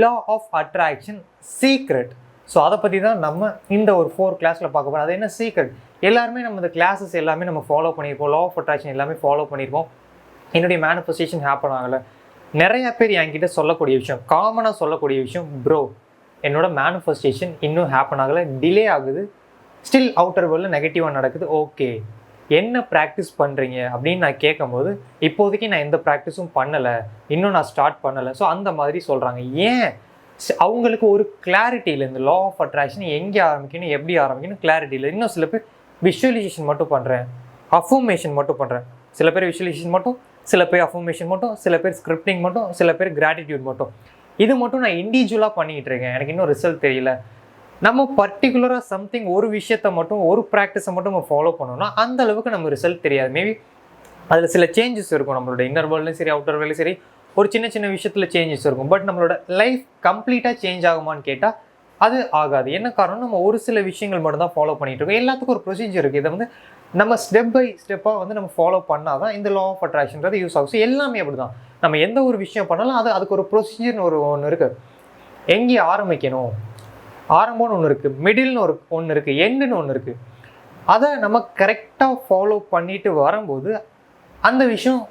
Law of attraction secret. So அதை பற்றி தான் நம்ம இந்த ஒரு 4 கிளாஸில் பார்க்க போகிறோம். அது என்ன சீக்ரெட்? எல்லாருமே நம்ம இந்த கிளாஸஸ் எல்லாமே நம்ம ஃபாலோ பண்ணியிருக்கோம். லா ஆஃப் அட்ராக்ஷன் எல்லாமே ஃபாலோ பண்ணியிருக்கோம். என்னுடைய மேனிஃபெஸ்டேஷன் ஹேப்பன் ஆகலை. நிறைய பேர் என்கிட்ட சொல்லக்கூடிய விஷயம், காமனாக சொல்லக்கூடிய விஷயம், ப்ரோ என்னோட மேனிஃபெஸ்டேஷன் இன்னும் ஹேப்பன் ஆகலை, டிலே ஆகுது, ஸ்டில் அவுட்டர் வேர்ல்டில் நெகட்டிவாக நடக்குது. ஓகே, என்ன ப்ராக்டிஸ் பண்ணுறீங்க அப்படின்னு நான் கேட்கும்போது, இப்போதைக்கு நான் எந்த ப்ராக்டிஸும் பண்ணலை, இன்னும் நான் ஸ்டார்ட் பண்ணலை. ஸோ அந்த மாதிரி சொல்கிறாங்க. ஏன்? அவங்களுக்கு ஒரு கிளாரிட்டி இல்லை. இந்த லா ஆஃப் அட்ராக்ஷன் எங்கே ஆரம்பிக்கணும், எப்படி ஆரம்பிக்கணும் கிளாரிட்டி இல்லை. இன்னும் சில பேர் விஷுவலைசேஷன் மட்டும் பண்ணுறேன், அஃபர்மேஷன் மட்டும் பண்ணுறேன். சில பேர் விஷுவலைசேஷன் மட்டும், சில பேர் அஃபர்மேஷன் மட்டும், சில பேர் ஸ்கிரிப்டிங் மட்டும், சில பேர் கிராட்டிடியூட் மட்டும். இது மட்டும் நான் இண்டிவிஜுவலாக பண்ணிகிட்டு இருக்கேன், எனக்கு இன்னும் ரிசல்ட் தெரியல. நம்ம பர்டிகுலராக சம்திங் ஒரு விஷயத்தை மட்டும், ஒரு ப்ராக்டிஸை மட்டும் நம்ம ஃபாலோ பண்ணோம்னா அந்த அளவுக்கு நம்ம ரிசல்ட் தெரியாது. மேபி அதில் சில சேஞ்சஸ் இருக்கும், நம்மளோட இன்னர் வேர்ல்ட்லையும் சரி அவுட்டர் வேர்ல்ட்லையும் சரி ஒரு சின்ன சின்ன விஷயத்தில் சேஞ்சஸ் இருக்கும். பட் நம்மளோட லைஃப் கம்ப்ளீட்டாக சேஞ்ச் ஆகுமான்னு கேட்டால் அது ஆகாது. என்ன காரணம்? நம்ம ஒரு சில விஷயங்கள் மட்டும் தான் ஃபாலோ பண்ணிகிட்டு இருக்கோம். எல்லாத்துக்கும் ஒரு ப்ரொசீஜர் இருக்குது. இதை நம்ம ஸ்டெப் பை ஸ்டெப்பாக நம்ம ஃபாலோ பண்ணால் தான் இந்த லா ஆஃப் அட்ராக்ஷன்றது யூஸ் ஆகும். ஸோ எல்லாமே அப்படி தான். நம்ம எந்த ஒரு விஷயம் பண்ணாலும் அதுக்கு ஒரு ப்ரொசீஜர்னு ஒன்று இருக்குது. எங்கே ஆரம்பிக்கணும், ஆரம்பம்னு ஒன்று இருக்குது, மிடில்னு ஒன்று இருக்குது, எண்டுன்னு ஒன்று இருக்குது. அதை நம்ம கரெக்டாக ஃபாலோ பண்ணிட்டு வரும்போது அந்த விஷயம்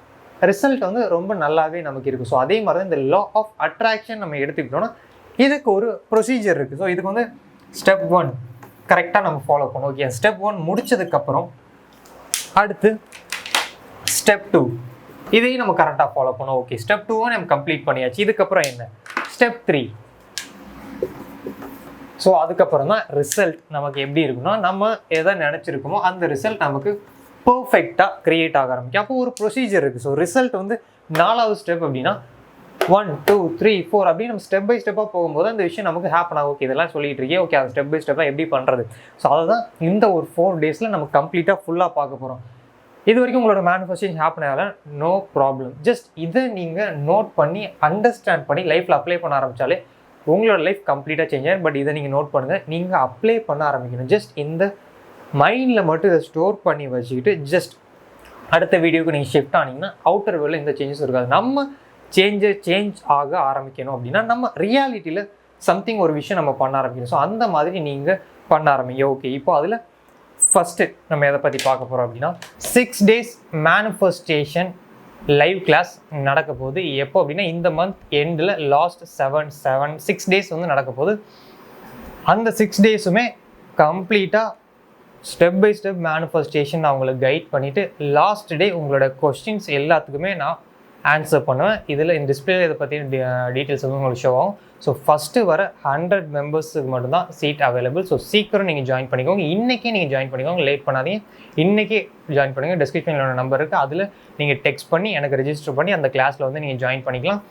ரிசல்ட் ரொம்ப நல்லாவே நமக்கு இருக்குது. ஸோ அதே மாதிரி தான் இந்த லா ஆஃப் அட்ராக்ஷன் நம்ம எடுத்துக்கிட்டோன்னா இதுக்கு ஒரு ப்ரொசீஜர் இருக்குது. ஸோ இதுக்கு ஸ்டெப் 1 கரெக்டாக நம்ம ஃபாலோ பண்ணணும். ஓகே, ஸ்டெப் 1 முடிச்சதுக்கப்புறம் அடுத்து ஸ்டெப் 2 இதையும் நம்ம கரெக்டாக ஃபாலோ பண்ணோம். ஓகே, ஸ்டெப் 2 நம்ம கம்ப்ளீட் பண்ணியாச்சு. இதுக்கப்புறம் என்ன? ஸ்டெப் 3. ஸோ அதுக்கப்புறம் தான் ரிசல்ட் நமக்கு எப்படி இருக்குன்னா, நம்ம எதை நினச்சிருக்கோமோ அந்த ரிசல்ட் நமக்கு பர்ஃபெக்டாக க்ரியேட் ஆக ஆரம்பிக்கும். அப்போ ஒரு ப்ரொசீஜர் இருக்குது. ஸோ ரிசல்ட் 4வது ஸ்டெப் அப்படின்னா 1 2 3 4 அப்படின்னு நம்ம ஸ்டெப் பை ஸ்டெப்பாக போகும்போது அந்த விஷயம் நமக்கு ஹேப்பன் ஆகும். ஓகே, இதெல்லாம் சொல்லிட்டு இருக்கே, ஓகே அது ஸ்டெப் பை ஸ்டெப்பாக எப்படி பண்ணுறது. ஸோ அதை தான் இந்த ஒரு 4 டேஸில் நம்ம கம்ப்ளீட்டாக ஃபுல்லாக பார்க்க போகிறோம். இது வரைக்கும் உங்களோட மேனிஃபெஸ்டேஷன் ஹேப்பன் ஆகல, நோ ப்ராப்ளம். ஜஸ்ட் இதை நீங்கள் நோட் பண்ணி அண்டர்ஸ்டாண்ட் பண்ணி லைஃப்பில் அப்ளை பண்ண ஆரம்பித்தாலே உங்களோட லைஃப் கம்ப்ளீட்டாக சேஞ்ச் ஆகும். பட் இதை நீங்கள் நோட் பண்ணுங்கள், நீங்கள் அப்ளை பண்ண ஆரம்பிக்கணும். ஜஸ்ட் இந்த மைண்டில் மட்டும் இதை ஸ்டோர் பண்ணி வச்சுக்கிட்டு ஜஸ்ட் அடுத்த வீடியோக்கு நீங்கள் ஷிஃப்ட் ஆனீங்கன்னா அவுட்டர் வேர்ல்டில் எந்த சேஞ்சஸ் இருக்காது. நம்ம சேஞ்ச் ஆக ஆரம்பிக்கணும் அப்படின்னா நம்ம ரியாலிட்டியில் சம்திங் ஒரு விஷயம் நம்ம பண்ண ஆரம்பிக்கணும். ஸோ அந்த மாதிரி நீங்கள் பண்ண ஆரம்பிங்க. ஓகே, இப்போ அதில் ஃபஸ்ட்டு நம்ம எதை பற்றி பார்க்க போகிறோம் அப்படின்னா 6 days மேனிஃபெஸ்டேஷன் லைவ் கிளாஸ் நடக்க போகுது. எப்போ அப்படின்னா இந்த மந்த் எண்டில் லாஸ்ட் 6 days நடக்க போகுது. அந்த 6 days கம்ப்ளீட்டாக ஸ்டெப் பை ஸ்டெப் மேனிஃபெஸ்டேஷன் நான் உங்களுக்கு கைட் பண்ணிவிட்டு லாஸ்ட் டே உங்களோட கொஸ்டின்ஸ் எல்லாத்துக்குமே நான் ஆன்சர் பண்ணுவேன். இதில் இந்த டிஸ்பிளேல இதை பற்றி டீட்டெயில்ஸ் உங்களுக்கு ஷோ ஆகும். ஸோ ஃபஸ்ட்டு வர 100 மெம்பர்ஸுக்கு மட்டும்தான் சீட் அவைலபிள். ஸோ சீக்கிரம் நீங்கள் ஜாயின் பண்ணிக்கோங்க. இன்றைக்கே நீங்கள் ஜாயின் பண்ணிக்கோங்க, லேட் பண்ணாதீங்க. இன்றைக்கே ஜாயின் பண்ணுங்கள். டிஸ்கிரிப்ஷனில் நம்பர் இருக்குது, அதில் நீங்கள் டெக்ஸ்ட் பண்ணி எனக்கு ரெஜிஸ்டர் பண்ணி அந்த கிளாஸில் நீங்கள் ஜாயின் பண்ணிக்கலாம்.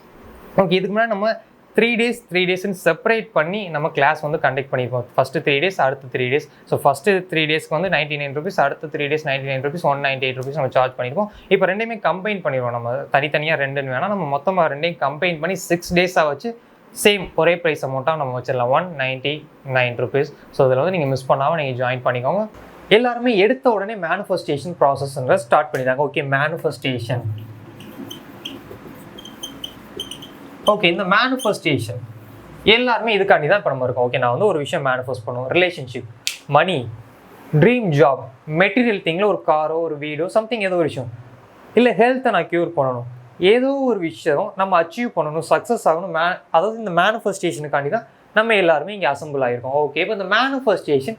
ஓகே, இதுக்கு முன்னாடி நம்ம 3 days செப்பரேட் பண்ணி நம்ம கிளாஸ் கண்டக்ட் பண்ணியிருப்போம். ஃபஸ்ட்டு 3 days, அடுத்த 3 days. ஸோ ஃபஸ்ட்டு 3 daysக்கு 99 rupees, அடுத்த 3 days 99 rupees, 198 rupees நம்ம சார்ஜ் பண்ணியிருக்கோம். இப்போ ரெண்டையுமே கம்பைன் பண்ணிடுவோம். நம்ம தனித்தனியாக ரெண்டுன்னு வேணால் நம்ம மொத்தமாக ரெண்டையும் கம்பைன் பண்ணி 6 days வச்சு சேம் ஒரே ப்ரைஸ் அமௌண்ட்டாக நம்ம வச்சிடலாம், 199 rupees. ஸோ இதில் நீங்கள் மிஸ் பண்ணாமல் நீங்கள் ஜாயின் பண்ணிக்கோங்க. எல்லாருமே எடுத்த உடனே மேனிஃபெஸ்டேஷன் ப்ராசஸ்ன்ற ஸ்டார்ட் பண்ணிட்டாங்க. Okay, manifestation. ஓகே, இந்த மேனிஃபெஸ்டேஷன் எல்லாருமே இதுக்காண்டி தான் இப்போ நம்ம இருக்கோம். ஓகே, நான் ஒரு விஷயம் மேனிஃபெஸ்ட் பண்ணுவோம், ரிலேஷன்ஷிப், மணி, ட்ரீம் ஜாப், மெட்டீரியல் திங்கில் ஒரு காரோ ஒரு வீடோ சம்திங் ஏதோ ஒரு விஷயம், இல்லை ஹெல்த்தை நான் க்யூர் பண்ணணும், ஏதோ ஒரு விஷயம் நம்ம அச்சீவ் பண்ணணும், சக்ஸஸ் ஆகணும். அதாவது இந்த மேனிஃபெஸ்டேஷனுக்காண்டி தான் நம்ம எல்லாருமே இங்கே அசம்பிள் ஆகிருக்கோம். ஓகே, இப்போ இந்த மேனிஃபெஸ்டேஷன்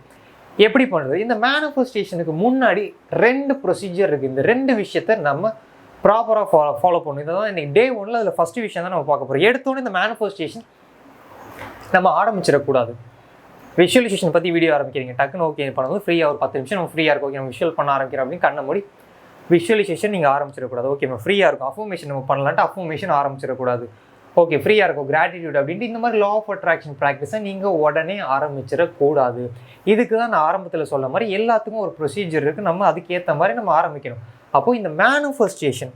எப்படி பண்ணுறது? இந்த மேனிஃபெஸ்டேஷனுக்கு முன்னாடி 2 ப்ரொசீஜர் இருக்குது. இந்த 2 விஷயத்தை நம்ம ப்ராப்பராக ஃபாலோ பண்ணணும். இதை தான் இன்றைக்கி டே 1 அதில் ஃபஸ்ட்டு விஷயம் தான் நம்ம பார்க்க போகிறோம். எடுத்தோன்னே இந்த மேனிஃபெஸ்டேஷன் நம்ம ஆரம்பிச்சிடக்கூடாது. விஷுவலைசேஷன் பற்றி வீடியோ ஆரம்பிக்கிறீங்க, டக்குன்னு ஓகே பண்ணும்போது ஃப்ரீயாக ஒரு 10 நிமிஷம் நம்ம ஃப்ரீயாக இருக்கும். ஓகே, நம்ம விஷுவல் பண்ண ஆரம்பிக்கிறோம் அப்படின்னு கண்ண மூடி விஷுவலைசேஷன் நீங்கள் ஆரம்பிச்சிடக்கூடாது. ஓகே, நம்ம ஃப்ரீயாக இருக்கும். அஃபர்மேஷன் நம்ம பண்ணலான்ட்டு அஃபர்மேஷன் ஆரம்பிச்சிடக்கூடாது. ஓகே, ஃப்ரீயாக இருக்கும், கிராட்டிடியூட் அப்படின்ட்டு இந்த மாதிரி லா ஆஃப் அட்ராக்ஷன் ப்ராக்டிஸை நீங்கள் உடனே ஆரம்பிச்சிடக்கூடாது. இதுக்கு தான் நான் ஆரம்பத்தில் சொல்ல மாதிரி எல்லாத்துக்கும் ஒரு ப்ரொசீஜர் இருக்குது. நம்ம அதுக்கேற்ற மாதிரி நம்ம ஆரம்பிக்கணும். அப்போது இந்த மேனிஃபெஸ்டேஷன்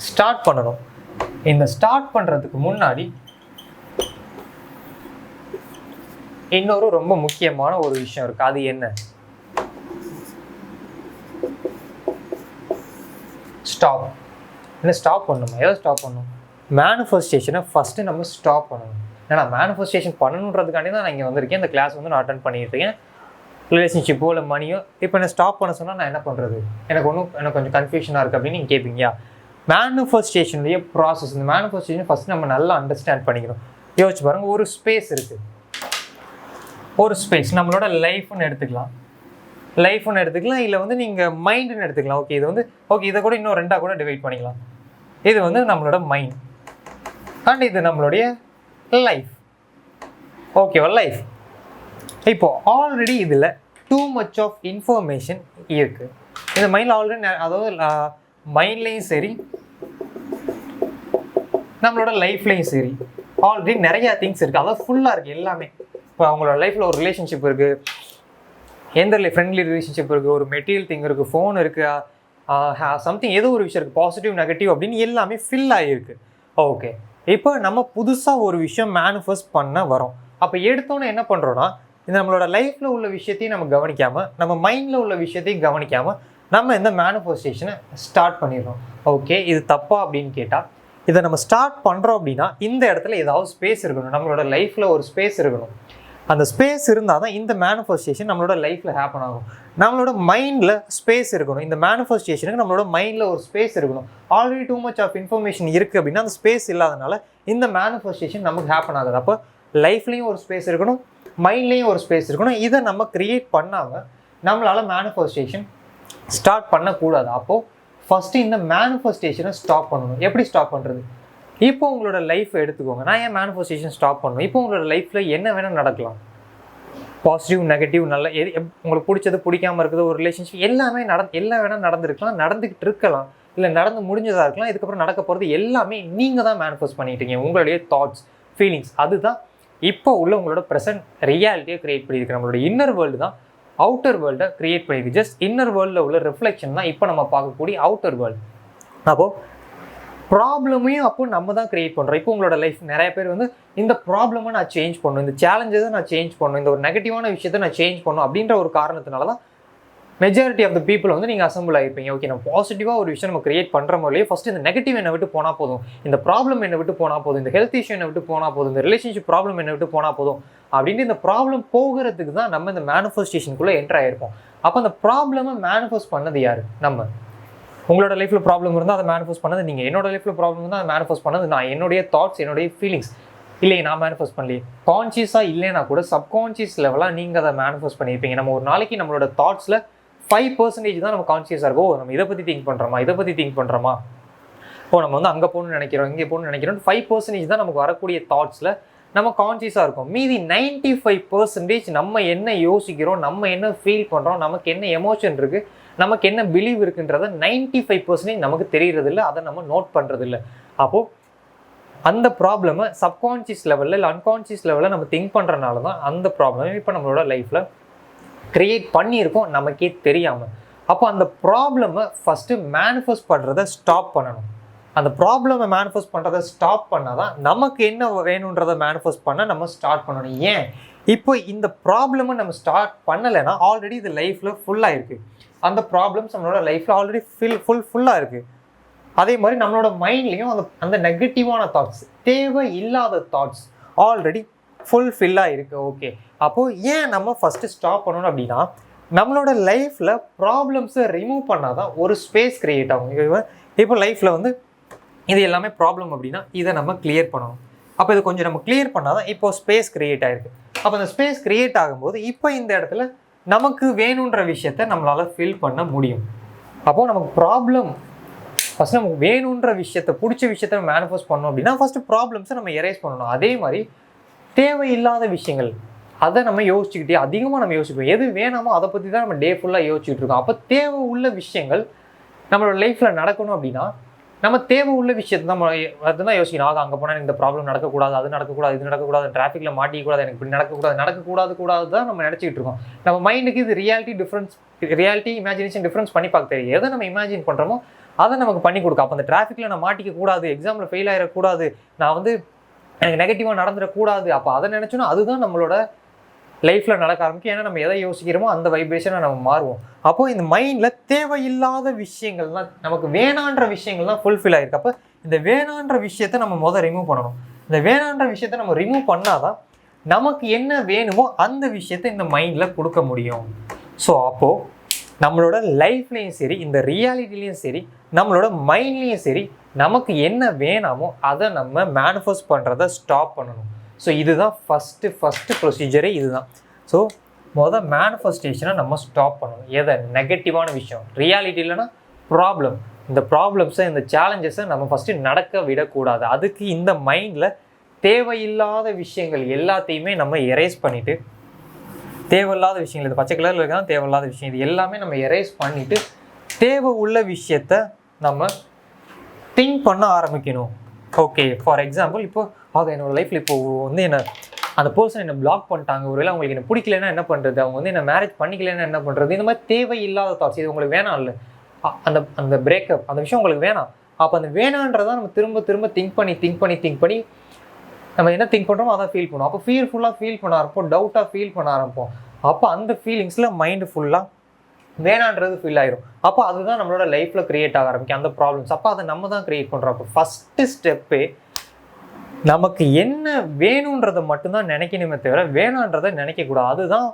ஸ்டார்ட் பண்ணணும். இந்த ஸ்டார்ட் பண்ணுறதுக்கு முன்னாடி இன்னொரு ரொம்ப முக்கியமான ஒரு விஷயம் இருக்குது. அது என்ன? ஸ்டாப். என்ன ஸ்டாப் பண்ணணுமா? எதை ஸ்டாப் பண்ணணும்? மேனிஃபெஸ்டேஷனை ஃபஸ்ட்டு நம்ம ஸ்டாப் பண்ணணும். ஏன்னா மேனிஃபெஸ்டேஷன் பண்ணணுன்றதுக்காண்டி தான் நான் இங்கே வந்திருக்கேன். இந்த கிளாஸ் வந்து நான் அட்டன் பண்ணிட்டு இருக்கேன். ரிலேஷன்ஷிப்போ இல்லை மணியோ இப்போ என்ன ஸ்டாப் பண்ண சொன்னால் நான் என்ன பண்ணுறது, எனக்கு கொஞ்சம் கன்ஃபியூஷனாக இருக்குது அப்படின்னு நீங்கள் கேட்பீங்க. மேனிஃபெஸ்டேஷன்லேயே ப்ராசஸ், இந்த மேனிஃபெஸ்டேஷன் ஃபஸ்ட் நம்ம நல்லா அண்டர்ஸ்டாண்ட் பண்ணிக்கணும். யோசிச்சு பாருங்கள், ஒரு ஸ்பேஸ் இருக்குது, ஒரு ஸ்பேஸ் நம்மளோட லைஃப்னு எடுத்துக்கலாம், இல்லை வந்து நீங்கள் மைண்டுன்னு எடுத்துக்கலாம். ஓகே, இது வந்து ஓகே, இதை கூட இன்னும் 2ஆக கூட டிவைட் பண்ணிக்கலாம். இது வந்து நம்மளோட மைண்ட் அண்ட் இது நம்மளுடைய லைஃப். ஓகேவா, லைஃப். இப்போ ஆல்ரெடி இதில் டூ மச் ஆஃப் இன்ஃபர்மேஷன் இருக்குது. இந்த மைண்டில் ஆல்ரெடி, அதாவது மைண்ட்லேயும் சரி நம்மளோட லைஃப்லேயும் சரி ஆல்ரெடி நிறையா திங்ஸ் இருக்குது. அதாவது ஃபுல்லாக இருக்குது எல்லாமே. இப்போ அவங்களோட லைஃப்பில் ஒரு ரிலேஷன்ஷிப் இருக்குது, எந்த ஃப்ரெண்ட்லி ரிலேஷன்ஷிப் இருக்குது, ஒரு மெட்டீரியல் திங் இருக்குது, ஃபோன் இருக்குது, சம்திங் ஏதோ ஒரு விஷயம் இருக்குது, பாசிட்டிவ் நெகட்டிவ் அப்படின்னு எல்லாமே ஃபில் ஆகிருக்கு. ஓகே, இப்போ நம்ம புதுசாக ஒரு விஷயம் மேனிஃபெஸ்ட் பண்ண வரோம். அப்போ எடுத்தோன்னே என்ன பண்ணுறோன்னா, இந்த நம்மளோட லைஃப்பில் உள்ள விஷயத்தையும் நம்ம கவனிக்காமல், நம்ம மைண்டில் உள்ள விஷயத்தையும் கவனிக்காமல் நம்ம இந்த மேனிஃபெஸ்டேஷனை ஸ்டார்ட் பண்ணிடுறோம். ஓகே, இது தப்பா அப்படின்னு கேட்டால், இதை நம்ம ஸ்டார்ட் பண்ணுறோம் அப்படின்னா இந்த இடத்துல ஏதாவது ஸ்பேஸ் இருக்கணும். நம்மளோட லைஃப்பில் ஒரு ஸ்பேஸ் இருக்கணும். அந்த ஸ்பேஸ் இருந்தால் தான் இந்த மேனிஃபெஸ்டேஷன் நம்மளோட லைஃப்பில் ஹேப்பன் ஆகும். நம்மளோட மைண்டில் ஸ்பேஸ் இருக்கணும். இந்த மேனிஃபெஸ்டேஷனுக்கு நம்மளோட மைண்டில் ஒரு ஸ்பேஸ் இருக்கணும். Already too much of information இருக்குது அப்படின்னா அந்த ஸ்பேஸ் இல்லாதனால இந்த மேனிஃபெஸ்டேஷன் நமக்கு ஹேப்பன் ஆகுது. அப்போ லைஃப்லேயும் ஒரு ஸ்பேஸ் இருக்கணும், மைண்ட்லேயும் ஒரு ஸ்பேஸ் இருக்கணும். இதை நம்ம க்ரியேட் பண்ணாமல் நம்மளால் மேனிஃபெஸ்டேஷன் ஸ்டார்ட் பண்ணக்கூடாது. அப்போது ஃபஸ்ட்டு இந்த மேனிஃபெஸ்டேஷனை ஸ்டாப் பண்ணணும். எப்படி ஸ்டாப் பண்ணுறது? இப்போ உங்களோட லைஃப்பை எடுத்துக்கோங்க. நான் ஏன் மேனிஃபெஸ்டேஷன் ஸ்டாப் பண்ணணும்? இப்போ உங்களோட லைஃப்பில் என்ன வேணால் நடக்கலாம், பாசிட்டிவ் நெகட்டிவ், நல்ல உங்களுக்கு பிடிச்சது பிடிக்காமல் இருக்குது, ஒரு ரிலேஷன்ஷிப் எல்லாமே எல்லாம் வேணால் நடந்துருக்கலாம், நடந்துக்கிட்டு இருக்கலாம், இல்லை நடந்து முடிஞ்சதாக இருக்கலாம். இதுக்கப்புறம் நடக்க போகிறது எல்லாமே நீங்கள் தான் மேனிஃபெஸ்ட் பண்ணிட்டீங்க. உங்களுடைய தாட்ஸ், ஃபீலிங்ஸ், அதுதான் இப்போ உள்ள உங்களோட ப்ரெசன்ட் ரியாலிட்டியை க்ரியேட் பண்ணியிருக்கு. நம்மளோட இன்னர் வேர்ல்டு தான் அவுட்டர் வேர்ல்டை க்ரியேட் பண்ணியிருக்கு. ஜஸ்ட் இன்னர் வேர்ல்டில் உள்ள ரிஃப்ளெக்ஷன் தான் இப்போ நம்ம பார்க்கக்கூடிய அவுட்டர் வேர்ல்டு. அப்போது ப்ராப்ளமையும் அப்போ நம்ம தான் க்ரியேட் பண்ணுறோம். இப்போ உங்களோட லைஃப் நிறைய பேர் வந்து இந்த ப்ராப்ளமை நான் சேஞ்ச் பண்ணணும், இந்த சேலஞ்சஸை நான் சேஞ்ச் பண்ணணும், இந்த ஒரு நெகட்டிவான விஷயத்தை நான் சேஞ்ச் பண்ணணும் அப்படின்ற ஒரு காரணத்தினால தான் மெஜாரிட்டி ஆஃப் த பீப்புள் வந்து நீங்கள் அசம்பிள் ஆகிருப்பீங்க. ஓகே, நம்ம பாசிட்டிவாக ஒரு விஷயம் நம்ம கிரியேட் பண்ணுற மாதிரியே ஃபஸ்ட்டு இந்த நெகட்டிவ் என்னை விட்டு போனால் போதும், இந்த ப்ராப்ளம் என்னை விட்டு போனால் போதும், இந்த ஹெல்த் இஷ்யூ என்னை விட்டு போனால் போதும், இந்த ரிலேஷன்ஷிப் ப்ராப்ளம் என்னை விட்டு போனால் போதும் அப்படின்ட்டு இந்த ப்ராப்ளம் போகிறதுக்கு தான் நம்ம இந்த மேனிஃபெஸ்டேஷனுக்குள்ளே என்ட்ரு ஆகிருப்போம். அப்போ அந்த ப்ராப்ளமை மேனிஃபெஸ்ட் பண்ணது யார்? நம்ம. உங்களோட லைஃப்பில் ப்ராப்ளம் இருந்தால் அதை மேனிஃபெஸ்ட் பண்ணது நீங்கள். என்னோட லைஃப்பில் ப்ராப்ளம் இருந்தால் அதை மேனிஃபெஸ்ட் பண்ணது நான். என்னுடைய தாட்ஸ், என்னுடைய ஃபீலிங்ஸ் இல்லை நான் மேனிஃபெஸ்ட் பண்ணலையே. கான்ஷியஸாக இல்லைன்னா கூட சப்கான்ஷியஸ் லெவலாக நீங்கள் அதை மேனிஃபெஸ்ட் பண்ணியிருப்பீங்க. நம்ம ஒரு நாளைக்கு நம்மளோட தாட்ஸில் 5% தான் நம்ம கான்ஷியஸாக இருக்கோம். நம்ம இதை பற்றி திங்க் பண்ணுறோமா, நம்ம வந்து அங்கே போகணும்னு நினைக்கிறோம், இங்கே போகணும்னு நினைக்கிறோம். 5% தான் நமக்கு வரக்கூடிய தாட்ஸில் நம்ம கான்ஷியஸாக இருக்கும். மீதி 95% நம்ம என்ன யோசிக்கிறோம், நம்ம என்ன ஃபீல் பண்ணுறோம், நமக்கு என்ன எமோஷன் இருக்குது, நமக்கு என்ன பிலீவ் இருக்குன்றத 95% நமக்கு தெரியறதில்ல, அதை நம்ம நோட் பண்ணுறதில்ல. அப்போது அந்த ப்ராப்ளமை சப்கான்ஷியஸ் லெவலில் இல்லை அன்கான்ஷியஸ் லெவலில் நம்ம திங்க் பண்ணுறனால தான் அந்த ப்ராப்ளம் இப்போ நம்மளோட லைஃப்பில் க்ரியேட் பண்ணியிருக்கோம் நமக்கே தெரியாமல். அப்போ அந்த ப்ராப்ளமை ஃபஸ்ட்டு மேனிஃபெஸ்ட் பண்ணுறதை ஸ்டாப் பண்ணணும். அந்த ப்ராப்ளமை மேனிஃபெஸ்ட் பண்ணுறதை ஸ்டாப் பண்ணால் தான் நமக்கு என்ன வேணுன்றதை மேனிஃபெஸ்ட் பண்ண நம்ம ஸ்டார்ட் பண்ணணும். ஏன் இப்போ இந்த ப்ராப்ளமை நம்ம ஸ்டார்ட் பண்ணலைன்னா ஆல்ரெடி இது லைஃப்பில் ஃபுல்லாக இருக்குது. அந்த ப்ராப்ளம்ஸ் நம்மளோட லைஃப்பில் ஆல்ரெடி ஃபுல்லாக இருக்குது. அதே மாதிரி நம்மளோட மைண்ட்லேயும் அந்த நெகட்டிவான தாட்ஸ், தேவை இல்லாத தாட்ஸ் ஆல்ரெடி ஃபுல்லாக இருக்குது. ஓகே, அப்போது ஏன் நம்ம ஃபஸ்ட்டு ஸ்டாப் பண்ணணும் அப்படின்னா, நம்மளோட லைஃப்பில் ப்ராப்ளம்ஸை ரிமூவ் பண்ணால் தான் ஒரு ஸ்பேஸ் க்ரியேட் ஆகும். இப்போ லைஃப்பில் வந்து இது எல்லாமே ப்ராப்ளம் அப்படின்னா இதை நம்ம கிளியர் பண்ணணும். அப்போ இது கொஞ்சம் நம்ம கிளியர் பண்ணால் தான் இப்போது ஸ்பேஸ் க்ரியேட் ஆகிருக்கு. அப்போ அந்த ஸ்பேஸ் க்ரியேட் ஆகும்போது இப்போ இந்த இடத்துல நமக்கு வேணுன்ற விஷயத்த நம்மளால் ஃபில் பண்ண முடியும். அப்போது நமக்கு ப்ராப்ளம் ஃபஸ்ட்டு நமக்கு வேணுன்ற விஷயத்த, பிடிச்ச விஷயத்த மேனிஃபெஸ்ட் பண்ணணும் அப்படின்னா ஃபஸ்ட்டு ப்ராப்ளம்ஸை நம்ம எரேஸ் பண்ணணும். அதே மாதிரி தேவையில்லாத விஷயங்கள் அதை நம்ம யோசிச்சுக்கிட்டே அதிகமாக நம்ம யோசிப்போம். எது வேணாமோ அதை பற்றி தான் நம்ம டே ஃபுல்லாக யோசிச்சுட்டு இருக்கோம். அப்போ தேவை உள்ள விஷயங்கள் நம்மளோட லைஃப்பில் நடக்கணும் அப்படின்னா நம்ம தேவை உள்ள விஷயத்தை தான் அதுதான் யோசிக்கணும். அங்கே போனால் இந்த ப்ராப்ளம் நடக்கக்கூடாது, அது நடக்கக்கூடாது, இது நடக்கக்கூடாது, டிராஃபிக்கில் மாட்டிக்கூடாது, எனக்கு இப்படி நடக்கக்கூடாது தான் நம்ம நினச்சிக்கிட்டு இருக்கோம். நம்ம மைண்டுக்கு இது ரியாலிட்டி இமேஜினேஷன் டிஃப்ரென்ஸ் பண்ணி பார்க்க தெரியும். எதை நம்ம இமேஜின் பண்ணுறோமோ அதை நமக்கு பண்ணி கொடுக்கும். அப்போ அந்த டிராஃபிக்கில் நான் மாட்டிக்கக்கூடாது, எக்ஸாமில் ஃபெயில் ஆகிடக்கூடாது, நான் வந்து எனக்கு நெகட்டிவாக நடந்துடக்கூடாது. அப்போ அதை நினச்சோன்னா அதுதான் நம்மளோட லைஃப்பில் நடக்க ஆரம்பிக்கும். ஏன்னா நம்ம எதை யோசிக்கிறோமோ அந்த வைப்ரேஷனை நம்ம மாறுவோம். அப்போது இந்த மைண்டில் தேவையில்லாத விஷயங்கள் தான், நமக்கு வேணான்ற விஷயங்கள் தான் ஃபுல்ஃபில் ஆகிருக்கு. அப்போ இந்த வேணான்ற விஷயத்தை நம்ம ரிமூவ் பண்ணணும். இந்த வேணான்ற விஷயத்த நம்ம ரிமூவ் பண்ணாதான் நமக்கு என்ன வேணுமோ அந்த விஷயத்த இந்த மைண்டில் கொடுக்க முடியும். ஸோ அப்போது நம்மளோட லைஃப்லேயும் சரி, இந்த ரியாலிட்டிலையும் சரி, நம்மளோட மைண்ட்லேயும் சரி, நமக்கு என்ன வேணாமோ அதை நம்ம மேனிஃபெஸ்ட் பண்ணுறதை ஸ்டாப் பண்ணணும். ஸோ இதுதான் ஃபஸ்ட்டு ப்ரொசீஜரே இதுதான். ஸோ மேனிஃபெஸ்டேஷனை நம்ம ஸ்டாப் பண்ணணும். எதை? நெகட்டிவான விஷயம். ரியாலிட்டி இல்லைன்னா ப்ராப்ளம். இந்த ப்ராப்ளம்ஸை, இந்த சேலஞ்சஸை நம்ம ஃபஸ்ட்டு நடக்க விடக்கூடாது. அதுக்கு இந்த மைண்டில் தேவையில்லாத விஷயங்கள் எல்லாத்தையுமே நம்ம எரேஸ் பண்ணிவிட்டு, தேவையில்லாத விஷயங்கள், இது பச்சை கலரில் இருக்காது தேவையில்லாத விஷயம், இது எல்லாமே நம்ம எரேஸ் பண்ணிவிட்டு தேவை உள்ள விஷயத்த நம்ம திங்க் பண்ண ஆரம்பிக்கணும். ஓகே, ஃபார் எக்ஸாம்பிள் இப்போ என்னோடய லைஃப்பில் இப்போது என்ன அந்த பர்சன் என்னை பிளாக் பண்ணிட்டாங்க, ஒருவேளை அவங்களுக்கு என்ன பிடிக்கலன்னா என்ன பண்ணுறது, அவங்க என்ன மேரேஜ் பண்ணிக்கலன்னா என்ன பண்ணுறது, இந்த மாதிரி தேவையில்லாத தாட்ஸ். இது உங்களுக்கு வேணாம் இல்லை, அந்த பிரேக்கப், அந்த விஷயம் உங்களுக்கு வேணாம். அப்போ அந்த வேணான்றதான் நம்ம திரும்ப திங்க் பண்ணி நம்ம என்ன திங்க் பண்ணுறோமோ அதான் ஃபீல் பண்ணுவோம். அப்போ ஃபீல் பண்ண ஆரம்பிப்போம், டவுட்டாக ஃபீல் பண்ண ஆரம்பிப்போம். அப்போ அந்த ஃபீலிங்ஸில் மைண்டு ஃபுல்லாக வேணான்றது ஃபீல் ஆயிரும். அப்போ அதுதான் நம்மளோட லைஃப்பில் க்ரியேட் ஆக ஆரம்பிக்கும் அந்த ப்ராப்ளம்ஸ். அப்போ அதை நம்ம தான் க்ரியேட் பண்ணுறோம். அப்போ ஃபஸ்ட்டு ஸ்டெப்பே நமக்கு என்ன வேணுன்றதை மட்டும்தான் நினைக்கணுமே தவிர வேணான்றதை நினைக்கக்கூடாது. அதுதான்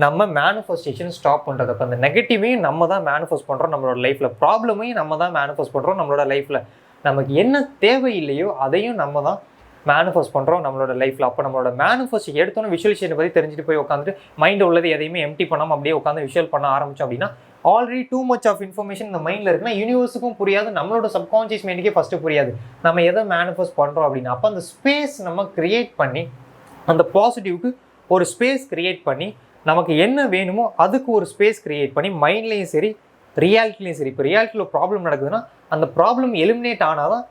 நம்ம மேனிஃபெஸ்டேஷன் ஸ்டாப் பண்ணுறது. அப்போ அந்த நெகட்டிவையும் நம்ம தான் மேனிஃபெஸ்ட் பண்ணுறோம் நம்மளோட லைஃப்பில், ப்ராப்ளமையும் நம்ம தான் மேனிஃபெஸ்ட் பண்ணுறோம் நம்மளோட லைஃப்பில். நமக்கு என்ன தேவையில்லையோ அதையும் நம்ம தான் மேனிஃபெஸ்ட் பண்ணுறோம் நம்மளோட லைஃப்பில். அப்போ நம்மளோட மேனிஃபெஸ்ட் எடுத்தோன்னே விஷுவலைசேஷனை பற்றி தெரிஞ்சுட்டு போய் உட்காந்துட்டு மைண்டில் உள்ளது எதையுமே எம்டி பண்ணாமல் அப்படியே உட்காந்து விஷுவல் பண்ண ஆரம்பித்தோம் அப்படின்னா already too much of information இந்த மைண்டில் இருக்குன்னா யூனிவர்ஸுக்கும் புரியாது, நம்மளோட சப்கான்ஷியஸ் மைண்டுக்கே ஃபஸ்ட்டு புரியாது நம்ம எதை மேனிஃபெஸ்ட் பண்ணுறோம் அப்படின்னா. அப்போ அந்த ஸ்பேஸ் நம்ம க்ரியேட் பண்ணி, அந்த பாசிட்டிவ்க்கு ஒரு ஸ்பேஸ் க்ரியேட் பண்ணி, நமக்கு என்ன வேணுமோ அதுக்கு ஒரு ஸ்பேஸ் க்ரியேட் பண்ணி, மைண்ட்லேயும் சரி ரியாலிட்டிலையும் சரி. இப்போ ரியாலிட்டியில் ப்ராப்ளம் நடக்குதுன்னா அந்த ப்ராப்ளம் எலிமினேட் ஆனால் தான்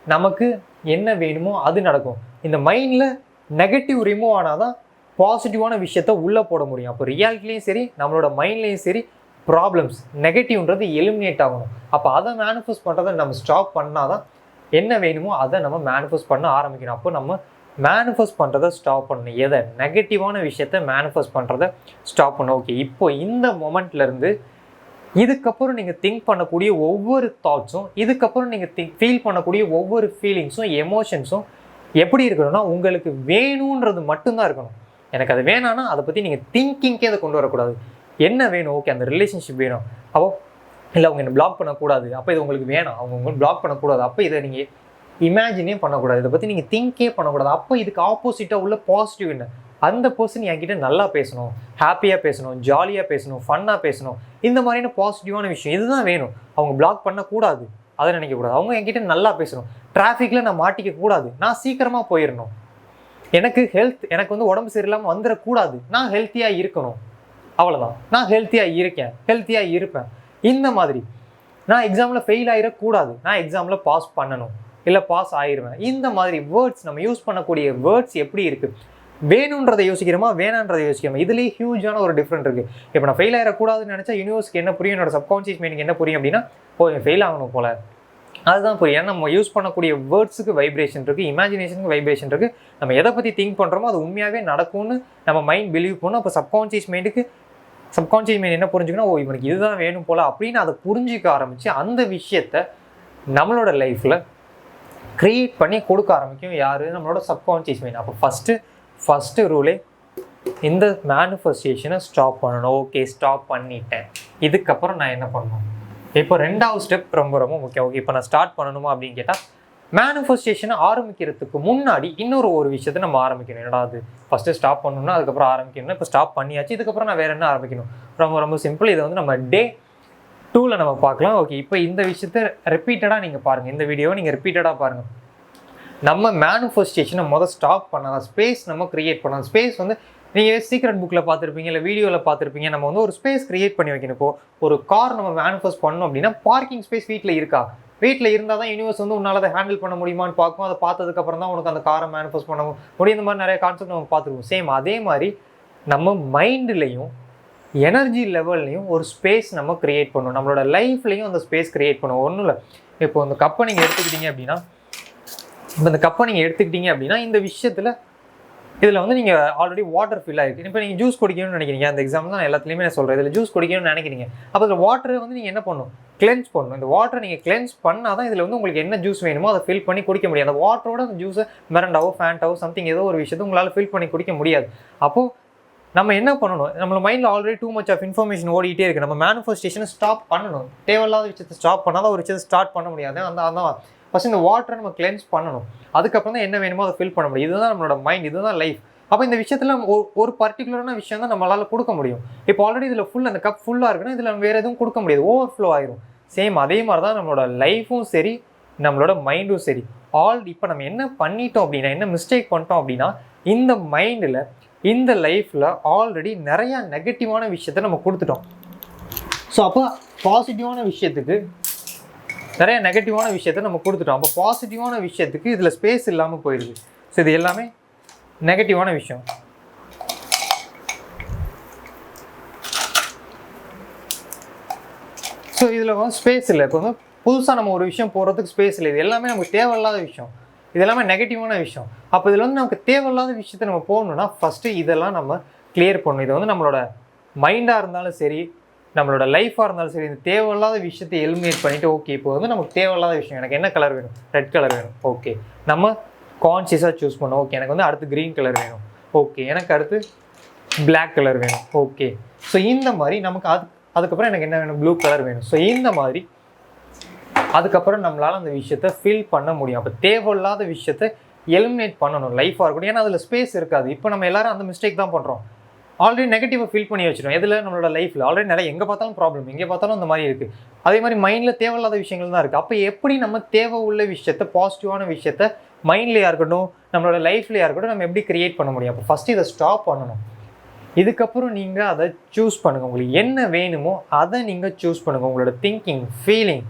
நமக்கு என்ன வேணுமோ அது நடக்கும். இந்த மைண்டில் நெகட்டிவ் ரிமூவ் ஆனால் தான் பாசிட்டிவான விஷயத்த உள்ளே போட முடியும். அப்போ ரியாலிட்டிலையும் சரி நம்மளோட மைண்ட்லேயும் சரி ப்ராப்ளம்ஸ் நெகட்டிவ்ன்றது எலிமினேட் ஆகணும். அப்போ அதை மேனிஃபெஸ்ட் பண்ணுறதை நம்ம ஸ்டாப் பண்ணால் தான் என்ன வேணுமோ அதை நம்ம மேனிஃபெஸ்ட் பண்ண ஆரம்பிக்கணும். அப்போ நம்ம மேனிஃபெஸ்ட் பண்ணுறதை ஸ்டாப் பண்ணணும். எதை? நெகட்டிவான விஷயத்த மேனிஃபெஸ்ட் பண்ணுறதை ஸ்டாப் பண்ணணும். ஓகே, இப்போ இந்த மொமெண்ட்லேருந்து இதுக்கப்புறம் நீங்கள் திங்க் பண்ணக்கூடிய ஒவ்வொரு தாட்ஸும், இதுக்கப்புறம் நீங்கள் ஃபீல் பண்ணக்கூடிய ஒவ்வொரு ஃபீலிங்ஸும், எமோஷன்ஸும் எப்படி இருக்கணும்னா உங்களுக்கு வேணுன்றது மட்டும்தான் இருக்கணும். எனக்கு அது வேணான்னா அதை பற்றி நீங்கள் திங்கிங்கே அதை கொண்டு வரக்கூடாது. என்ன வேணும்? ஓகே, அந்த ரிலேஷன்ஷிப் வேணும். அப்போ இல்லை அவங்க என்ன பிளாக் பண்ணக்கூடாது, அப்போ இது உங்களுக்கு வேணாம். அவங்க பிளாக் பண்ணக்கூடாது, அப்போ இதை நீங்கள் இமேஜினே பண்ணக்கூடாது, இதை பற்றி நீங்கள் திங்கே பண்ணக்கூடாது. அப்போ இதுக்கு ஆப்போசிட்டாக உள்ள பாசிட்டிவ் என்ன? அந்த பர்சன் என்கிட்ட நல்லா பேசணும், ஹாப்பியாக பேசணும், ஜாலியாக பேசணும், ஃபன்னாக பேசணும், இந்த மாதிரியான பாசிட்டிவான விஷயம் இதுதான் வேணும். அவங்க பிளாக் பண்ணக்கூடாது, அதை நினைக்கக்கூடாது. அவங்க என்கிட்ட நல்லா பேசணும், டிராஃபிக்கில் நான் மாட்டிக்க கூடாது, நான் சீக்கிரமாக போயிடணும், எனக்கு எனக்கு உடம்பு சரியில்லாமல் வந்துடக்கூடாது, நான் ஹெல்த்தியாக இருக்கணும், அவ்வளோதான். நான் ஹெல்த்தியாக இருப்பேன். இந்த மாதிரி நான் எக்ஸாமில் ஃபெயில் ஆகிடக்கூடாது, நான் எக்ஸாமில் பாஸ் பண்ணணும், இல்லை பாஸ் ஆயிடுவேன். இந்த மாதிரி வேர்ட்ஸ் நம்ம யூஸ் பண்ணக்கூடிய வேர்ட்ஸ் எப்படி இருக்குது? வேணுன்றதை யோசிக்கிறோமா, வேணான்றதை யோசிக்கிறோமா? இதுலேயே ஹியூஜான ஒரு டிஃப்ரெண்ட் இருக்குது. இப்போ நான் ஃபெயில் ஆகிடக்கூடாதுன்னு நினச்சா யூனிவர்ஸ்க்கு என்ன புரியும், என்னோட சப்கான்ஷியஸ் மைண்டுக்கு என்ன புரியும் அப்படின்னா, ஃபெயில் ஆகணும் போல, அதுதான் புரியும். ஏன்னா நம்ம யூஸ் பண்ணக்கூடிய வேர்ட்ஸுக்கு வைப்ரேஷன் இருக்குது, இமேஜினேஷனுக்கு வைப்ரேஷன் இருக்குது. நம்ம எதை பற்றி திங்க் பண்ணுறோமோ அது உண்மையாகவே நடக்கும்னு நம்ம மைண்ட் பிலீவ் பண்ணணும். அப்போ சப்கான்ஷியஸ் மைண்ட் என்ன புரிஞ்சுக்கணும், இவனுக்கு இதுதான் வேணும் போல் அப்படின்னு அதை புரிஞ்சிக்க ஆரம்பித்து அந்த விஷயத்தை நம்மளோட லைஃப்பில் க்ரியேட் பண்ணி கொடுக்க ஆரம்பிக்கும். யார்? நம்மளோட சப்கான்ஷியஸ் மைண்ட். அப்போ ஃபஸ்ட்டு ரூலே இந்த மேனிஃபெஸ்டேஷனை ஸ்டாப் பண்ணணும். ஓகே, ஸ்டாப் பண்ணிட்டேன். இதுக்கப்புறம் நான் என்ன பண்ணணும்? இப்போ ரெண்டாவது ஸ்டெப் ரொம்ப முக்கியம். ஓகே, இப்போ நான் ஸ்டார்ட் பண்ணணுமா அப்படின்னு கேட்டால், மேனிஃபெஸ்டேஷனை ஆரம்பிக்கிறதுக்கு முன்னாடி ஒரு விஷயத்தை நம்ம ஆரம்பிக்கணும். என்னடா அது? ஃபஸ்ட்டு ஸ்டாப் பண்ணணும்னா அதுக்கப்புறம் ஆரம்பிக்கணும். இப்போ ஸ்டாப் பண்ணியாச்சு, இதுக்கப்புறம் நான் வேறு என்ன ஆரம்பிக்கணும்? ரொம்ப சிம்பிள். இதை நம்ம டே 2ல் நம்ம பார்க்கலாம். ஓகே, இப்போ இந்த விஷயத்தை ரிப்பீட்டடாக நீங்கள் பாருங்கள், இந்த வீடியோவை நீங்கள் ரிப்பீட்டடாக பாருங்கள். நம்ம மேனிஃபெஸ்டேஷனை ஸ்டாப் பண்ணலாம், ஸ்பேஸ் நம்ம க்ரியேட் பண்ணலாம். ஸ்பேஸ் நீங்கள் சீக்ரெட் புக்கில் பார்த்துருப்பீங்க, இல்லை வீடியோவில் பார்த்துருப்பீங்க. நம்ம ஒரு ஸ்பேஸ் க்ரியேட் பண்ணி வைக்கணும். இப்போ ஒரு கார் நம்ம மேனிஃபெஸ்ட் பண்ணணும் அப்படின்னா பார்க்கிங் ஸ்பேஸ் வீட்டில் இருக்கா? வீட்டில் இருந்தால் தான் யூனிவர்ஸ் உன்னால் அதை ஹேண்டில் பண்ண முடியுமான்னு பார்க்கும். அதை பார்த்ததுக்கப்புறம் தான் உனக்கு அந்த காரை மேனிஃபெஸ்ட் பண்ண முடியும். இந்த மாதிரி நிறைய கான்செப்ட் நம்ம பார்த்துருக்கோம். சேம் அதே மாதிரி நம்ம மைண்ட்லேயும் எனர்ஜி லெவல்லையும் ஒரு ஸ்பேஸ் நம்ம க்ரியேட் பண்ணணும். நம்மளோட லைஃப்லையும் அந்த ஸ்பேஸ் க்ரியேட் பண்ணணும். ஒன்றும் இல்லை, இப்போ இந்த கப்பை நீங்கள் எடுத்துக்கிட்டீங்க அப்படின்னா இந்த விஷயத்தில் இதில் நீங்கள் ஆல்ரெடி வாட்டர் ஃபில் ஆகிருக்கு. இப்போ நீங்கள் ஜூஸ் குடிக்கணும்னு நினைக்கிறீங்க, அந்த எக்ஸாம்பிள் தான் எல்லாத்துலேயுமே நான் சொல்கிறேன். இதில் ஜூஸ் குடிக்கணும்னு நினைக்கிறீங்க. அப்போ அதில் வாட்டரை நீங்கள் என்ன பண்ணணும்? கிளென்ஸ் பண்ணணும். இந்த வாட்டரை நீங்கள் கிளென்ஸ் பண்ணால் தான் இதில் வந்து உங்களுக்கு என்ன ஜூஸ் வேணுமோ அதை ஃபில் பண்ணி குடிக்க முடியாது. அந்த வாட்டரோட அந்த ஜூஸை மிரண்டாவோ ஃபேண்டாவோ சம்திங் ஏதோ ஒரு விஷயத்தை உங்களால் ஃபில் பண்ணி குடிக்க முடியாது. அப்போது நம்ம என்ன பண்ணணும், நம்ம மைண்டில் already too much of information ஓடிட்டே இருக்குது. நம்ம மேனிஃபெஸ்டேஷனை ஸ்டாப் பண்ணணும். தேவையில்லாத விஷயத்தை ஸ்டாப் பண்ணால் தான் ஒரு விஷயத்தை ஸ்டார்ட் பண்ண முடியாது. அதான் ஃபஸ்ட் இந்த வாட்டரை நம்ம கிளென்ஸ் பண்ணணும். அதுக்கப்புறம் தான் என்ன வேணுமோ அதை ஃபில் பண்ண முடியும். இதுதான் நம்மளோட மைண்ட், இதுதான் லைஃப். அப்போ இந்த விஷயத்தில் ஒரு பர்டிகுலரான விஷயம் தான் நம்மளால் கொடுக்க முடியும். இப்போ ஆல்ரெடி இதில் ஃபுல் அந்த கப் ஃபுல்லாக இருக்குன்னா இதில் வேறு எதுவும் கொடுக்க முடியாது, ஓவர்ஃப்ளோ ஆயிரும். சேம் அதே மாதிரி தான் நம்மளோட லைஃப்பும் சரி, நம்மளோட மைண்டும் சரி. இப்போ நம்ம என்ன பண்ணிட்டோம் அப்படின்னா, என்ன மிஸ்டேக் பண்ணிட்டோம் அப்படின்னா, இந்த மைண்டில் இந்த லைஃப்பில் ஆல்ரெடி நிறையா நெகட்டிவான விஷயத்த நம்ம கொடுத்துட்டோம். ஸோ அப்போ பாசிட்டிவான விஷயத்துக்கு நிறைய நெகட்டிவான விஷயத்த நம்ம கொடுத்துட்டோம். அப்போ பாசிட்டிவான விஷயத்துக்கு இதில் ஸ்பேஸ் இல்லாமல் போயிடுது. ஸோ இது எல்லாமே நெகட்டிவான விஷயம். ஸோ இதில் வந்து ஸ்பேஸ் இல்லை. இப்போ வந்து புதுசாக நம்ம ஒரு விஷயம் போடுறதுக்கு ஸ்பேஸ் இல்லை. இது எல்லாமே நமக்கு தேவையில்லாத விஷயம், இது எல்லாமே நெகட்டிவான விஷயம். அப்போ இதில் வந்து நமக்கு தேவையில்லாத விஷயத்த நம்ம போகணுன்னா ஃபஸ்ட்டு இதெல்லாம் நம்ம கிளியர் பண்ணணும். இது வந்து நம்மளோட மைண்டாக இருந்தாலும் சரி, நம்மளோட லைஃபாக இருந்தாலும் சரி, இந்த தேவையில்லாத விஷயத்தை எலிமினேட் பண்ணிவிட்டு, ஓகே இப்போ வந்து நமக்கு தேவையில்லாத விஷயம், எனக்கு என்ன கலர் வேணும், ரெட் கலர் வேணும், ஓகே நம்ம கான்ஷியஸாக சூஸ் பண்ணோம். ஓகே எனக்கு வந்து அடுத்து க்ரீன் கலர் வேணும், ஓகே எனக்கு அடுத்து பிளாக் கலர் வேணும், ஓகே. ஸோ இந்த மாதிரி நமக்கு அதுக்கப்புறம் எனக்கு என்ன வேணும், ப்ளூ கலர் வேணும். ஸோ இந்த மாதிரி அதுக்கப்புறம் நம்மளால் அந்த விஷயத்தை ஃபில் பண்ண முடியும். அப்போ தேவையில்லாத விஷயத்தை எலிமினேட் பண்ணணும் லைஃபாக இருக்கட்டும். ஏன்னா அதில் ஸ்பேஸ் இருக்காது. இப்போ நம்ம எல்லாரும் அந்த மிஸ்டேக் தான் பண்ணுறோம். ஆல்ரெடி நெகட்டிவாக ஃபீல் பண்ணி வச்சிடும். எதில் நம்மளோட லைஃப்பில் ஆல்ரெடி நிறைய எங்கே பார்த்தாலும் ப்ராப்ளம், எங்கே பார்த்தாலும் அந்த மாதிரி இருக்குது. அதே மாதிரி மைண்டில் தேவையில்லாத விஷயங்கள் தான் இருக்குது. அப்போ எப்படி நம்ம தேவை உள்ள விஷயத்த, பாசிட்டிவான விஷயத்த மைண்ட்லேயா இருக்கட்டும், நம்மளோட லைஃப்லேயா இருக்கட்டும், நம்ம எப்படி கிரியேட் பண்ண முடியும்? அப்போ ஃபஸ்ட்டு இதை ஸ்டாப் பண்ணணும். இதுக்கப்புறம் நீங்கள் அதை சூஸ் பண்ணுங்கள். உங்களுக்கு என்ன வேணுமோ அதை நீங்கள் சூஸ் பண்ணுங்கள். உங்களோட திங்கிங், ஃபீலிங்,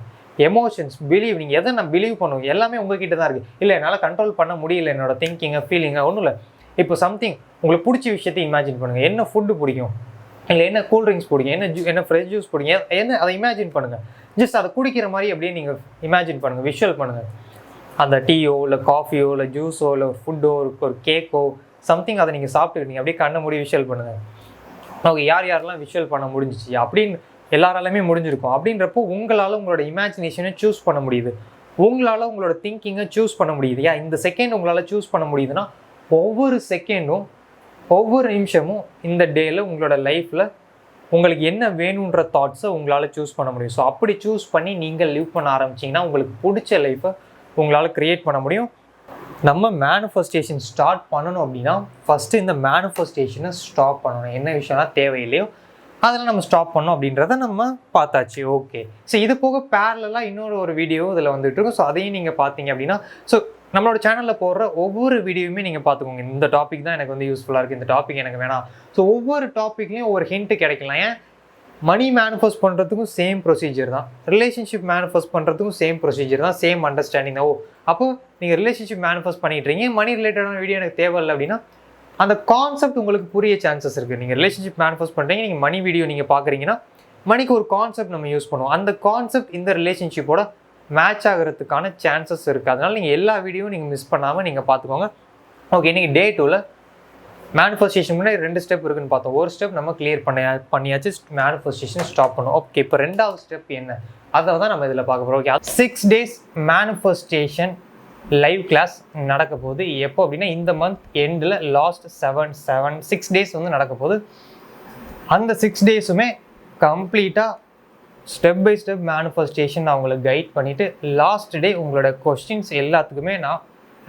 எமோஷன்ஸ், பிலீவ், நீங்கள் எதை நான் பிலீவ் பண்ணுவோம் எல்லாமே உங்ககிட்ட தான் இருக்குது. இல்லை என்னால் கண்ட்ரோல் பண்ண முடியல என்னோட திங்கிங்கை, ஃபீலிங்கை, ஒன்றும் இல்லை. இப்போ சம்திங் உங்களுக்கு பிடிச்ச விஷயத்தை இமேஜின் பண்ணுங்கள். என்ன ஃபுட்டு பிடிக்கும், இல்லை என்ன கூல்ட்ரிங்க்ஸ் பிடிக்கும், என்ன ஃப்ரெஷ் ஜூஸ் பிடிக்கும், என்ன அதை இமேஜின் பண்ணுங்கள். ஜஸ்ட் அதை குடிக்கிற மாதிரி அப்படியே நீங்கள் இமேஜின் பண்ணுங்கள், விஷுவல் பண்ணுங்கள். அந்த டீயோ இல்லை காஃபியோ இல்லை ஜூஸோ இல்லை ஒரு ஃபுட்டோ ஒரு கேக்கோ சம்திங் அதை நீங்கள் சாப்பிட்டுக்கிட்டீங்க, அப்படியே கண்ணை மூடி விஷுவல் பண்ணுங்கள். ஓகே யாரெல்லாம் விஷுவல் பண்ண முடிஞ்சிச்சு அப்படின்னு எல்லாராலுமே முடிஞ்சிருக்கும். அப்படின்றப்போ உங்களால் உங்களோட இமேஜினேஷனை சூஸ் பண்ண முடியுது, உங்களால் உங்களோட திங்கிங்கை சூஸ் பண்ண முடியுது. இந்த செகண்ட் உங்களால் சூஸ் பண்ண முடியுதுன்னா ஒவ்வொரு செகண்டும் ஒவ்வொரு நிமிஷமும் இந்த டேயில் உங்களோட லைஃப்பில் உங்களுக்கு என்ன வேணுன்ற தாட்ஸை உங்களால் சூஸ் பண்ண முடியும். ஸோ அப்படி சூஸ் பண்ணி நீங்கள் லிவ் பண்ண ஆரம்பிச்சிங்கன்னா உங்களுக்கு பிடிச்ச லைஃப்பை உங்களால் க்ரியேட் பண்ண முடியும். நம்ம மேனிஃபெஸ்டேஷன் ஸ்டார்ட் பண்ணணும் அப்படின்னா ஃபஸ்ட்டு இந்த மேனிஃபெஸ்டேஷனை ஸ்டாப் பண்ணணும். என்ன விஷயம்லாம் தேவையில்லையோ அதெல்லாம் நம்ம ஸ்டாப் பண்ணோம் அப்படின்றத நம்ம பார்த்தாச்சு. ஓகே, ஸோ இது போக பேரலாக இன்னொரு வீடியோ இதில் வந்துட்டு இருக்கும். ஸோ அதையும் நீங்கள் பார்த்தீங்க அப்படின்னா, ஸோ நம்மளோட சேனலில் போடுற ஒவ்வொரு வீடியோவுமே நீங்கள் பார்த்துக்கோங்க. இந்த டாபிக் தான் எனக்கு வந்து யூஸ்ஃபுல்லாக இருக்குது, இந்த டாபிக் எனக்கு வேணாம். ஸோ ஒவ்வொரு டாப்பிக்லையும் ஒரு ஹிண்ட்டு கிடைக்கலாம். ஏன் மணி மேனிஃபெஸ்ட் பண்ணுறதுக்கும் சேம் ப்ரொசீஜர் தான், ரிலேஷன்ஷிப் மேனிஃபெஸ்ட் பண்ணுறதுக்கும் சேம் ப்ரொசீஜர் தான், சேம் அண்டர்ஸ்டாண்டிங் தான். அப்போ நீங்கள் ரிலேஷன்ஷிப் மேனிஃபெஸ்ட் பண்ணிட்டு இருக்கீங்க, மணி ரிலேட்டடான வீடியோ எனக்கு தேவையில்லை அப்படின்னா அந்த கான்செப்ட் உங்களுக்கு புரிய சான்சஸ் இருக்குது. நீங்கள் ரிலேஷன்ஷிப் மேனிஃபெஸ்ட் பண்ணுறீங்க, நீங்கள் மணி வீடியோ நீங்கள் பார்க்குறீங்கன்னா மணிக்கு ஒரு கான்செப்ட் நம்ம யூஸ் பண்ணுவோம். அந்த கான்செப்ட் இந்த ரிலேஷன்ஷிப்போட மேட்ச் ஆகிறதுக்கான சான்சஸ் இருக்குது. அதனால் நீங்கள் எல்லா வீடியோவும் நீங்கள் மிஸ் பண்ணாமல் நீங்கள் பார்த்துக்கோங்க. ஓகே, இன்றைக்கி டே 2ல் மேனிஃபெஸ்டேஷன் முன்னாடி 2 ஸ்டெப் இருக்குன்னு பார்த்தோம். ஒரு ஸ்டெப் நம்ம கிளியர் பண்ணியாச்சு, மேனிஃபெஸ்டேஷன் ஸ்டாப் பண்ணோம். ஓகே, இப்போ 2வது ஸ்டெப் என்ன, அதை தான் நம்ம இதில் பார்க்க போகிறோம். Okay, 6 days manifestation live class நடக்க போகுது. எப்போ அப்படின்னா இந்த மந்த் எண்டில் லாஸ்ட் 6 days வந்து நடக்க போகுது. அந்த 6 daysமே கம்ப்ளீட்டாக ஸ்டெப் பை ஸ்டெப் மேனிஃபெஸ்டேஷன் நான் உங்களுக்கு கைட் பண்ணிவிட்டு லாஸ்ட் டே உங்களோட கொஸ்டின்ஸ் எல்லாத்துக்குமே நான்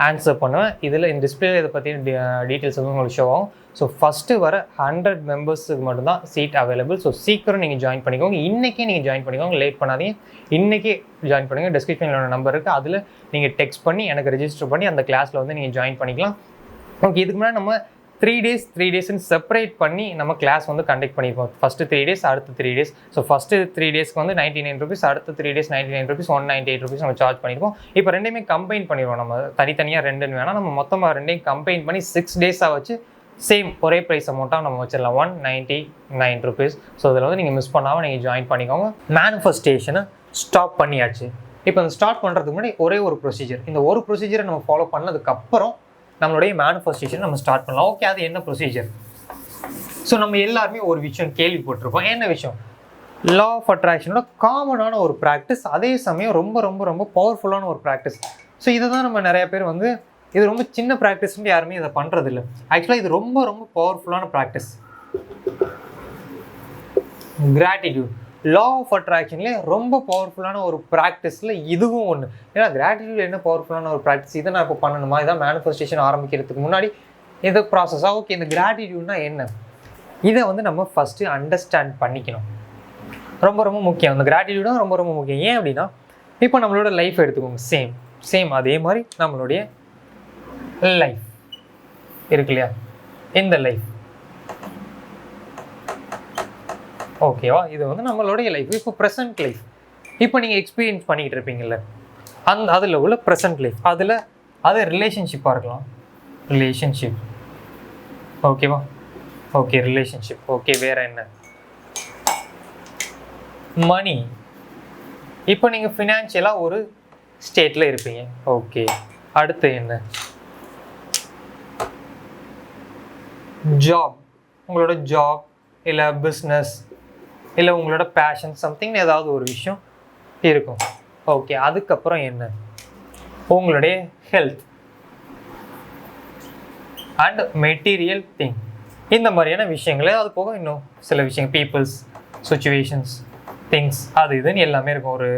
ஆன்சர் பண்ணுவேன். இதில் இந்த டிஸ்பிளேல இதை பற்றின டீட்டெயில்ஸ் வந்து உங்களுக்கு ஷோ ஆகும். ஸோ ஃபஸ்ட்டு வர 100 மெம்பர்ஸுக்கு மட்டும்தான் சீட் அவைலபிள். ஸோ சீக்கிரம் நீங்கள் ஜாயின் பண்ணிக்கோங்க, இன்றைக்கே நீங்கள் ஜாயின் பண்ணிக்கோங்க, லேட் பண்ணாதீங்க, இன்றைக்கே ஜாயின் பண்ணுங்கள். டிஸ்கிரிப்ஷனில் நம்பர் இருக்குது, அதில் நீங்கள் டெக்ஸ்ட் பண்ணி எனக்கு ரெஜிஸ்டர் பண்ணி அந்த கிளாஸில் வந்து நீங்கள் ஜாயின் பண்ணிக்கலாம். ஓகே, இதுக்கு முன்னாடி நம்ம 3 days செப்பரேட் பண்ணி நம்ம கிளாஸ் வந்து கண்டக்ட் பண்ணியிருக்கோம். ஃபஸ்ட்டு 3 days, அடுத்து 3 days. ஸோ ஃபஸ்ட்டு 3 daysக்கு வந்து 99 rupees, அடுத்த 3 days 99 rupees, 198 rupees நம்ம சார்ஜ் பண்ணியிருக்கோம். இப்போ ரெண்டையுமே கம்பைன் பண்ணிடுவோம். நம்ம தனித்தனியாக ரெண்டுன்னு வேணால் நம்ம மொத்தமாக ரெண்டையும் கம்பைன் பண்ணி 6 days வச்சு சேம் ஒரே ப்ரைஸ் அமௌண்ட்டாக நம்ம வச்சிடலாம், 199 rupees. ஸோ இதில் வந்து நீங்கள் மிஸ் பண்ணாமல் நீங்கள் ஜாயின் பண்ணிக்கோங்க. மேனிஃபெஸ்டேஷனை ஸ்டாப் பண்ணியாச்சு. இப்போ அந்த ஸ்டார்ட் பண்ணுறதுக்கு முன்னாடி ஒரே ஒரு ப்ரொசீஜர், இந்த ஒரு ப்ரொசீஜரை நம்ம ஃபாலோ பண்ணதுக்கப்புறம் நம்மளுடைய மேனிஃபெஸ்டேஷன் நம்ம ஸ்டார்ட் பண்ணலாம். ஓகே, அது என்ன ப்ரொசீஜர்? ஸோ நம்ம எல்லாருமே ஒரு விஷயம் கேள்விப்பட்டிருப்போம். என்ன விஷயம்? லா ஆஃப் அட்ராக்ஷனோட காமனான ஒரு ப்ராக்டிஸ், அதே சமயம் ரொம்ப ரொம்ப ரொம்ப பவர்ஃபுல்லான ஒரு ப்ராக்டிஸ். ஸோ இதை தான் நம்ம நிறைய பேர் வந்து இது ரொம்ப சின்ன ப்ராக்டிஸ்ன்னு யாருமே இதை பண்ணுறதில்ல. ஆக்சுவலாக இது ரொம்ப ரொம்ப பவர்ஃபுல்லான ப்ராக்டிஸ். கிராட்டிடியூட் லா ஆஃப் அட்ராக்ஷன்லேயே ரொம்ப பவர்ஃபுல்லான ஒரு ப்ராக்டிஸில் இதுவும் ஒன்று. ஏன்னா கிராட்டிடியூட் என்ன பவர்ஃபுல்லான ஒரு ப்ராக்டிஸ், இதை நான் இப்போ பண்ணணுமா, இதான் மேனிஃபெஸ்டேஷன் ஆரம்பிக்கிறதுக்கு முன்னாடி இந்த ப்ராசஸாக. ஓகே, இந்த கிராட்டிடியூட்னா என்ன, இதை வந்து நம்ம ஃபஸ்ட்டு அண்டர்ஸ்டாண்ட் பண்ணிக்கணும். ரொம்ப ரொம்ப முக்கியம். அந்த கிராட்டிடியூடும் ரொம்ப ரொம்ப முக்கியம். ஏன் அப்படின்னா, இப்போ நம்மளோட லைஃப் எடுத்துக்கோங்க, சேம் அதே மாதிரி நம்மளுடைய லைஃப் இருக்கு இல்லையா, இந்த லைஃப் ஓகேவா, இது வந்து நம்மளுடைய லைஃப். இப்போ ப்ரெசன்ட் லைஃப் இப்போ நீங்கள் எக்ஸ்பீரியன்ஸ் பண்ணிக்கிட்டு இருப்பீங்கள்ல, அதில் உள்ள ப்ரெசன்ட் லைஃப், அது ரிலேஷன்ஷிப்பாக இருக்கலாம். ரிலேஷன்ஷிப் ஓகேவா, ஓகே ரிலேஷன்ஷிப். ஓகே, வேறு என்ன, மணி. இப்போ நீங்கள் ஃபினான்ஷியலாக ஒரு ஸ்டேட்டில் இருப்பீங்க. ஓகே, அடுத்து என்ன, ஜாப். உங்களோட ஜாப் இல்லை பிஸ்னஸ் இல்லை உங்களோட பேஷன் சம்திங் ஏதாவது ஒரு விஷயம் இருக்கும். ஓகே, அதுக்கப்புறம் என்ன, உங்களுடைய ஹெல்த் அண்ட் மெட்டீரியல் திங், இந்த மாதிரியான விஷயங்களே. அது போக இன்னும் சில விஷயங்கள், பீப்புள்ஸ், சுச்சுவேஷன்ஸ், திங்ஸ், அது இதுன்னு எல்லாமே இருக்கும். ஒரு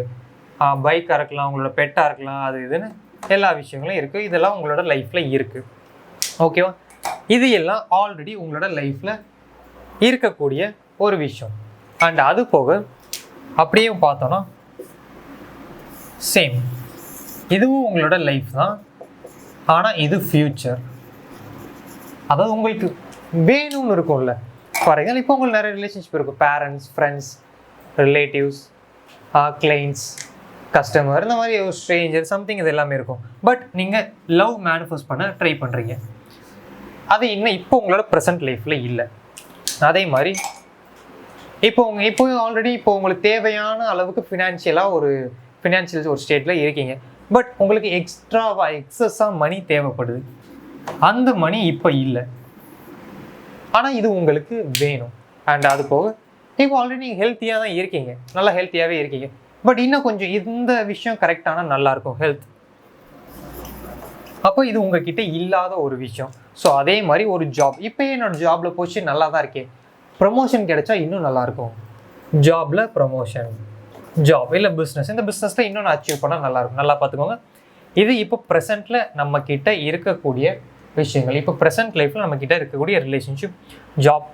பைக்காக இருக்கலாம், உங்களோட பெட்டாக இருக்கலாம், அது இதுன்னு எல்லா விஷயங்களும் இருக்குது. இதெல்லாம் உங்களோட லைஃப்பில் இருக்குது. ஓகேவா, இது எல்லாம் ஆல்ரெடி உங்களோட லைஃப்பில் இருக்கக்கூடிய ஒரு விஷயம். அண்ட் அது போக அப்படியே பார்த்தோன்னா சேம், இதுவும் உங்களோட லைஃப் தான். ஆனால் இது ஃப்யூச்சர், அதாவது உங்களுக்கு வேணும்னு இருக்கும்ல. ஃபார் எக்ஸாம்பிள் இப்போ உங்களுக்கு நிறைய ரிலேஷன்ஷிப் இருக்கும், parents, friends, relatives, clients, customer, இந்த மாதிரி ஒரு ஸ்ட்ரேஞ்சர் சம்திங், இது எல்லாமே இருக்கும். பட் நீங்கள் லவ் மேனிஃபெஸ்ட் பண்ண ட்ரை பண்ணுறீங்க, அது இன்னும் இப்போ உங்களோட ப்ரெசன்ட் லைஃப்பில் இல்லை. அதே மாதிரி இப்போ ஆல்ரெடி இப்போ உங்களுக்கு தேவையான அளவுக்கு ஃபினான்ஷியல் ஒரு ஸ்டேட்டில் இருக்கீங்க. பட் உங்களுக்கு எக்ஸஸாக மணி தேவைப்படுது, அந்த மணி இப்போ இல்லை, ஆனால் இது உங்களுக்கு வேணும். அண்ட் அது போக இப்போ ஆல்ரெடி நீங்கள் ஹெல்த்தியாக தான் இருக்கீங்க, நல்லா ஹெல்த்தியாகவே இருக்கீங்க. பட் இன்னும் கொஞ்சம் இந்த விஷயம் கரெக்டானால் நல்லாயிருக்கும், ஹெல்த். அப்போ இது உங்ககிட்ட இல்லாத ஒரு விஷயம். ஸோ அதே மாதிரி ஒரு ஜாப், இப்போ என்னோட ஜாபில் போச்சு நல்லா தான் இருக்கேன், ப்ரமோஷன் கிடைச்சா இன்னும் நல்லாயிருக்கும். ஜாபில் ப்ரமோஷன், ஜாப் இல்லை பிஸ்னஸ், இந்த பிஸ்னஸில் இன்னும் நான் அச்சீவ் பண்ணால் நல்லாயிருக்கும். நல்லா பார்த்துக்கோங்க. இது இப்போ ப்ரெசென்ட்டில் நம்மக்கிட்ட இருக்கக்கூடிய விஷயங்கள். இப்போ ப்ரெசென்ட் லைஃப்பில் நம்மக்கிட்ட இருக்கக்கூடிய ரிலேஷன்ஷிப், ஜாப்,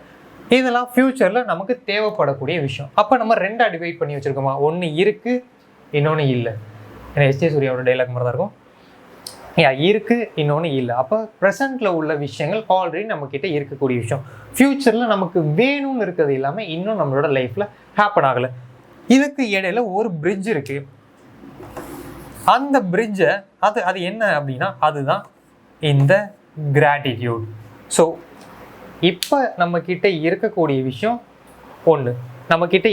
இதெல்லாம் ஃப்யூச்சரில் நமக்கு தேவைப்படக்கூடிய விஷயம். அப்போ நம்ம ரெண்டாக டிவைட் பண்ணி வச்சுருக்கோமா, ஒன்று இருக்குது, இன்னொன்று இல்லை. ஏன்னா எஸ்ஜே சூர்யாவோட டைலாக் மாதிரி தான் இருக்கும், இருக்குது, இன்னொன்று இல்லை. அப்போ ப்ரெசென்ட்டில் உள்ள விஷயங்கள் ஆல்ரெடி நம்மக்கிட்ட இருக்கக்கூடிய விஷயம். ஃப்யூச்சரில் நமக்கு வேணும்னு இருக்கிறது இல்லாமல் இன்னும் நம்மளோட லைஃப்பில் ஹேப்பன் ஆகலை. இதுக்கு இடையில ஒரு பிரிட்ஜ் இருக்குது. அந்த பிரிட்ஜை அது என்ன அப்படின்னா, அதுதான் இந்த கிராட்டிடியூட். ஸோ இப்போ நம்மக்கிட்ட இருக்கக்கூடிய விஷயம் ஒன்று, நம்மக்கிட்ட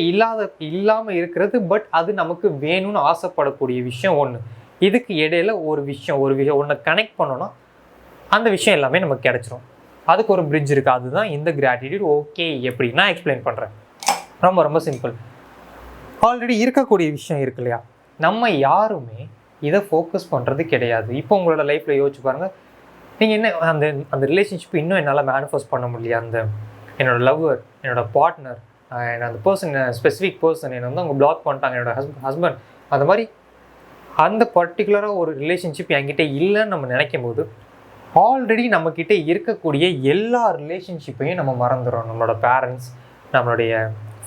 இல்லாமல் இருக்கிறது, பட் அது நமக்கு வேணும்னு ஆசைப்படக்கூடிய விஷயம் ஒன்று. இதுக்கு இடையில ஒரு விஷயம் ஒன்று கனெக்ட் பண்ணோன்னா அந்த விஷயம் எல்லாமே நமக்கு கிடைச்சிரும். அதுக்கு ஒரு பிரிட்ஜ் இருக்குது, அதுதான் இந்த கிராட்டிடியூட். ஓகே, எப்படி நான் எக்ஸ்பிளைன் பண்ணுறேன். ரொம்ப ரொம்ப சிம்பிள். ஆல்ரெடி இருக்கக்கூடிய விஷயம் இருக்கு இல்லையா, நம்ம யாருமே இதை ஃபோக்கஸ் பண்ணுறது கிடையாது. இப்போ உங்களோட லைஃப்பில் யோசிச்சு பாருங்கள், நீங்கள் என்ன அந்த ரிலேஷன்ஷிப் இன்னும் என்னால் மேனிஃபெஸ்ட் பண்ண முடியல, என்னோட லவ்வர், என்னோட பார்ட்னர், அந்த பர்சன், ஸ்பெசிஃபிக் பர்சன் என்னை வந்து அவங்க பிளாக் பண்ணிட்டாங்க, என்னோட ஹஸ்பண்ட், அந்த மாதிரி அந்த பர்டிகுலராக ஒரு ரிலேஷன்ஷிப் என்கிட்ட இல்லைன்னு நம்ம நினைக்கும் போது ஆல்ரெடி நம்மக்கிட்ட இருக்கக்கூடிய எல்லா ரிலேஷன்ஷிப்பையும் நம்ம மறந்துடும். நம்மளோட பேரண்ட்ஸ், நம்மளுடைய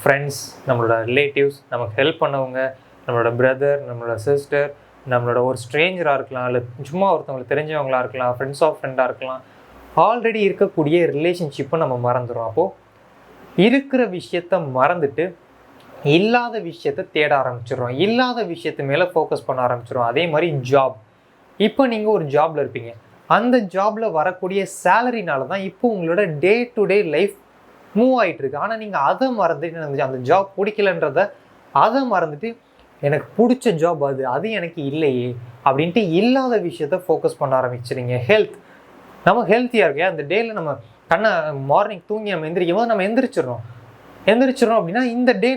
ஃப்ரெண்ட்ஸ், நம்மளோட ரிலேட்டிவ்ஸ், நமக்கு ஹெல்ப் பண்ணவங்க, நம்மளோட பிரதர், நம்மளோட சிஸ்டர், நம்மளோட ஒரு ஸ்ட்ரேஞ்சராக இருக்கலாம், இல்லை சும்மா ஒருத்தவங்களுக்கு தெரிஞ்சவங்களாக இருக்கலாம், ஃப்ரெண்ட்ஸ் ஆஃப் ஃப்ரெண்டாக இருக்கலாம். ஆல்ரெடி இருக்கக்கூடிய ரிலேஷன்ஷிப்பை நம்ம மறந்துடும். அப்போது இருக்கிற விஷயத்த மறந்துட்டு இல்லாத விஷயத்தை தேட ஆரம்பிச்சிடுறோம், இல்லாத விஷயத்து மேலே ஃபோக்கஸ் பண்ண ஆரம்பிச்சிடுறோம். அதே மாதிரி ஜாப், இப்போ நீங்கள் ஒரு ஜாபில் இருப்பீங்க, அந்த ஜாபில் வரக்கூடிய சேலரினால தான் இப்போ உங்களோட day to day life move ஆகிட்டுருக்கு. ஆனால் நீங்கள் அதை மறந்துட்டு, அந்த ஜாப் பிடிக்கலன்றத அதை மறந்துட்டு, எனக்கு பிடிச்ச ஜாப் அது எனக்கு இல்லையே அப்படின்ட்டு இல்லாத விஷயத்த ஃபோக்கஸ் பண்ண ஆரம்பிச்சிடுங்க. ஹெல்த், நம்ம ஹெல்த்தியாக இருக்கே, அந்த டேயில் நம்ம கண்ணை மார்னிங் தூங்கி நம்ம எந்திரிக்கும் போது நம்ம எந்திரிச்சிடறோம். எந்திரிச்சிடும் அப்படின்னா இந்த டே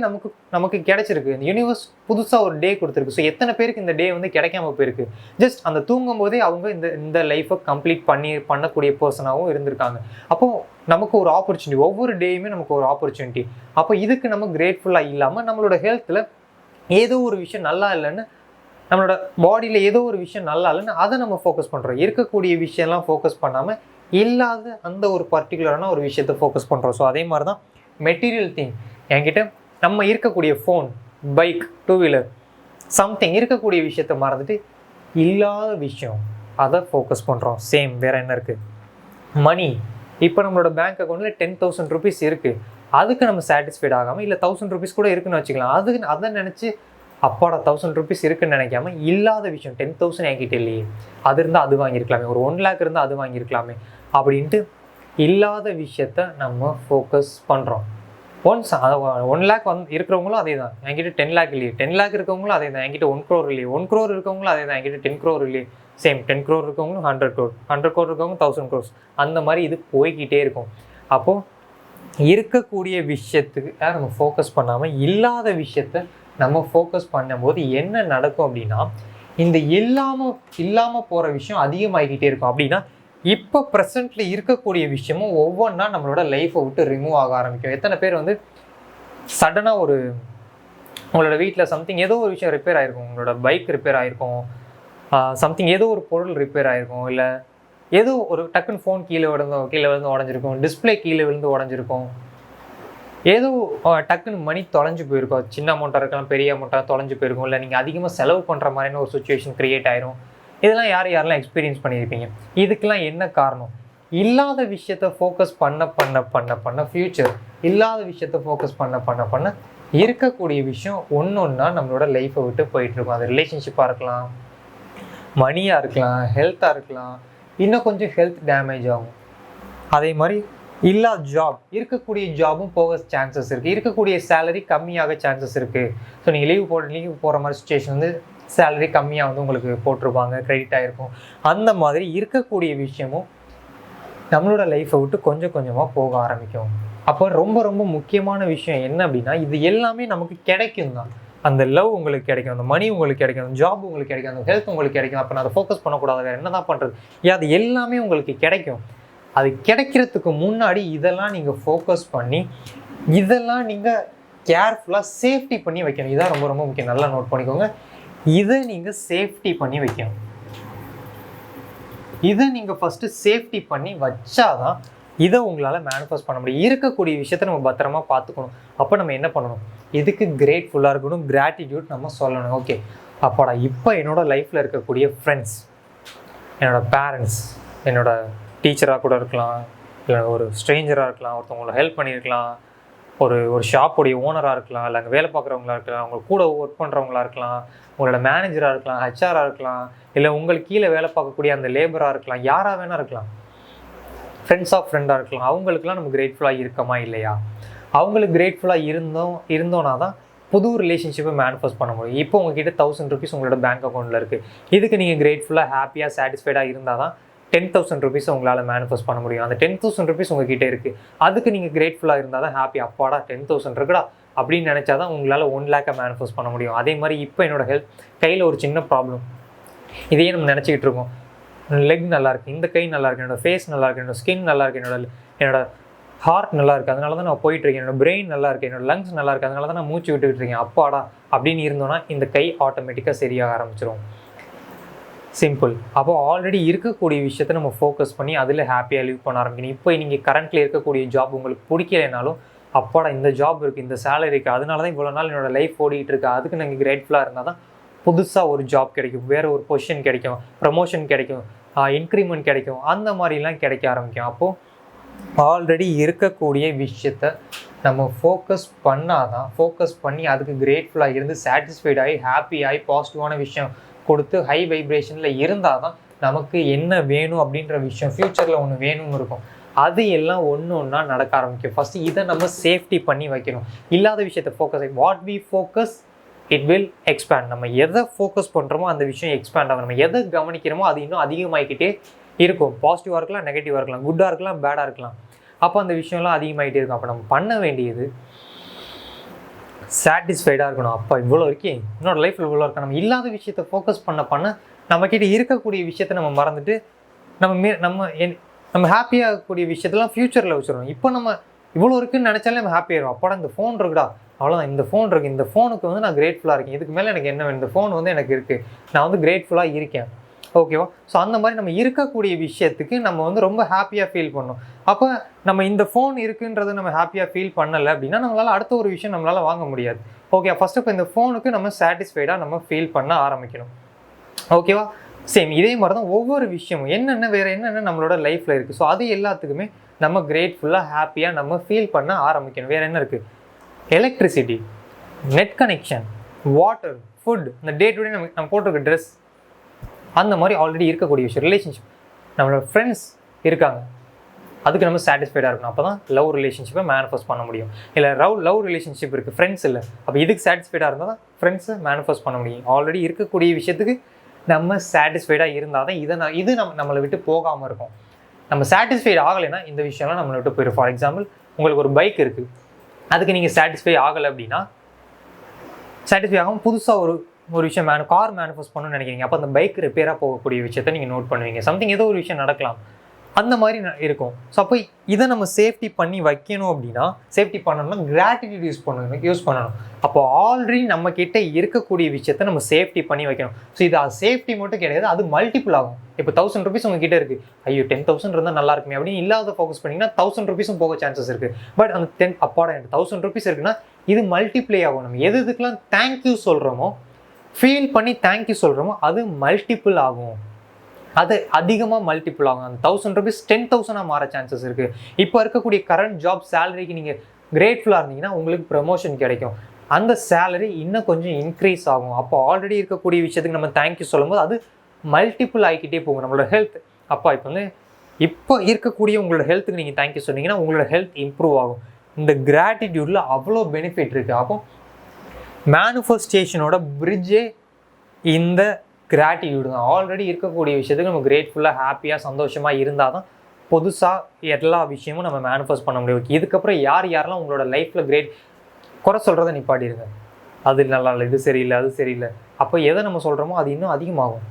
நமக்கு கிடைச்சிருக்கு. இந்த யூனிவர்ஸ் புதுசாக ஒரு டே கொடுத்துருக்கு. ஸோ எத்தனை பேருக்கு இந்த டே வந்து கிடைக்காம போயிருக்கு. ஜஸ்ட் அந்த தூங்கும் போதே அவங்க இந்த லைஃப்பை கம்ப்ளீட் பண்ணக்கூடிய பர்சனாகவும் இருந்திருக்காங்க. அப்போது நமக்கு ஒரு ஆப்பர்ச்சுனிட்டி, ஒவ்வொரு டேயுமே நமக்கு ஒரு ஆப்பர்ச்சுனிட்டி. அப்போ இதுக்கு நம்ம கிரேட்ஃபுல்லாக இல்லாமல் நம்மளோட ஹெல்த்தில் ஏதோ ஒரு விஷயம் நல்லா இல்லைன்னு, நம்மளோட பாடியில் ஏதோ ஒரு விஷயம் நல்லா இல்லைன்னு அதை நம்ம ஃபோக்கஸ் பண்ணுறோம். இருக்கக்கூடிய விஷயம்லாம் ஃபோக்கஸ் பண்ணாமல் இல்லாத அந்த ஒரு பர்டிகுலரான ஒரு விஷயத்தை ஃபோக்கஸ் பண்ணுறோம். ஸோ அதே மாதிரி தான் மெட்டீரியல் திங். என்கிட்ட நம்ம இருக்கக்கூடிய phone, bike, two wheeler, something இருக்கக்கூடிய விஷயத்த மறந்துட்டு இல்லாத விஷயம் அதை ஃபோக்கஸ் பண்ணுறோம். சேம் வேறு என்ன இருக்குது? மணி. இப்போ நம்மளோட பேங்க் அக்கௌண்ட்டில் 10,000 rupees இருக்குது. அதுக்கு நம்ம சாட்டிஸ்ஃபைட் ஆகாமல் இல்லை 1000 rupees கூட இருக்குன்னு வச்சுக்கலாம். அதை நினச்சி அப்பாடா 1000 rupees இருக்குன்னு நினைக்காம இல்லாத விஷயம் 10,000 என்கிட்ட இல்லையே, அது இருந்தால் அது வாங்கியிருக்கலாமே, ஒரு 1 lakh இருந்தால் அது வாங்கியிருக்கலாமே அப்படின்ட்டு இல்லாத விஷயத்த நம்ம ஃபோக்கஸ் பண்ணுறோம். ஒன்ஸ் 1 lakh இருக்கிறவங்களும் அதே தான், என்கிட்ட 10 lakh இல்லையே, 10 lakh இருக்கவங்களும் அதே தான், என்கிட்ட 1 crore இல்லையே, 1 crore இருக்கவங்களும் அதே தான், என்கிட்ட 10 crore இல்லையே. சேம் 10 crore இருக்கவங்களும் 100 crore, 100 crore இருக்கவங்க 1000 crores, அந்த மாதிரி இது போய்கிட்டே இருக்கும். அப்போது இருக்கக்கூடிய விஷயத்துக்கு நம்ம ஃபோக்கஸ் பண்ணாமல் இல்லாத விஷயத்த நம்ம ஃபோக்கஸ் பண்ணும்போது என்ன நடக்கும் அப்படின்னா, இந்த இல்லாமல் போகிற விஷயம் அதிகமாகிக்கிட்டே இருக்கும். அப்படின்னா இப்போ ப்ரெசென்ட்டில் இருக்கக்கூடிய விஷயமும் ஒவ்வொன்றா நம்மளோட லைஃப்பை விட்டு ரிமூவ் ஆக ஆரம்பிக்கும். எத்தனை பேர் வந்து சடனாக உங்களோட வீட்டில் சம்திங் ஏதோ ஒரு விஷயம் ரிப்பேர் ஆகிருக்கும், உங்களோட பைக் ரிப்பேர் ஆகிருக்கும், சம்திங் ஏதோ ஒரு பொருள் ரிப்பேர் ஆகிருக்கும், இல்லை ஏதோ ஒரு டக்குன்னு ஃபோன் கீழே விழுந்து உடஞ்சிருக்கும், டிஸ்பிளே கீழே விழுந்து உடஞ்சிருக்கும், ஏதோ டக்குன்னு மணி தொலைஞ்சு போயிருக்கும், சின்ன அமௌண்ட்டாக இருக்கலாம், பெரிய அமௌண்ட்டாக தொலைஞ்சு போயிருக்கும், இல்லை நீங்கள் அதிகமாக செலவு பண்ணுற மாதிரியான ஒரு சுச்சுவேஷன் க்ரியேட் ஆயிரும். இதெல்லாம் யாரெல்லாம் எக்ஸ்பீரியன்ஸ் பண்ணியிருப்பீங்க. இதுக்கெல்லாம் என்ன காரணம்? இல்லாத விஷயத்த ஃபோக்கஸ் பண்ண ஃப்யூச்சர், இல்லாத விஷயத்த ஃபோக்கஸ் பண்ண இருக்கக்கூடிய விஷயம் ஒன்றா நம்மளோட லைஃப்பை விட்டு போயிட்டுருக்கும். அது ரிலேஷன்ஷிப்பாக இருக்கலாம், மணியாக இருக்கலாம், ஹெல்த்தாக இருக்கலாம், இன்னும் கொஞ்சம் ஹெல்த் டேமேஜ் ஆகும். அதே மாதிரி இல்லாத ஜாப், இருக்கக்கூடிய ஜாபும் போக சான்சஸ் இருக்குது, இருக்கக்கூடிய சேலரி கம்மியாக சான்சஸ் இருக்குது. ஸோ நீங்கள் லீவ் போகிற மாதிரி சுச்சுவேஷன் வந்து சேலரி கம்மியாக வந்து உங்களுக்கு போட்டிருப்பாங்க, கிரெடிட் ஆகிருக்கும். அந்த மாதிரி இருக்கக்கூடிய விஷயமும் நம்மளோட லைஃப்பை விட்டு கொஞ்சம் கொஞ்சமாக போக ஆரம்பிக்கும். அப்போ ரொம்ப ரொம்ப முக்கியமான விஷயம் என்ன அப்படின்னா, இது எல்லாமே நமக்கு கிடைக்கும் தான். அந்த லவ் உங்களுக்கு கிடைக்கும், அந்த மணி உங்களுக்கு கிடைக்கும், அந்த ஜாப் உங்களுக்கு கிடைக்கும், அந்த ஹெல்த் உங்களுக்கு கிடைக்கும். அப்போ நான் அதை ஃபோக்கஸ் பண்ணக்கூடாது, வேறு என்ன தான் பண்ணுறது? அது எல்லாமே உங்களுக்கு கிடைக்கும். அது கிடைக்கிறதுக்கு முன்னாடி இதெல்லாம் நீங்கள் ஃபோக்கஸ் பண்ணி இதெல்லாம் நீங்கள் கேர்ஃபுல்லாக சேஃப்டி பண்ணி வைக்கணும். இதான் ரொம்ப ரொம்ப முக்கியம். நல்லா நோட் பண்ணிக்கோங்க. இதை நீங்கள் சேஃப்டி பண்ணி வைக்கணும். இதை நீங்கள் ஃபஸ்ட்டு சேஃப்டி பண்ணி வச்சாதான் இதை உங்களால் மேனிஃபெஸ்ட் பண்ண முடியும். இருக்கக்கூடிய விஷயத்த நம்ம பத்திரமா பார்த்துக்கணும். அப்போ நம்ம என்ன பண்ணணும்? இதுக்கு கிரேட்ஃபுல்லாக இருக்கணும், கிராட்டிடியூட் நம்ம சொல்லணும். ஓகே, அப்போடா இப்போ என்னோடய லைஃப்பில் இருக்கக்கூடிய ஃப்ரெண்ட்ஸ், என்னோடய பேரண்ட்ஸ், என்னோட டீச்சராக கூட இருக்கலாம், இல்லை ஒரு ஸ்ட்ரேஞ்சராக இருக்கலாம், ஒருத்தவங்களை ஹெல்ப் பண்ணியிருக்கலாம், ஒரு ஷாப்புடைய ஓனராக இருக்கலாம், இல்லை அங்கே வேலை பார்க்குறவங்களா இருக்கலாம், அவங்க கூட ஒர்க் பண்ணுறவங்களா இருக்கலாம், உங்களோட மேனேஜராக இருக்கலாம், ஹெச்ஆராக இருக்கலாம், இல்லை உங்களுக்கு கீழே வேலை பார்க்கக்கூடிய அந்த லேபராக இருக்கலாம், யாராக வேணா இருக்கலாம், ஃப்ரெண்ட்ஸ் ஆஃப் ஃப்ரெண்டாக இருக்கலாம். அவங்களுக்குலாம் நம்ம கிரேட்ஃபுல்லாக இருக்கமா இல்லையா? அவங்களுக்கு கிரேட்ஃபுல்லாக இருந்தோன்னா தான் புது ரிலேஷன்ஷிப்பை மேனிஃபெஸ்ட் பண்ண முடியும். இப்போ உங்ககிட்ட 1000 rupees உங்களோட பேங்க் அக்கௌண்ட்டில் இருக்குது. இதுக்கு நீங்கள் கிரேட்ஃபுல்லாக, ஹாப்பியாக, சாட்டிஸ்ஃபைடாக இருந்தால் தான் 10,000 rupees உங்களால் மேனிஃபெஸ்ட் பண்ண முடியும். அந்த 10,000 rupees உங்ககிட்ட இருக்குது. அதுக்கு நீங்கள் கிரேட்ஃபுல்லாக இருந்தால் தான் ஹாப்பி. அப்பாடா 10,000 இருக்குடா அப்படின்னு நினச்சா தான் உங்களால் 1 lakh மேனிஃபெஸ்ட் பண்ண முடியும். அதே மாதிரி இப்போ என்னோட ஹெல்த், கையில் ஒரு சின்ன ப்ராப்ளம், இதையே நம்ம நினச்சிக்கிட்டு இருக்கோம். லெக் நல்லாயிருக்கு, இந்த கை நல்லாயிருக்கு, என்னோடய ஃபேஸ் நல்லாயிருக்கு, என்னோடய ஸ்கின் நல்லாயிருக்கு, என்னோட ஹார்ட் நல்லா இருக்குது, அதனால தான் நான் போயிட்டுருக்கேன், என்னோட பிரெயின் நல்லா இருக்குது, என்னோட லங்ஸ் நல்லா இருக்குது, அதனால தான் நான் மூச்சு விட்டுக்கிட்டு இருக்கேன். அப்பாடா அப்படின்னு இருந்தோன்னா இந்த கை ஆட்டோமேட்டிக்காக சரியாக ஆரம்பிச்சிடும். சிம்பிள். அப்போ ஆல்ரெடி இருக்கக்கூடிய விஷயத்தை நம்ம ஃபோக்கஸ் பண்ணி அதில் ஹாப்பியாக லீவ் பண்ண ஆரம்பிக்கணும். இப்போ நீங்கள் கரண்ட்டில் இருக்கக்கூடிய ஜாப் உங்களுக்கு பிடிக்கலைனாலும், அப்பாடா இந்த ஜாப் இருக்குது, இந்த சேலரி இருக்குது, அதனால தான் இவ்வளோ நாள் என்னோடய லைஃப் ஓடிட்டு இருக்குது, அதுக்கு நீங்கள் கிரேட்ஃபுல்லாக இருந்தால் தான் புதுசாக ஒரு ஜாப் கிடைக்கும், வேறு ஒரு பொசிஷன் கிடைக்கும், ப்ரமோஷன் கிடைக்கும், இன்க்ரிமெண்ட் கிடைக்கும், அந்த மாதிரிலாம் கிடைக்க ஆரம்பிக்கும். அப்போது ஆல்ரெடி இருக்கக்கூடிய விஷயத்த நம்ம ஃபோக்கஸ் பண்ணி அதுக்கு கிரேட்ஃபுல்லாக இருந்து சாட்டிஸ்ஃபைடாகி ஹாப்பியாகி பாசிட்டிவான விஷயம் கொடுத்து ஹை வைப்ரேஷனில் இருந்தால் தான் நமக்கு என்ன வேணும் அப்படின்ற விஷயம், ஃப்யூச்சரில் ஒன்று வேணும்னு இருக்கும், அது எல்லாம் ஒன்றா நடக்க ஆரம்பிக்கும். ஃபஸ்ட்டு இதை நம்ம சேஃப்டி பண்ணி வைக்கணும். இல்லாத விஷயத்தை focus, what we focus it will expand. நம்ம எதை ஃபோக்கஸ் பண்ணுறோமோ அந்த விஷயம் எக்ஸ்பேண்ட் ஆகும். நம்ம எதை கவனிக்கிறோமோ அது இன்னும் அதிகமாகிக்கிட்டே இருக்கும். பாசிட்டிவாக இருக்கலாம், நெகட்டிவாக இருக்கலாம், குட்டாக இருக்கலாம், பேடாக இருக்கலாம். அப்போ அந்த விஷயம்லாம் அதிகமாகிட்டே இருக்கும். அப்போ நம்ம பண்ண வேண்டியது சாட்டிஸ்ஃபைடாக இருக்கணும். அப்பா இவ்வளோ இருக்கே, என்னோட லைஃப்பில் இவ்வளோ இருக்கா. நம்ம இல்லாத விஷயத்தை ஃபோக்கஸ் பண்ண நம்மக்கிட்ட இருக்கக்கூடிய விஷயத்த நம்ம மறந்துட்டு நம்ம ஹாப்பியாக இருக்கக்கூடிய விஷயத்தெல்லாம் ஃப்யூச்சரில் வச்சுருவோம். இப்போ நம்ம இவ்வளோ இருக்குன்னு நினச்சாலே நம்ம ஹாப்பியாகிடும். அப்பாடா இந்த ஃபோன் இருக்குடா, அவ்வளோதான், இந்த ஃபோன் இருக்குது, இந்த ஃபோனுக்கு வந்து நான் கிரேட்ஃபுல்லாக இருக்கேன், இதுக்கு மேலே எனக்கு என்ன வேணும், இந்த ஃபோன் வந்து எனக்கு இருக்குது, நான் வந்து கிரேட்ஃபுல்லாக இருக்கேன். ஓகேவா? ஸோ அந்த மாதிரி நம்ம இருக்கக்கூடிய விஷயத்துக்கு நம்ம வந்து ரொம்ப ஹாப்பியாக ஃபீல் பண்ணணும். அப்போ நம்ம இந்த ஃபோன் இருக்குன்றதை நம்ம ஹாப்பியாக ஃபீல் பண்ணலை அப்படின்னா நம்மளால் அடுத்த ஒரு விஷயம் நம்மளால் வாங்க முடியாது. ஓகே, ஃபஸ்ட்டு இப்போ இந்த ஃபோனுக்கு நம்ம சாட்டிஸ்ஃபைடாக நம்ம ஃபீல் பண்ண ஆரம்பிக்கணும். ஓகேவா? சேம் இதே மாதிரி தான் ஒவ்வொரு விஷயமும் வேறு என்னென்ன நம்மளோட லைஃப்பில் இருக்குது, ஸோ அது எல்லாத்துக்குமே நம்ம கிரேட்ஃபுல்லாக ஹாப்பியாக நம்ம ஃபீல் பண்ண ஆரம்பிக்கணும். வேறு என்ன இருக்குது? Electricity, net connection, water, food, இந்த டே டு டே நம்ம போட்டிருக்க ட்ரெஸ், அந்த மாதிரி ஆல்ரெடி இருக்கக்கூடிய விஷயம். ரிலேஷன்ஷிப், நம்மளோட ஃப்ரெண்ட்ஸ் இருக்காங்க, அதுக்கு நம்ம சாட்டிஸ்ஃபைடாக இருக்கணும். அப்போ தான் லவ் ரிலேஷன்ஷிப்பை மேனிஃபெஸ்ட் பண்ண முடியும். இல்லை லவ் ரிலேஷன்ஷிப் இருக்குது, ஃப்ரெண்ட்ஸ் இல்லை, அப்போ இதுக்கு சாட்டிஸ்ஃபைடாக இருந்தால் தான் ஃப்ரெண்ட்ஸை மேனிஃபெஸ்ட் பண்ண முடியும். ஆல்ரெடி இருக்கக்கூடிய விஷயத்துக்கு நம்ம சாட்டிஸ்ஃபைடாக இருந்தால் தான் இது நம்மளை விட்டு போகாமல் இருக்கும். நம்ம சாட்டிஸ்ஃபைட் ஆகலைன்னா இந்த விஷயம்லாம் நம்மளை விட்டு போயிடும். ஃபார் எக்ஸாம்பிள், உங்களுக்கு ஒரு பைக் இருக்குது, அதுக்கு நீங்கள் சாட்டிஸ்ஃபை ஆகலை அப்படின்னா, சாட்டிஸ்ஃபை ஆகாமல் புதுசாக ஒரு விஷயம் கார் மேனிஃபெஸ்ட் பண்ணணும்னு நினைக்கிறீங்க. அப்போ அந்த பைக் ரிப்பேராக போகக்கூடிய விஷயத்தை நீங்கள் நோட் பண்ணுவீங்க. சம்திங் ஏதோ ஒரு விஷயம் நடக்கலாம், அந்த மாதிரி இருக்கும். ஸோ அப்போ இதை நம்ம சேஃப்டி பண்ணி வைக்கணும் அப்படின்னா, சேஃப்டி பண்ணணும்னா கிராட்டிடியூட் யூஸ் பண்ணணும். அப்போ ஆல்ரெடி நம்ம கிட்ட இருக்கக்கூடிய விஷயத்த நம்ம சேஃப்டி பண்ணி வைக்கணும். ஸோ இது சேஃப்டி மட்டும் கிடையாது, அது மல்டிபிள் ஆகும். இப்போ 1000 rupees உங்ககிட்ட இருக்குது, ஐயோ 10,000 இருந்தால் நல்லா இருக்குமே அப்படின்னு இல்லாத ஃபோக்கஸ் பண்ணிங்கன்னா 1000 rupees போக சான்சஸ் இருக்குது. பட் அந்த அப்பாடா எனக்கு 1000 rupees இருக்குன்னா இது மல்டிப்ளை ஆகும். நம்ம எதுக்கெல்லாம் தேங்க்யூ சொல்கிறோமோ, ஃபீல் பண்ணி தேங்க்யூ சொல்கிறோமோ, அது மல்டிபிள் ஆகும், அது அதிகமாக மல்டிபிள் ஆகும். அந்த 1000 rupees 10,000 மாற சான்சஸ் இருக்குது. இப்போ இருக்கக்கூடிய கரண்ட் ஜாப் சேலரிக்கு நீங்கள் கிரேட்ஃபுல்லாக இருந்தீங்கன்னா உங்களுக்கு ப்ரமோஷன் கிடைக்கும், அந்த சேலரி இன்னும் கொஞ்சம் இன்க்ரீஸ் ஆகும். அப்போ ஆல்ரெடி இருக்கக்கூடிய விஷயத்துக்கு நம்ம தேங்க்யூ சொல்லும்போது அது மல்டிபிள் ஆகிக்கிட்டே போகும். நம்மளோட ஹெல்த், அப்பா இப்போ இருக்கக்கூடிய உங்களோட ஹெல்த்துக்கு நீங்கள் தேங்க்யூ சொன்னீங்கன்னா உங்களோட ஹெல்த் இம்ப்ரூவ் ஆகும். இந்த கிராட்டிடியூடில் அவ்வளோ பெனிஃபிட் இருக்குது. அப்போ மேனிஃபெஸ்டேஷனோட பிரிட்ஜே இந்த கிராட்டிடியூடு தான். ஆல்ரெடி இருக்கக்கூடிய விஷயத்துக்கு நம்ம கிரேட்ஃபுல்லாக ஹாப்பியாக சந்தோஷமாக இருந்தால் தான் புதுசாக எல்லா விஷயமும் நம்ம மேனிஃபெஸ்ட் பண்ண முடியும். இதுக்கப்புறம் யாரெல்லாம் உங்களோட லைஃப்பில் குறை சொல்கிறத நிப்பாட்டிடுங்க. அது நல்லா இல்லை, இது சரியில்லை, அது சரியில்லை. அப்போ எதை நம்ம சொல்கிறோமோ அது இன்னும் அதிகமாகும்.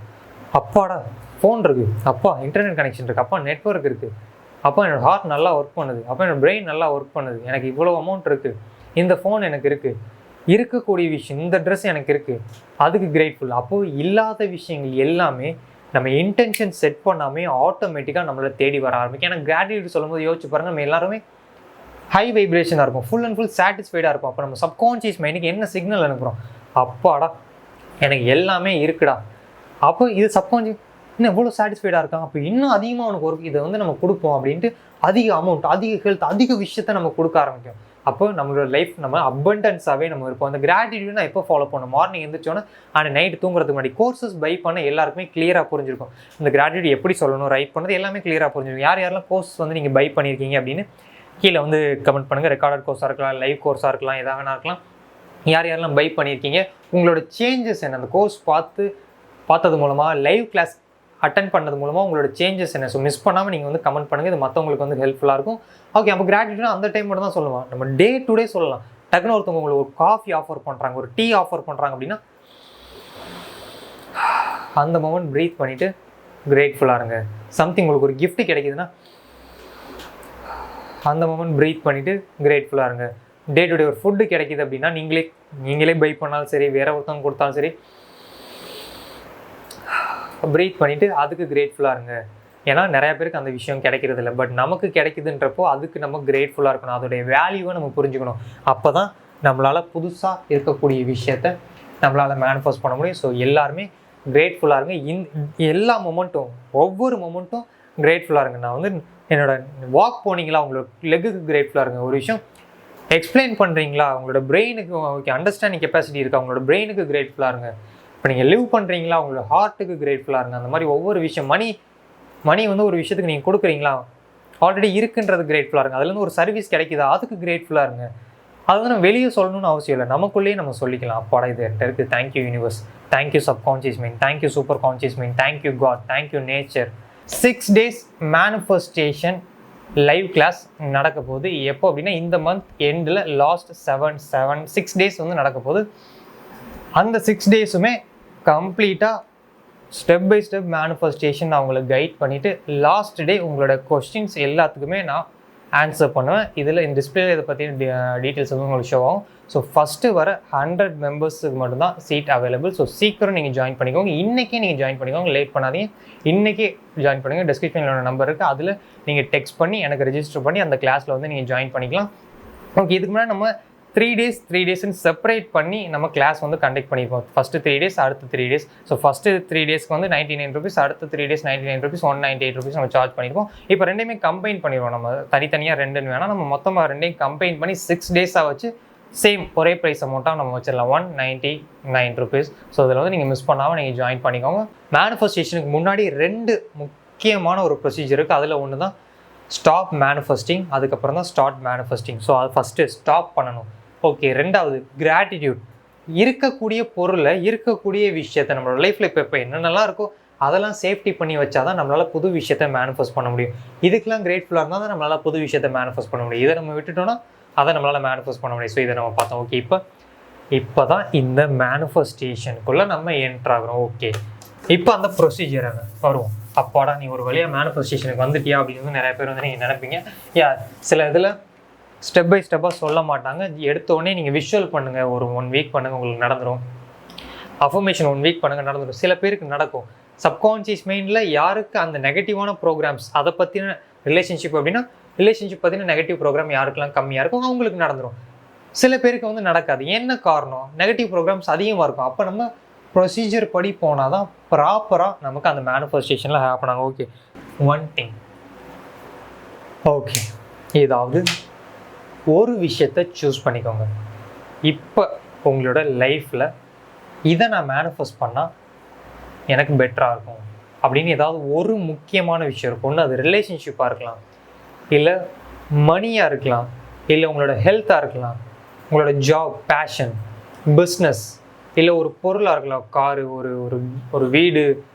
அப்பாடா ஃபோன் இருக்குது, அப்பா இன்டர்நெட் கனெக்ஷன் இருக்குது, அப்பா நெட்வொர்க் இருக்குது, அப்போ என்னோடய ஹார்ட் நல்லா ஒர்க் பண்ணுது, அப்போ என்னோடய பிரெயின் நல்லா ஒர்க் பண்ணுது, எனக்கு இவ்வளோ அமௌண்ட் இருக்குது, இந்த ஃபோன் எனக்கு இருக்குது, இருக்கக்கூடிய விஷயம் இந்த ட்ரெஸ் எனக்கு இருக்குது, அதுக்கு கிரேட்ஃபுல். அப்போது இல்லாத விஷயங்கள் எல்லாமே நம்ம இன்டென்ஷன் செட் பண்ணாமே ஆட்டோமேட்டிக்காக நம்மளை தேடி வர ஆரம்பிக்கும். ஏன்னா கிராட்டிடியூட் சொல்லும்போது யோசிச்சு பாருங்கள், நம்ம எல்லாருமே ஹை வைப்ரேஷனாக இருக்கும், ஃபுல் அண்ட் ஃபுல் சாட்டிஸ்ஃபைடாக இருக்கும். அப்போ நம்ம சப்கான்ஷியஸ் மைண்டுக்கு என்ன சிக்னல் அனுப்புகிறோம்? அப்பாடா எனக்கு எல்லாமே இருக்குடா. அப்போ இது சப்கான்ஷியஸ் இன்னும் எவ்வளோ சாட்டிஸ்ஃபைடாக இருக்காங்க, அப்போ இன்னும் அதிகமாக உனக்கு ஒரு இதை நம்ம கொடுப்போம் அப்படின்ட்டு அதிக அமௌண்ட், அதிக ஹெல்த், அதிக விஷயத்தை நம்ம கொடுக்க ஆரம்பிக்கும். அப்போ நம்மளோட லைஃப் நம்ம அபண்டன்ஸாகவே நம்ம இருப்போம். அந்த கிராட்டிடியூட் நான் எப்போ ஃபாலோ பண்ணணும்? மார்னிங் எழுந்திரிச்சோன்னா அண்ட் நைட்டு தூங்குறதுக்கு முன்னாடி கோர்சஸ் பை பண்ண எல்லாருக்குமே கிளியராக புரிஞ்சிருக்கும். இந்த கிராட்டிடியூட் எப்படி சொல்லணும், ரைட் பண்ணது எல்லாமே கிளியராக புரிஞ்சிருக்கும். யாரெல்லாம் கோர்ஸ் நீங்கள் பை பண்ணியிருக்கீங்க அப்படின்னு கீழே கமெண்ட் பண்ணுங்கள். ரெக்கார்டட் கோர்ஸாக இருக்கலாம், லைவ் கோர்ஸாக இருக்கலாம், எதாக வேணா இருக்கலாம். யாரெல்லாம் பை பண்ணியிருக்கீங்க, உங்களோட சேஞ்சஸ் என்ன, அந்த கோர்ஸ் பார்த்தது மூலமாக, லைவ் கிளாஸ் அட்டன் பண்ணது மூலமாக உங்களோட சேஞ்சஸ் என்ன. ஸோ மிஸ் பண்ணாமல் நீங்கள் கமெண்ட் பண்ணுங்கள், இது மற்றவங்களுக்கு ஹெல்ப்ஃபுல்லாக இருக்கும். ஓகே, அப்போ கிராட்டிடியூட் அந்த டைம் மட்டும் தான் சொல்லுவோம், நம்ம டே டு டே சொல்லலாம். டக்குன்னு ஒருத்தவங்க உங்களுக்கு ஒரு காஃபி ஆஃபர் பண்ணுறாங்க, ஒரு டீ ஆஃபர் பண்ணுறாங்க அப்படின்னா அந்த மொமெண்ட் ப்ரீத் பண்ணிவிட்டு கிரேட்ஃபுல்லாக இருங்க. சம்திங் உங்களுக்கு ஒரு கிஃப்ட் கிடைக்குதுன்னா அந்த மொமெண்ட் ப்ரீத் பண்ணிவிட்டு கிரேட்ஃபுல்லாக இருங்க. டே டு டே ஒரு ஃபுட்டு கிடைக்கிது அப்படின்னா நீங்களே பை பண்ணாலும் சரி, வேற ஒருத்தவங்க கொடுத்தாலும் சரி, ப்ரீத் பண்ணிவிட்டு அதுக்கு கிரேட்ஃபுல்லாக இருங்க. ஏன்னா நிறையா பேருக்கு அந்த விஷயம் கிடைக்கிறது இல்லை, பட் நமக்கு கிடைக்குதுன்றப்போ அதுக்கு நம்ம கிரேட்ஃபுல்லாக இருக்கணும், அதோடைய வேல்யூவை நம்ம புரிஞ்சுக்கணும். அப்போ தான் நம்மளால் புதுசாக இருக்கக்கூடிய விஷயத்த நம்மளால் மேனிஃபெஸ்ட் பண்ண முடியும். ஸோ எல்லாருமே கிரேட்ஃபுல்லாக இருங்க. எல்லா மொமெண்ட்டும், ஒவ்வொரு மொமெண்ட்டும் கிரேட்ஃபுல்லாக இருங்க. நான் என்னோட வாக் போனீங்களா, உங்களோட லெக்குக்கு கிரேட்ஃபுல்லாக இருங்க. ஒரு விஷயம் எக்ஸ்பிளைன் பண்ணுறீங்களா, உங்களோட பிரெயினுக்கு ஓகே அண்டர்ஸ்டாண்டிங் கெப்பாசிட்டி இருக்கா, உங்களோட பிரெயினுக்கு கிரேட்ஃபுல்லாக இருங்க. இப்போ நீங்கள் லிவ் பண்ணுறீங்களா, உங்களோட ஹார்ட்டுக்கு கிரேட்ஃபுல்லாக இருங்க. அந்த மாதிரி ஒவ்வொரு விஷயம், மணி ஒரு விஷயத்துக்கு நீங்கள் கொடுக்குறீங்களா, ஆல்ரெடி இருக்குன்றது கிரேட்ஃபுல்லாக இருங்க. அதுலேருந்து ஒரு சர்வீஸ் கிடைக்குதா, அதுக்கு கிரேட்ஃபுல்லாக இருங்க. அது நம்ம வெளியே சொல்லணும்னு அவசியம் இல்லை, நமக்குள்ளேயே நம்ம சொல்லிக்கலாம். அப்பாடா இது என்கிட்ட இருக்குது, thank you universe, thank you subconscious mind, thank you super conscious mind, thank you God, thank you nature. 6 days manifestation live class நடக்க போகுது. எப்போ அப்படின்னா இந்த மந்த் எண்டில் லாஸ்ட் 6 டேஸ் வந்து நடக்க போகுது. அந்த 6 டேஸுமே கம்ப்ளீட்டாக ஸ்டெப் பை ஸ்டெப் மேனிஃபெஸ்டேஷன் நான் உங்களுக்கு கைட் பண்ணிவிட்டு லாஸ்ட் டே உங்களோட கொஸ்டின்ஸ் எல்லாத்துக்குமே நான் ஆன்சர் பண்ணுவேன். இதில் இந்த டிஸ்பிளேல இதை பற்றி டீட்டெயில்ஸ் வந்து உங்களுக்கு ஷோ ஆகும். ஸோ ஃபஸ்ட்டு வர 100 மெம்பர்ஸுக்கு மட்டும்தான் சீட் அவைலபிள். ஸோ சீக்கிரம் நீங்கள் ஜாயின் பண்ணிக்கோங்க. இன்றைக்கே நீங்கள் ஜாயின் பண்ணிக்கோங்க, லேட் பண்ணாதீங்க. இன்றைக்கே ஜாயின் பண்ணுங்க. டிஸ்கிரிப்ஷனில் நம்பர் இருக்குது, அதில் நீங்கள் டெக்ஸ்ட் பண்ணி எனக்கு ரெஜிஸ்டர் பண்ணி அந்த கிளாஸில் வந்து நீங்கள் ஜாயின் பண்ணிக்கலாம். ஓகே, இதுக்கு முன்னாடி நம்ம 3 டேஸ்ன்னு செப்பரேட் பண்ணி நம்ம கிளாஸ் வந்து கண்டக்ட் பண்ணியிருப்போம். ஃபஸ்ட்டு 3 டேஸ், அடுத்த 3 டேஸ். ஸோ ஃபஸ்ட்டு 3 டேஸ்க்கு வந்து 99 ருபீஸ், அடுத்த 3 டேஸ் 99 ருபீஸ், 198 ருபீஸ் நம்ம சார்ஜ் பண்ணியிருப்போம். இப்போ ரெண்டையுமே கம்பைன் பண்ணிடுவோம். நம்ம தனித்தனியாக ரெண்டுன்னு வேணால் நம்ம மொத்தமாக ரெண்டையும் கம்பைன் பண்ணி 6 டேஸாக வச்சு சேம் ஒரே ப்ரைஸ் அமௌண்ட்டாக நம்ம வச்சிடலாம், 199 ருபீஸ். ஸோ இதில் வந்து நீங்கள் மிஸ் பண்ணாமல் நீங்கள் ஜாயின் பண்ணிக்கோங்க. மேனிஃபெஸ்டேஷனுக்கு முன்னாடி 2 முக்கியமான ஒரு ப்ரொசீஜர் இருக்குது. அதில் ஒன்று தான் ஸ்டாப் மேனிஃபெஸ்டிங், அதுக்கப்புறம் தான் ஸ்டார்ட் மேனிஃபெஸ்டிங். ஸோ அது ஃபஸ்ட்டு ஸ்டாப் பண்ணணும். ஓகே, ரெண்டாவது கிராட்டிடியூட். இருக்கக்கூடிய பொருளை, இருக்கக்கூடிய விஷயத்தை நம்மளோட லைஃப்பில் இப்போ என்னென்னலாம் இருக்கோ அதெல்லாம் சேஃப்டி பண்ணி வச்சா தான் நம்மளால் புது விஷயத்தை மேனிஃபெஸ்ட் பண்ண முடியும். இதுக்கெல்லாம் கிரேட்ஃபுல்லாக இருந்தால் தான் நம்மளால் புது விஷயத்தை மேனிஃபெஸ்ட் பண்ண முடியும். இதை நம்ம விட்டுட்டோம்னா அதை நம்மளால் மேனிஃபெஸ்ட் பண்ண முடியும். ஸோ இதை நம்ம பார்த்தோம். ஓகே, இப்போ தான் இந்த மேனிஃபெஸ்டேஷனுக்குள்ளே நம்ம என்ட்ரு ஆகிறோம். ஓகே, இப்போ அந்த ப்ரொசீஜரை வருவோம். அப்பாடா நீ ஒரு வழியாக மேனிஃபெஸ்டேஷனுக்கு வந்துட்டியா அப்படின்னு நிறைய பேர் வந்து நீங்கள் நினைப்பீங்க. சில இதில் ஸ்டெப் பை ஸ்டெப்பாக சொல்ல மாட்டாங்க. எடுத்தோடனே நீங்கள் விஷுவல் பண்ணுங்கள், ஒரு 1 வீக் பண்ணுங்கள், உங்களுக்கு நடந்துடும். அஃபர்மேஷன் 1 வீக் பண்ணுங்கள், நடந்துடும். சில பேருக்கு நடக்கும். சப்கான்ஷியஸ் மைண்டில் யாருக்கு அந்த நெகட்டிவான ப்ரோக்ராம்ஸ், அதை பற்றின ரிலேஷன்ஷிப் அப்படின்னா ரிலேஷன்ஷிப் பற்றின நெகட்டிவ் ப்ரோக்ராம் யாருக்கெல்லாம் கம்மியாக இருக்கும் அவங்களுக்கு நடந்துடும். சில பேருக்கு வந்து நடக்காது. என்ன காரணம்? நெகட்டிவ் ப்ரோக்ராம்ஸ் அதிகமாக இருக்கும். அப்போ நம்ம ப்ரொசீஜர் படி போனால் தான் ப்ராப்பராக நமக்கு அந்த மேனிஃபெஸ்டேஷனில் ஹேப்பன் ஆகும். Okay, 1 thing. ஓகே, ஏதாவது ஒரு விஷயத்தை சூஸ் பண்ணிக்கோங்க. இப்போ உங்களோட லைஃப்பில் இதை நான் மேனிஃபெஸ்ட் பண்ணால் எனக்கு பெட்டராக இருக்கும் அப்படின்னு ஏதாவது ஒரு முக்கியமான விஷயம் இருக்கும். ஒன்று அது ரிலேஷன்ஷிப்பாக இருக்கலாம், இல்லை மணியாக இருக்கலாம், இல்லை உங்களோட ஹெல்த்தாக இருக்கலாம், உங்களோட ஜாப், பேஷன், பிஸ்னஸ், இல்லை ஒரு பொருளாக இருக்கலாம், காரு, ஒரு வீடு,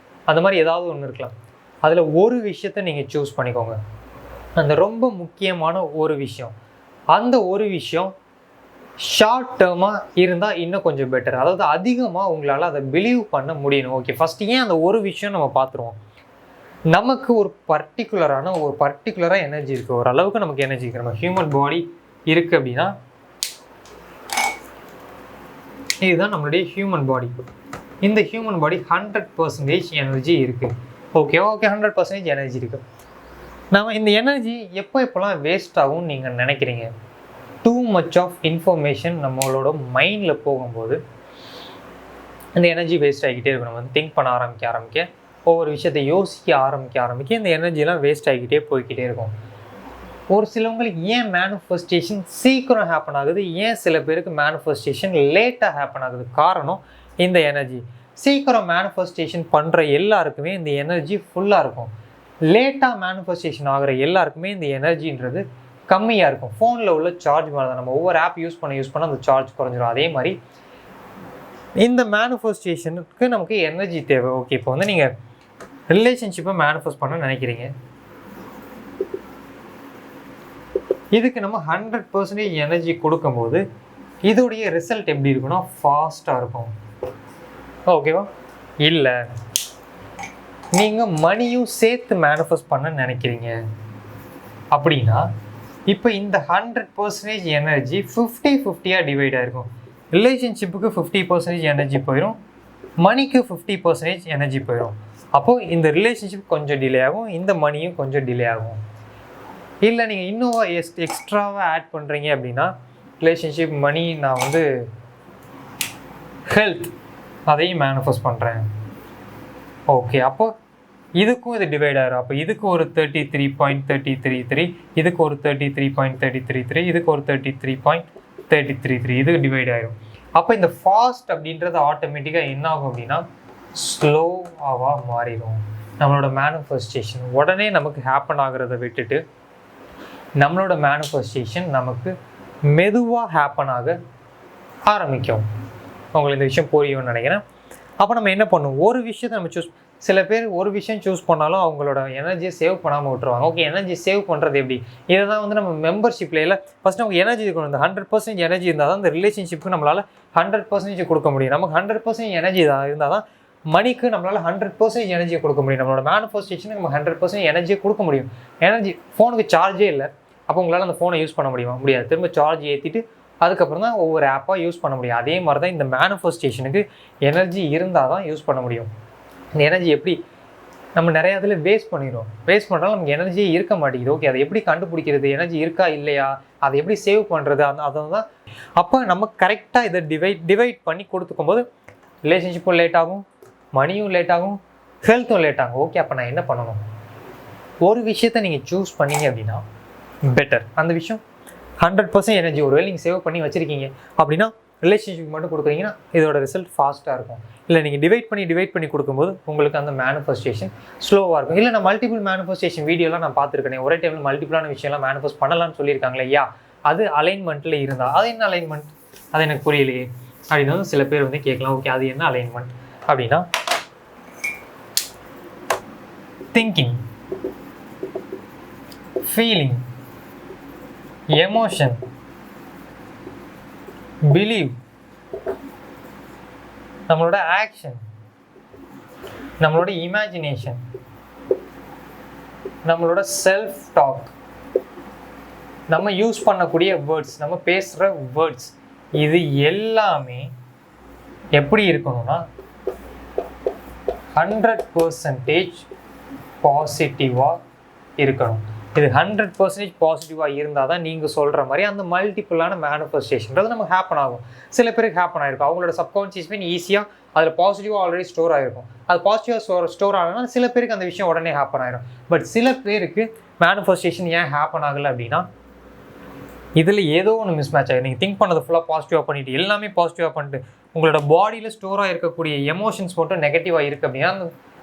அந்த மாதிரி ஏதாவது ஒன்று இருக்கலாம். அதில் ஒரு விஷயத்தை நீங்கள் சூஸ் பண்ணிக்கோங்க. அந்த ரொம்ப முக்கியமான ஒரு விஷயம், அந்த ஒரு விஷயம் ஷார்ட் டேர்மாக இருந்தால் இன்னும் கொஞ்சம் பெட்டர். அதாவது அதிகமாக உங்களால் அதை பிலீவ் பண்ண முடியணும். ஓகே, ஃபஸ்ட்டு ஏன் அந்த ஒரு விஷயம் நம்ம பார்த்துருவோம். நமக்கு ஒரு பர்டிகுலராக எனர்ஜி இருக்குது, ஓரளவுக்கு நமக்கு எனர்ஜி இருக்குது. நம்ம ஹியூமன் பாடி இருக்குது அப்படின்னா இதுதான் நம்மளுடைய ஹியூமன் பாடி. இந்த ஹியூமன் பாடி 100% எனர்ஜி இருக்குது. ஓகே, 100% எனர்ஜி இருக்குது. நம்ம இந்த எனர்ஜி எப்போலாம் வேஸ்ட் ஆகும்னு நீங்கள் நினைக்கிறீங்க? டூ மச் ஆஃப் இன்ஃபர்மேஷன் நம்மளோட மைண்டில் போகும்போது இந்த எனர்ஜி வேஸ்ட் ஆகிக்கிட்டே இருக்கும். நம்ம வந்து திங்க் பண்ண ஆரம்பிக்க ஒவ்வொரு விஷயத்தை யோசிக்க ஆரம்பிக்க இந்த எனர்ஜிலாம் வேஸ்ட் ஆகிக்கிட்டே போய்கிட்டே இருக்கும். ஒரு சிலவங்களுக்கு ஏன் மேனிஃபெஸ்டேஷன் சீக்கிரம் ஹேப்பன் ஆகுது, ஏன் சில பேருக்கு மேனிஃபெஸ்டேஷன் லேட்டாக ஹேப்பன் ஆகுது? காரணம் இந்த எனர்ஜி. சீக்கிரம் மேனிஃபெஸ்டேஷன் பண்ணுற எல்லாருக்குமே இந்த எனர்ஜி ஃபுல்லாக இருக்கும். லேட்டாக மேனிஃபெஸ்டேஷன் ஆகிற எல்லாருக்குமே இந்த எனர்ஜின்றது கம்மியாக இருக்கும். ஃபோனில் உள்ள சார்ஜ் மாதிரி தான். நம்ம ஒவ்வொரு ஆப் யூஸ் பண்ண அந்த சார்ஜ் குறைஞ்சிடும். அதே மாதிரி இந்த மேனிஃபெஸ்டேஷனுக்கு நமக்கு எனர்ஜி தேவை. ஓகே, இப்போ வந்து நீங்கள் ரிலேஷன்ஷிப்பை மேனிஃபெஸ்ட் பண்ண நினைக்கிறீங்க. இதுக்கு நம்ம 100% எனர்ஜி கொடுக்கும்போது இதோடைய ரிசல்ட் எப்படி இருக்குன்னா ஃபாஸ்ட்டாக இருக்கும். ஓகேவா? இல்லை நீங்கள் மணியும் சேர்த்து மேனிஃபெஸ்ட் பண்ண நினைக்கிறீங்க அப்படின்னா இப்போ இந்த 100% எனர்ஜி 50-50 டிவைட் ஆகிருக்கும். ரிலேஷன்ஷிப்புக்கு 50% எனர்ஜி போயிடும், மணிக்கு 50% எனர்ஜி போயிடும். அப்போது இந்த ரிலேஷன்ஷிப் கொஞ்சம் டிலே ஆகும், இந்த மணியும் கொஞ்சம் டிலே ஆகும். இல்லை நீங்கள் இன்னும் எக்ஸ்ட்ராவாக ஆட் பண்ணுறீங்க அப்படின்னா ரிலேஷன்ஷிப், மணி, நான் வந்து ஹெல்த் அதையும் மேனிஃபெஸ்ட் பண்ணுறேன். ஓகே, அப்போ இதுக்கும் இது டிவைட் ஆகிரும். அப்போ இதுக்கு ஒரு 33.333, இதுக்கு ஒரு 33.333, இதுக்கு ஒரு 33.333, இது டிவைட் ஆகிரும். அப்போ இந்த ஃபாஸ்ட் அப்படின்றது ஆட்டோமேட்டிக்காக என்ன ஆகும் அப்படின்னா ஸ்லோவாக மாறிடும். நம்மளோட மேனிஃபெஸ்டேஷன் உடனே நமக்கு ஹேப்பன் ஆகிறத விட்டுட்டு நம்மளோட மேனிஃபெஸ்டேஷன் நமக்கு மெதுவாக ஹேப்பன் ஆக ஆரம்பிக்கும். உங்களுக்கு இந்த விஷயம் புரியும்னு நினைக்கிறேன். அப்போ நம்ம என்ன பண்ணுவோம்? ஒரு விஷயத்தை நம்ம சில பேர் ஒரு விஷயம் சூஸ் பண்ணாலும் அவங்களோட எனர்ஜியை சேவ் பண்ணாமல் விட்டுருவாங்க. ஓகே, எனர்ஜி சேவ் பண்ணுறது எப்படி? இதை தான் வந்து நம்ம மெம்பர்ஷிப்ல ஃபஸ்ட் நமக்கு எனர்ஜி இருக்கணும். இந்த 100% எனர்ஜி இருந்தால் தான் இந்த ரிலேஷன்ஷிப்புக்கு நம்மளால் 100% கொடுக்க முடியும். நமக்கு 100% எனர்ஜி இருந்தால் தான் மணிக்கு நம்மளால் 100% எனர்ஜியை கொடுக்க முடியும். நம்மளோட மேனிஃபெஸ்டேஷனுக்கு நம்ம 100% எனர்ஜியை கொடுக்க முடியும். எனர்ஜி ஃபோனுக்கு சார்ஜே இல்லை, அப்போ உங்களால் அந்த ஃபோனை யூஸ் பண்ண முடியுமா? முடியாது. திரும்ப சார்ஜ் ஏற்றிட்டு அதுக்கப்புறம் தான் ஒவ்வொரு ஆப்பாக யூஸ் பண்ண முடியும். அதே மாதிரி தான் இந்த மேனிஃபெஸ்டேஷனுக்கு எனர்ஜி இருந்தால் தான் யூஸ் பண்ண முடியும். இந்த எனர்ஜி எப்படி நம்ம நிறையா இதில் வேஸ்ட் பண்ணிடுவோம். வேஸ்ட் பண்ணுறாலும் நமக்கு எனர்ஜியே இருக்க மாட்டேங்குது. ஓகே, அதை எப்படி கண்டுபிடிக்கிறது? எனர்ஜி இருக்கா இல்லையா? அதை எப்படி சேவ் பண்ணுறது? அதை தான் அப்போ நம்ம கரெக்டாக இதை டிவைட் பண்ணி கொடுத்துக்கும் போது ரிலேஷன்ஷிப்பும் லேட் ஆகும், மணியும் லேட் ஆகும், ஹெல்த்தும் லேட் ஆகும். ஓகே, அப்போ நான் என்ன பண்ணணும்? ஒரு விஷயத்தை நீங்கள் சூஸ் பண்ணீங்க அப்படின்னா பெட்டர். அந்த விஷயம் 100% எனர்ஜி ஒருவேளை நீங்கள் சேவ் பண்ணி வச்சுருக்கீங்க அப்படின்னா ரிலேஷன்ஷிப் மட்டும் கொடுக்குறீங்கன்னா இதோட ரிசல்ட் ஃபாஸ்ட்டாக இருக்கும். இல்லை நீங்கள் டிவைட் பண்ணி கொடுக்கும்போது உங்களுக்கு அந்த மேனிஃபெஸ்டேஷன் ஸ்லோவாக இருக்கும். இல்லை நான் மல்டிபிள் மேனிஃபெஸ்டேஷன் வீடியோலாம் நான் பார்த்துருக்கேன். ஒரே டைமில் மல்டிபிளான விஷயம்லாம் மேனிஃபெஸ்ட் பண்ணலாம்னு சொல்லியிருக்காங்களே, ஐயா அது அலைன்மெண்ட்டில் இருந்தால் அது என்ன அலைன்மெண்ட்? அது எனக்கு புரியலையே அப்படின்னு வந்து சில பேர் வந்து கேட்கலாம். ஓகே, அது என்ன அலைன்மெண்ட் அப்படின்னா திங்கிங், ஃபீலிங், எமோஷன், பிலீவ், நம்மளோட ஆக்ஷன், நம்மளோட இமேஜினேஷன், நம்மளோட செல்ஃப் டாக், நம்ம யூஸ் பண்ணக்கூடிய வேர்ட்ஸ், நம்ம பேசுகிற வேர்ட்ஸ், இது எல்லாமே எப்படி இருக்கணும்னா 100% பாசிட்டிவாக இருக்கணும். இது 100% பாசிட்டிவாக இருந்தால் தான் நீங்கள் சொல்கிற மாதிரி அந்த மல்டிப்புளான மேனிஃபெஸ்டேஷன்றது நமக்கு ஹேப்பன் ஆகும். சில பேருக்கு ஹேப்பன் ஆகிருக்கும். அவங்களோட சப்கான்ஷியஸ் மைண்ட் ஈஸியாக அதில் பாசிட்டிவாக ஆல்ரெடி ஸ்டோர் ஆகிருக்கும். அது பாசிட்டிவாக ஸ்டோர் ஆகணும்னா சில பேருக்கு அந்த விஷயம் உடனே ஹேப்பன் ஆகிடும். பட் சில பேருக்கு மேனிஃபெஸ்டேஷன் ஏன் ஹேப்பன் ஆகலை அப்படின்னா இதில் ஏதோ ஒன்று மிஸ் மேட்ச் ஆகிடும். நீங்கள் திங்க் பண்ணது ஃபுல்லாக பாசிட்டிவாக பண்ணிவிட்டு எல்லாமே பாசிட்டிவாக பண்ணிட்டு உங்களோட பாடியில் ஸ்டோராக இருக்கக்கூடிய எமோஷன்ஸ் மட்டும் நெகட்டிவாக இருக்குது அப்படின்னா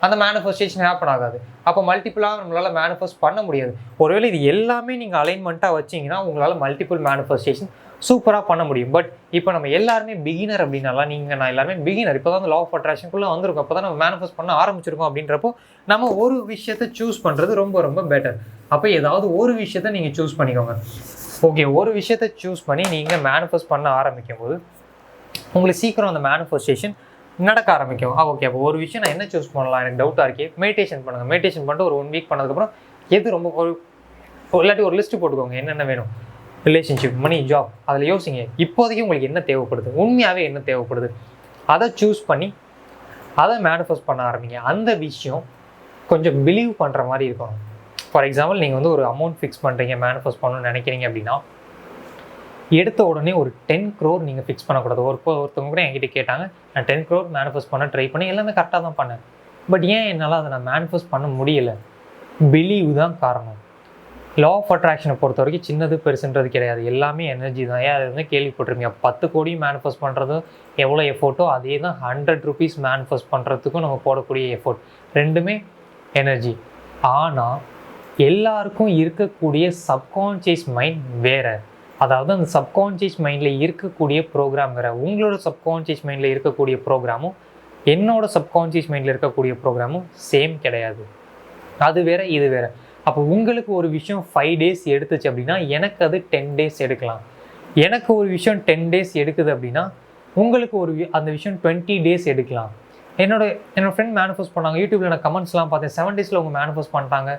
அந்த மேனிஃபெஸ்டேஷன் ஹேப்பன் ஆகாது. அப்போ மல்டிப்புளாக நம்மளால் மேனிஃபெஸ்ட் பண்ண முடியாது. ஒருவேளை இது எல்லாமே நீங்கள் அலைன்மெண்ட்டாக வச்சிங்கன்னா உங்களால் மல்டிபிள் மேனிஃபெஸ்டேஷன் சூப்பராக பண்ண முடியும். பட் இப்போ நம்ம எல்லாருமே பிகினர் அப்படின்னாலாம் நான் எல்லாருமே பிகினர். இப்போ தான் லா ஆஃப் அட்ராக்ஷனுக்குள்ளே வந்திருக்கோம். அப்போ தான் நம்ம மேனிஃபெஸ்ட் பண்ண ஆரம்பிச்சிருக்கோம். அப்படின்றப்போ நம்ம ஒரு விஷயத்தை சூஸ் பண்ணுறது ரொம்ப ரொம்ப பெட்டர். அப்போ ஏதாவது ஒரு விஷயத்தை நீங்கள் சூஸ் பண்ணிக்கோங்க. ஓகே, ஒரு விஷயத்தை சூஸ் பண்ணி நீங்கள் மேனிஃபெஸ்ட் பண்ண ஆரம்பிக்கும் போது உங்களுக்கு சீக்கிரம் அந்த மேனிஃபெஸ்டேஷன் நடக்க ஆரம்பிக்கும். ஓகே, அப்போ ஒரு விஷயம் நான் என்ன சூஸ் பண்ணலாம், எனக்கு டவுட்டாக இருக்கே, மெடிடேஷன் பண்ணுங்கள். மெடிடேஷன் பண்ணிட்டு ஒரு 1 வீக் பண்ணதுக்கப்புறம் எது ரொம்ப இல்லாட்டி ஒரு லிஸ்ட்டு போட்டுக்கோங்க, என்னென்ன வேணும், ரிலேஷன்ஷிப், மணி, ஜாப், அதில் யோசிங்க இப்போதைக்கு உங்களுக்கு என்ன தேவைப்படுது, உண்மையாகவே என்ன தேவைப்படுது, அதை சூஸ் பண்ணி அதை மேனிஃபெஸ்ட் பண்ண ஆரம்பிங்க. அந்த விஷயம் கொஞ்சம் பிலீவ் பண்ணுற மாதிரி இருக்கணும். ஃபார் எக்ஸாம்பிள் நீங்கள் வந்து ஒரு அமௌண்ட் ஃபிக்ஸ் பண்ணுறீங்க, மேனிஃபெஸ்ட் பண்ணணும்னு நினைக்கிறீங்க அப்படின்னா எடுத்த உடனே ஒரு 10 crore நீங்கள் ஃபிக்ஸ் பண்ணக்கூடாது. ஒருத்தவங்க கூட என்கிட்ட கேட்டாங்க, நான் 10 crore மேனிஃபெஸ்ட் பண்ண ட்ரை பண்ணி எல்லாமே கரெக்டாக தான் பண்ணேன். பட் ஏன் என்னால் அதை நான் மேனிஃபெஸ்ட் பண்ண முடியலை? பிலீவ் தான் காரணம். லா ஆஃப் அட்ராக்ஷனை பொறுத்த வரைக்கும் சின்னது பெருசுன்றது கிடையாது, எல்லாமே எனர்ஜி தான். ஏன் அது வந்து கேள்விப்பட்டிருக்கீங்க, 10 கோடி மேனிஃபெஸ்ட் பண்ணுறதும் எவ்வளோ எஃபோர்ட்டோ அதே தான் 100 rupees மேனிஃபெஸ்ட் பண்ணுறதுக்கும் நம்ம போடக்கூடிய எஃபோர்ட், ரெண்டுமே எனர்ஜி. ஆனால் எல்லாருக்கும் இருக்கக்கூடிய சப்கான்ஷியஸ் மைண்ட் வேறு. அதாவது அந்த சப்கான்ஷியஸ் மைண்டில் இருக்கக்கூடிய ப்ரோக்ராம் வேறு. உங்களோட சப்கான்ஷியஸ் மைண்டில் இருக்கக்கூடிய ப்ரோக்ராமும் என்னோட சப்கான்ஷியஸ் மைண்டில் இருக்கக்கூடிய ப்ரோக்ராமும் சேம் கிடையாது. அது வேறு, இது வேறு. அப்போ உங்களுக்கு ஒரு விஷயம் 5 days எடுத்துச்சு அப்படின்னா எனக்கு அது 10 days எடுக்கலாம். எனக்கு ஒரு விஷயம் 10 days எடுக்குது அப்படின்னா உங்களுக்கு அந்த விஷயம் 20 days எடுக்கலாம். என்னோட ஃப்ரெண்ட் மேனிஃபெஸ்ட் பண்ணாங்க. யூடியூப்பில் நான் கமெண்ட்ஸ்லாம் பார்த்தேன், 7 days அவங்க மேனிஃபெஸ்ட் பண்ணிட்டாங்க.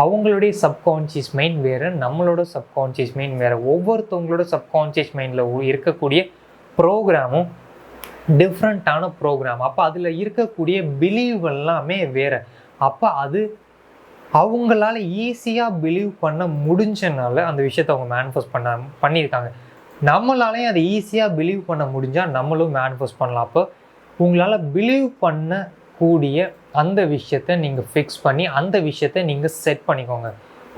அவங்களுடைய சப்கான்ஷியஸ் மைண்ட் வேறு, நம்மளோட சப்கான்ஷியஸ் மைண்ட் வேறு. ஒவ்வொருத்தவங்களோட சப்கான்ஷியஸ் மைண்டில் இருக்கக்கூடிய ப்ரோக்ராமும் டிஃப்ரெண்ட்டான ப்ரோக்ராம். அப்போ அதில் இருக்கக்கூடிய பிலீவ் எல்லாமே வேறு. அப்போ அது அவங்களால ஈஸியாக பிலீவ் பண்ண முடிஞ்சனால அந்த விஷயத்தை அவங்க மேனிஃபெஸ்ட் பண்ணியிருக்காங்க. நம்மளாலையும் அதை ஈஸியாக பிலீவ் பண்ண முடிஞ்சால் நம்மளும் மேனிஃபெஸ்ட் பண்ணலாம். அப்போ உங்களால் பிலீவ் பண்ணக்கூடிய அந்த விஷயத்தை நீங்கள் ஃபிக்ஸ் பண்ணி அந்த விஷயத்தை நீங்கள் செட் பண்ணிக்கோங்க.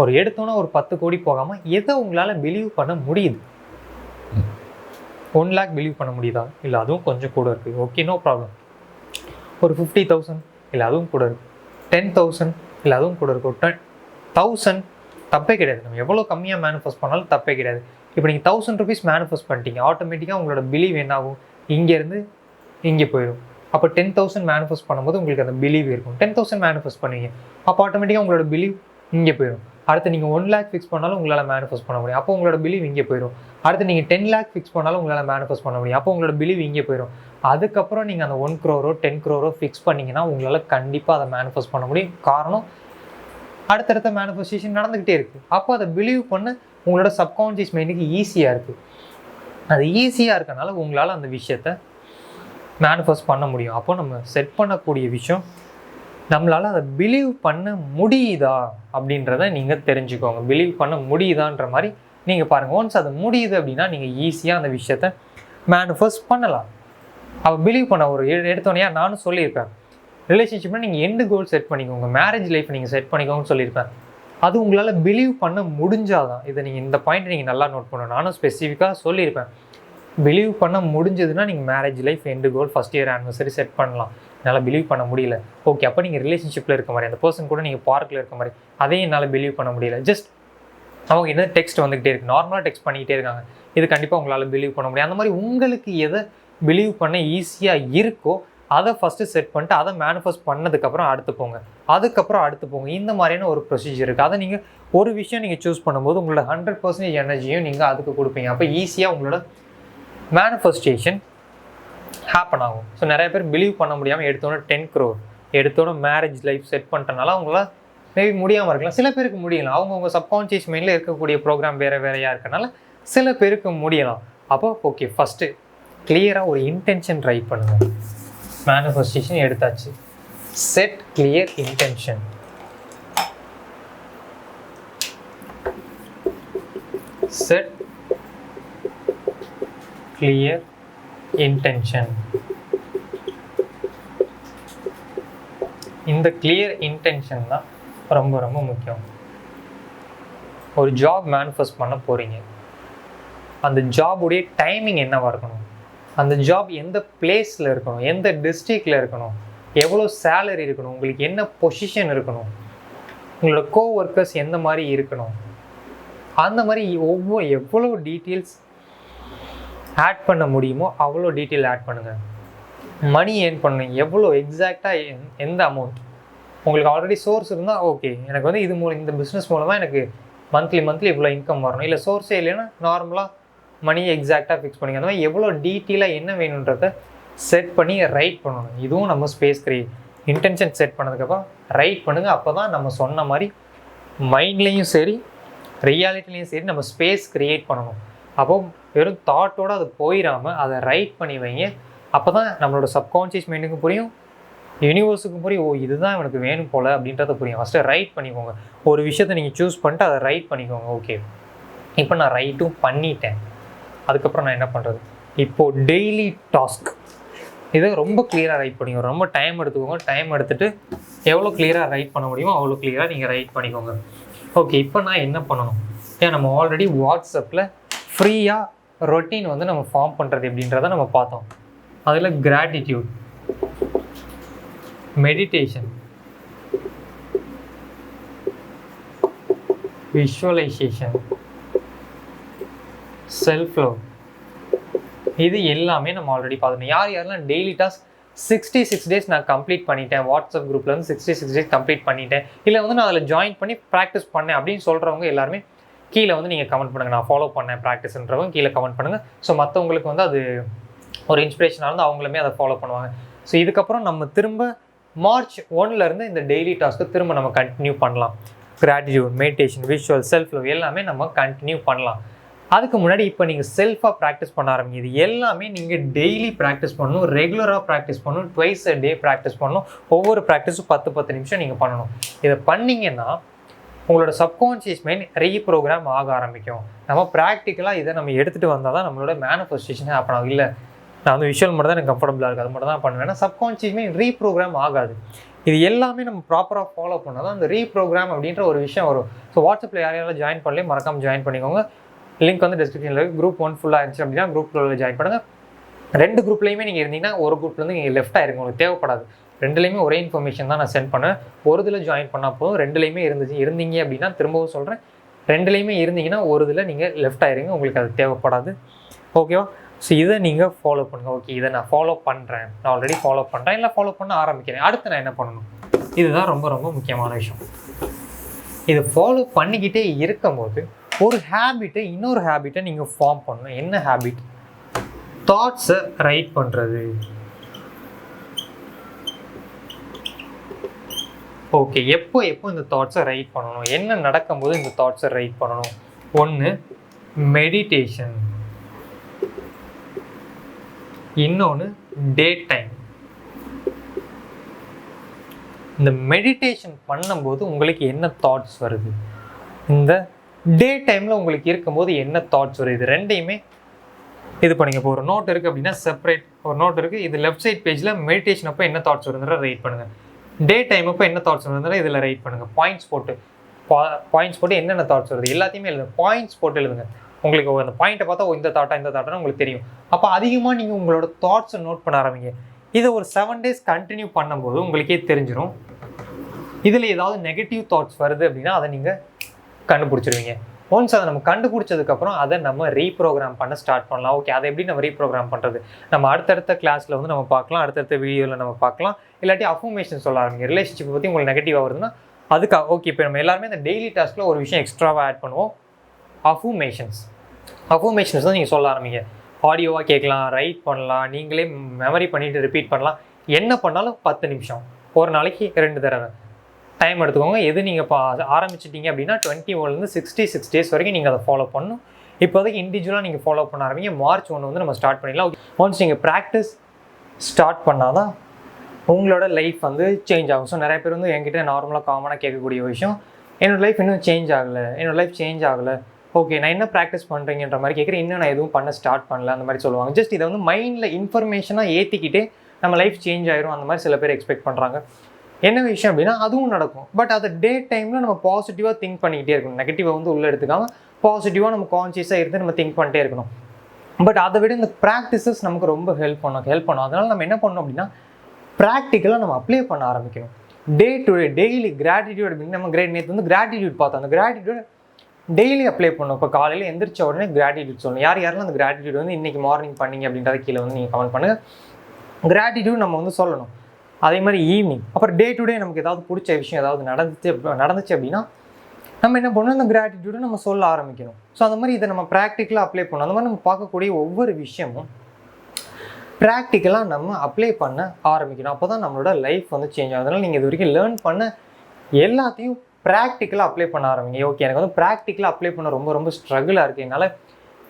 ஒரு எடுத்தோன்னா ஒரு 10 கோடி போகாமல் எதை உங்களால் பிலீவ் பண்ண முடியுது? 1 lakh பிலீவ் பண்ண முடியுதா? இல்லை அதுவும் கொஞ்சம் கூட இருக்குது. Okay, no problem. ஒரு 50,000 இல்லை அதுவும் கூட இருக்குது. 10,000 இல்லை அதுவும் கூட இருக்கும். 10,000 தப்பே கிடையாது. நம்ம எவ்வளோ கம்மியாக மேனிஃபெஸ்ட் பண்ணாலும் தப்பே கிடையாது. இப்போ நீங்கள் 1000 rupees மேனிஃபெஸ்ட் பண்ணிட்டீங்க, ஆட்டோமேட்டிக்காக உங்களோட பிலீவ் என்ன ஆகும், இங்கேருந்து இங்கே போயிடும். அப்போ 10,000 மேனிஃபெஸ்ட் பண்ணும்போது உங்களுக்கு அந்த பிலீவ் இருக்கும். 10,000 மேனிஃபெஸ்ட் பண்ணுவீங்க, அப்போ ஆட்டோமேட்டிக்காக உங்களோட பிலீவ் இங்கே போயிடும். அடுத்து நீங்கள் 1 lakh ஃபிக்ஸ் பண்ணாலும் உங்களால் மேனிஃபெஸ்ட் பண்ண முடியும், அப்போ உங்களோட பிலீவ் இங்கே போயிடும். அடுத்து நீங்கள் 10 lakh ஃபிக்ஸ் பண்ணாலும் உங்களால் மேனிஃபெஸ்ட் பண்ண முடியும், அப்போ உங்களோட பிலீவ் இங்கே போயிடும். அதுக்கப்புறம் நீங்கள் அந்த 1 crore 10 crore ஃபிக்ஸ் பண்ணிங்கன்னா உங்களால் கண்டிப்பாக அதை மேனிஃபெஸ்ட் பண்ண முடியும். காரணம் அடுத்தடுத்த மேனிஃபெஸ்டேஷன் நடந்துக்கிட்டே இருக்குது. அப்போ அதை பிலீவ் பண்ண உங்களோட சப்கான்ஷியஸ் மைண்டுக்கு ஈஸியாக இருக்குது. அது ஈஸியாக இருக்கனால உங்களால் அந்த விஷயத்த மேனிஃபெஸ்ட் பண்ண முடியும். அப்போ நம்ம செட் பண்ணக்கூடிய விஷயம் நம்மளால் அதை பிலீவ் பண்ண முடியுதா அப்படின்றத நீங்கள் தெரிஞ்சுக்கோங்க. பிலீவ் பண்ண முடியுதான்ற மாதிரி நீங்கள் பாருங்கள். ஒன்ஸ் அது முடியுது அப்படின்னா நீங்கள் ஈஸியாக அந்த விஷயத்த மேனிஃபெஸ்ட் பண்ணலாம். அப்போ பிலீவ் பண்ண ஒரு எடுத்தோடனே நானும் சொல்லியிருப்பேன், ரிலேஷன்ஷிப்பில் நீங்கள் எண்டு கோல் செட் பண்ணிக்கோங்க, மேரேஜ் லைஃப் நீங்கள் செட் பண்ணிக்கோங்கன்னு சொல்லியிருப்பேன். அது உங்களால் பிலீவ் பண்ண முடிஞ்சாதான். இதை நீங்கள் இந்த பாயிண்ட் நீங்கள் நல்லா நோட் பண்ணணும். நானும் ஸ்பெசிஃபிக்காக சொல்லியிருப்பேன், பிலீவ் பண்ண முடிஞ்சதுன்னா நீங்கள் மேரேஜ் லைஃப் எண்டு கோல் ஃபஸ்ட் இயர் ஆனிவர்சரி செட் பண்ணலாம். என்னால் பிலீவ் பண்ண முடியல, ஓகே, அப்போ நீங்கள் ரிலேஷன்ஷிப்பில் இருக்க மாதிரி, அந்த பர்சன் கூட நீங்கள் பார்க்கில் இருக்க மாதிரி, அதையும் என்னால் பிலீவ் பண்ண முடியல. ஜஸ்ட் அவங்க என்ன டெக்ஸ்ட் வந்துகிட்டே இருக்குது, நார்மலாக டெக்ஸ்ட் பண்ணிக்கிட்டே இருக்காங்க, இது கண்டிப்பாக உங்களால் பிலீவ் பண்ண முடியும். அந்த மாதிரி உங்களுக்கு எதை பிலீவ் பண்ண ஈஸியாக இருக்கோ அதை ஃபஸ்ட்டு செட் பண்ணிட்டு அதை மேனிஃபெஸ்ட் பண்ணதுக்கப்புறம் அடுத்து போங்க, அதுக்கப்புறம் அடுத்து போங்க. இந்த மாதிரியான ஒரு ப்ரொசீஜர் இருக்குது. அதை நீங்கள் ஒரு விஷயம் நீங்கள் சூஸ் பண்ணும்போது உங்களோட 100% எனர்ஜியும் நீங்கள் அதுக்கு கொடுப்பீங்க. அப்போ ஈஸியாக உங்களோட மேனிஃபெஸ்டேஷன் ஹேப்பன் ஆகும். ஸோ நிறைய பேர் பிலீவ் பண்ண முடியாமல் எடுத்தோன்னே 10 crore எடுத்தோட மேரேஜ் லைஃப் செட் பண்ணிட்டனால அவங்களால மேபி முடியாமல் இருக்கலாம். சில பேருக்கு முடியலாம், அவங்கவுங்க சப்கான்ஷியஸ் மைண்டில் இருக்கக்கூடிய ப்ரோக்ராம் வேறையாக இருக்கனால சில பேருக்கு முடியலாம். அப்போ ஓகே, ஃபஸ்ட்டு கிளியராக ஒரு இன்டென்ஷன் ரைட் பண்ணுங்கள். மேனிஃபெஸ்டேஷன் எடுத்தாச்சு, set clear intention. Set clear intention. இந்த கிளியர் இன்டென்ஷன் தான் ரொம்ப ரொம்ப முக்கியம். ஒரு ஜாப் மேனிஃபெஸ்ட் பண்ண போகிறீங்க, அந்த ஜாபுடைய டைமிங் என்னவாக இருக்கணும், அந்த ஜாப் எந்த பிளேஸில் இருக்கணும், எந்த டிஸ்ட்ரிக்டில் இருக்கணும், எவ்வளோ சேலரி இருக்கணும், உங்களுக்கு என்ன பொசிஷன் இருக்கணும், உங்களோட கோவொர்க்கர்ஸ் எந்த மாதிரி இருக்கணும், அந்த மாதிரி எவ்வளோ டீட்டெயில்ஸ் ஆட் பண்ண முடியுமோ அவ்வளோ டீட்டெயில் ஆட் பண்ணுங்கள். மணி ஏர்ன் பண்ணுங்க, எவ்வளோ எக்ஸாக்டாக எந்த அமௌண்ட் உங்களுக்கு ஆல்ரெடி சோர்ஸ் இருந்தால் ஓகே, எனக்கு வந்து இது மூலம் இந்த பிஸ்னஸ் மூலமாக எனக்கு மந்த்லி இவ்வளோ இன்கம் வரணும், இல்லை சோர்ஸே இல்லைன்னா நார்மலாக மணியை எக்ஸாக்டாக ஃபிக்ஸ் பண்ணிங்க. அந்த மாதிரி எவ்வளோ டீட்டெயிலாக என்ன வேணுன்றதை செட் பண்ணி ரைட் பண்ணணும். இதுவும் நம்ம ஸ்பேஸ் இன்டென்ஷன் செட் பண்ணதுக்கப்புறம் ரைட் பண்ணுங்கள். அப்போ தான் நம்ம சொன்ன மாதிரி மைண்ட்லேயும் சரி ரியாலிட்டிலையும் சரி நம்ம ஸ்பேஸ் க்ரியேட் பண்ணணும். அப்போது வெறும் தாட்டோடு அது போயிடாமல் அதை ரைட் பண்ணி வைங்க. அப்போ தான் நம்மளோட சப்கான்ஷியஸ் மைண்டுக்கும் புரியும், யூனிவர்ஸுக்கும் புரியும், ஓ இதுதான் எனக்கு வேணும் போல் அப்படின்றத புரியும். ஃபஸ்ட்டு ரைட் பண்ணிக்கோங்க. ஒரு விஷயத்தை நீங்கள் சூஸ் பண்ணிட்டு அதை ரைட் பண்ணிக்கோங்க. ஓகே, இப்போ நான் ரைட்டும் பண்ணிட்டேன், அதுக்கப்புறம் நான் என்ன பண்ணுறது? இப்போது டெய்லி டாஸ்க் இதை ரொம்ப கிளியராக ரைட் பண்ணிக்கோங்க. ரொம்ப டைம் எடுத்துக்கோங்க. டைம் எடுத்துகிட்டு எவ்வளோ கிளியராக ரைட் பண்ண முடியுமோ அவ்வளோ கிளியராக நீங்கள் ரைட் பண்ணிக்கோங்க. ஓகே, இப்போ நான் என்ன பண்ணணும்? ஏன் நம்ம ஆல்ரெடி வாட்ஸ்அப்பில் ஃப்ரீயாக ரொட்டீன் வந்து நம்ம ஃபார்ம் பண்ணுறது எப்படின்றத நம்ம பார்த்தோம். அதில் gratitude, meditation, visualisation, self love, இது எல்லாமே நம்ம ஆல்ரெடி பார்த்துட்டோம். யாரெல்லாம் டெய்லி டாஸ்க் 66 days நான் கம்ப்ளீட் பண்ணிட்டேன், வாட்ஸ்அப் குரூப்பில் வந்து 66 days கம்ப்ளீட் பண்ணிட்டேன், இல்லை வந்து நான் அதில் ஜாயின் பண்ணி ப்ராக்டிஸ் பண்ணேன் அப்படின்னு சொல்கிறவங்க எல்லாருமே கீழே வந்து நீங்கள் கமெண்ட் பண்ணுங்கள். நான் ஃபாலோ பண்ணேன் ப்ராக்டிஸ்ன்றவங்க கீழே கமெண்ட் பண்ணுங்கள். ஸோ மற்றவங்களுக்கு வந்து அது ஒரு இன்ஸ்பிரேஷனாக இருந்து அவங்களுமே அதை ஃபாலோ பண்ணுவாங்க. ஸோ இதுக்கப்புறம் நம்ம திரும்ப March 1 இந்த டெய்லி டாஸ்க்கு திரும்ப நம்ம கண்டினியூ பண்ணலாம். Gratitude, meditation, visual, self love எல்லாமே நம்ம கண்டினியூ பண்ணலாம். அதுக்கு முன்னாடி இப்போ நீங்கள் செல்ஃபாக ப்ராக்டிஸ் பண்ண ஆரம்பிங்க. இது எல்லாமே நீங்கள் டெய்லி ப்ராக்டிஸ் பண்ணணும், ரெகுலராக ப்ராக்டிஸ் பண்ணணும், ட்வைஸ் அ டே ப்ராக்டிஸ் பண்ணணும். ஒவ்வொரு ப்ராக்டிஸும் 10 நிமிஷம் நீங்கள் பண்ணணும். இதை பண்ணிங்கன்னா உங்களோட சப்கான்ஷியஸ் மைண்ட் ரீப்ரோக்ராம் ஆக ஆரம்பிக்கும். நம்ம ப்ராக்டிக்கலாக இதை நம்ம எடுத்துகிட்டு வந்தால் தான் நம்மளோட மேனிஃபெஸ்டேஷன் ஹேப்பன் ஆகும். இல்லை நான் வந்து விஷுவல் மட்டும் தான் எனக்கு கம்ஃபர்டபுளாக இருக்குது, அது மட்டும் தான் பண்ணுவேன்னா சப்கான்ஷியஸ் மைண்ட் ரீப்ரோக்ராம் ஆகாது. இது எல்லாமே நம்ம ப்ராப்பராக ஃபாலோ பண்ணால் தான் அந்த ரீப்ரோக்ராம் அப்படின்ற ஒரு விஷயம் வரும். ஸோ வாட்ஸ்அப்பில் யாரையாலும் ஜாயின் பண்ணலையே மறக்காமல் ஜாயின் பண்ணிக்கோங்க. லிங்க் வந்து டிஸ்கிரிப்ஷனில் இருக்குது. குரூப் 1 ஃபுல்லாக இருந்துச்சு அப்படின்னா குரூப் 2 ஜாயின் பண்ணுங்கள். 2 குரூப்லேயுமே நீங்கள் இருந்தீங்கன்னா ஒரு குரூப்லேருந்து நீங்கள் லெஃப்ட் ஆயிருங்க, உங்களுக்கு தேவைப்படாது. 2லேயுமே ஒரே இன்ஃபர்மேஷன் தான் நான் சென்ட் பண்ணேன். ஒரு இதில் ஜாயின் பண்ணால் போதும். 2லேயுமே இருந்தீங்க அப்படின்னா திரும்பவும் சொல்கிறேன், 2லேயுமே இருந்தீங்கன்னா ஒரு இதில் நீங்கள் லெஃப்ட் ஆயிருங்க, உங்களுக்கு அது தேவைப்படாது. ஓகேவா? ஸோ இதை நீங்கள் ஃபாலோ பண்ணுங்கள். ஓகே, இதை நான் ஃபாலோ பண்ணுறேன், நான் ஆல்ரெடி ஃபாலோ பண்ணுறேன், இல்லை ஃபாலோ பண்ண ஆரம்பிக்கிறேன், அடுத்து நான் என்ன பண்ணணும்? இதுதான் ரொம்ப ரொம்ப முக்கியமான விஷயம். இதை ஃபாலோ பண்ணிக்கிட்டே இருக்கும்போது ஒரு ஹேபிட்டை இன்னொரு ஹேபிட்டை நீங்கள் ஃபார்ம் பண்ணணும். என்ன ஹேபிட்? தாட்ஸை ரைட் பண்ணுறது. ஓகே, எப்போ இந்த தாட்ஸை ரைட் பண்ணணும்? என்ன நடக்கும்போது இந்த தாட்ஸை ரைட் பண்ணணும்? ஒன்று மெடிடேஷன், இன்னொன்று டே டைம். இந்த மெடிடேஷன் பண்ணும்போது உங்களுக்கு என்ன தாட்ஸ் வருது, இந்த டே டைமில் உங்களுக்கு இருக்கும்போது என்ன தாட்ஸ் வருது, இது ரெண்டையுமே இது பண்ணிங்க. இப்போ ஒரு நோட் இருக்குது அப்படின்னா செப்பரேட் ஒரு நோட் இருக்குது, இது லெஃப்ட் சைட் பேஜில் மெடிடேஷன் அப்போ என்ன தாட்ஸ் வருதுன்ற ரைட் பண்ணுங்கள். டே டைம் அப்போ என்ன தாட்ஸ் வருதுன்னா இதில் ரைட் பண்ணுங்கள். பாயிண்ட்ஸ் போட்டு என்னென்ன தாட்ஸ் வருது எல்லாத்தையுமே எழுதுங்க. பாயிண்ட்ஸ் போட்டு எழுதுங்க. உங்களுக்கு அந்த பாயிண்ட்டை பார்த்தா இந்த தாட்டான்னு உங்களுக்கு தெரியும். அப்போ அதிகமாக நீங்கள் உங்களோட தாட்ஸை நோட் பண்ண ஆரம்பிங்க. இதை ஒரு 7 days கண்டினியூ பண்ணும்போது உங்களுக்கே தெரிஞ்சிடும். இதில் ஏதாவது நெகட்டிவ் தாட்ஸ் வருது அப்படின்னா அதை நீங்கள் கண்டுபிடிச்சிருவீங்க. ஒன்ஸ் அதை நம்ம கண்டுபிடிச்சதுக்கப்புறம் அதை நம்ம ரீப்ரோக்ராம் பண்ண ஸ்டார்ட் பண்ணலாம். ஓகே, அதை எப்படி நம்ம ரீப்ரோக்ராம் பண்ணுறது நம்ம அடுத்தடுத்த கிளாஸில் வந்து நம்ம பார்க்கலாம், அடுத்தடுத்த வீடியோவில் நம்ம பார்க்கலாம். இல்லாட்டி அஃபர்மேஷன் சொல்ல ஆரம்பிங்க. ரிலேஷன்ஷிப் பற்றி உங்களுக்கு நெகட்டிவாக வருதுன்னா அதுக்கு ஓகே, இப்போ நம்ம எல்லாருமே இந்த டெய்லி டாஸ்கில் ஒரு விஷயம் எக்ஸ்ட்ராவாக ஆட் பண்ணுவோம். அஃபர்மேஷன்ஸ் தான் நீங்கள் சொல்ல ஆரம்பிங்க. ஆடியோவாக கேட்கலாம், ரைட் பண்ணலாம், நீங்களே மெமரி பண்ணிவிட்டு ரிப்பீட் பண்ணலாம். என்ன பண்ணாலும் 10 நிமிஷம், ஒரு நாளைக்கு 2 தடவை டைம் எடுத்துக்கோங்க. எது நீங்கள் இப்போ ஆரம்பிச்சிட்டிங்க அப்படின்னா 21 66 days வரைக்கும் நீங்கள் அதை ஃபாலோ பண்ணணும். இப்போதைக்கு இண்டிவிஜுவலாக நீங்கள் ஃபாலோ பண்ண ஆரம்பிங்க. March 1 வந்து நம்ம ஸ்டார்ட் பண்ணிடலாம். ஓகே, ஒன்ஸ் நீங்கள் ப்ராக்டிஸ் ஸ்டார்ட் பண்ணால் தான் உங்களோட லைஃப் வந்து சேஞ்ச் ஆகும். ஸோ நிறைய பேர் வந்து என்கிட்ட நார்மலாக காமனாக கேட்கக்கூடிய விஷயம், என்னோடய லைஃப் இன்னும் சேஞ்ச் ஆகலை, ஓகே நான் என்ன ப்ராக்டிஸ் பண்ணுறீங்கன்ற மாதிரி கேட்குறேன், இன்னும் நான் எதுவும் பண்ண ஸ்டார்ட் பண்ணல அந்த மாதிரி சொல்லுவாங்க. ஜஸ்ட் இதை வந்து மைண்டில் இன்ஃபர்மேஷனாக ஏற்றிக்கிட்டே நம்ம லைஃப் சேஞ்ச் ஆயிரும் அந்த மாதிரி சில பேர் எக்ஸ்பெக்ட் பண்ணுறாங்க. என்ன விஷயம் அப்படின்னா அதுவும் நடக்கும். பட் அதை டே டைமில் நம்ம பாசிட்டிவாக திங்க் பண்ணிக்கிட்டே இருக்கணும். நெகட்டிவாக வந்து உள்ளே எடுத்துக்காமல் பாசிட்டிவாக நம்ம கான்ஷியஸாக இருந்து நம்ம திங்க் பண்ணிட்டே இருக்கணும். பட் அதை விட இந்த ப்ராக்டிசஸ் நமக்கு ரொம்ப ஹெல்ப் பண்ணும். அதனால் நம்ம என்ன பண்ணணும் அப்படின்னா ப்ராக்டிக்கலாக நம்ம அப்ளை பண்ண ஆரம்பிக்கணும். Day to day daily gratitude அப்படின்னு நம்ம நேற்று வந்து கிராட்டிடியூட் பார்த்தோம். அந்த கிராட்டிடியூட் டெய்லி அப்ளை பண்ணணும். இப்போ காலையில் எந்திரிச்ச உடனே கிராட்டிடியூட் சொல்லணும். யாரெல்லாம் அந்த கிராட்டிடியூட் வந்து இன்றைக்கி மார்னிங் பண்ணிங்க அப்படின்றத கீழே வந்து நீங்கள் கமெண்ட் பண்ணுங்கள். கிராட்டிடியூட் நம்ம வந்து சொல்லணும். அதே மாதிரி ஈவினிங் அப்புறம் டே டு டே நமக்கு ஏதாவது பிடிச்ச விஷயம் ஏதாவது நடந்துச்சு அப்படின்னா நம்ம என்ன பண்ணணும், அந்த கிராட்டிடியூடை நம்ம சொல்ல ஆரம்பிக்கணும். ஸோ அந்த மாதிரி இதை நம்ம ப்ராக்டிக்கலாக அப்ளை பண்ணணும். அந்த மாதிரி நம்ம பார்க்கக்கூடிய ஒவ்வொரு விஷயமும் ப்ராக்டிக்கலாக நம்ம அப்ளை பண்ண ஆரம்பிக்கணும். அப்போ தான் நம்மளோட லைஃப் வந்து சேஞ்ச் ஆகும். அதனால் நீங்கள் இது வரைக்கும் லேர்ன் பண்ண எல்லாத்தையும் ப்ராக்டிக்கலாக அப்ளை பண்ண ஆரம்பிங்க. ஓகே, எனக்கு வந்து ப்ராக்டிக்கலாக அப்ளை பண்ண ரொம்ப ரொம்ப ஸ்ட்ரகிளாக இருக்குது, என்னால்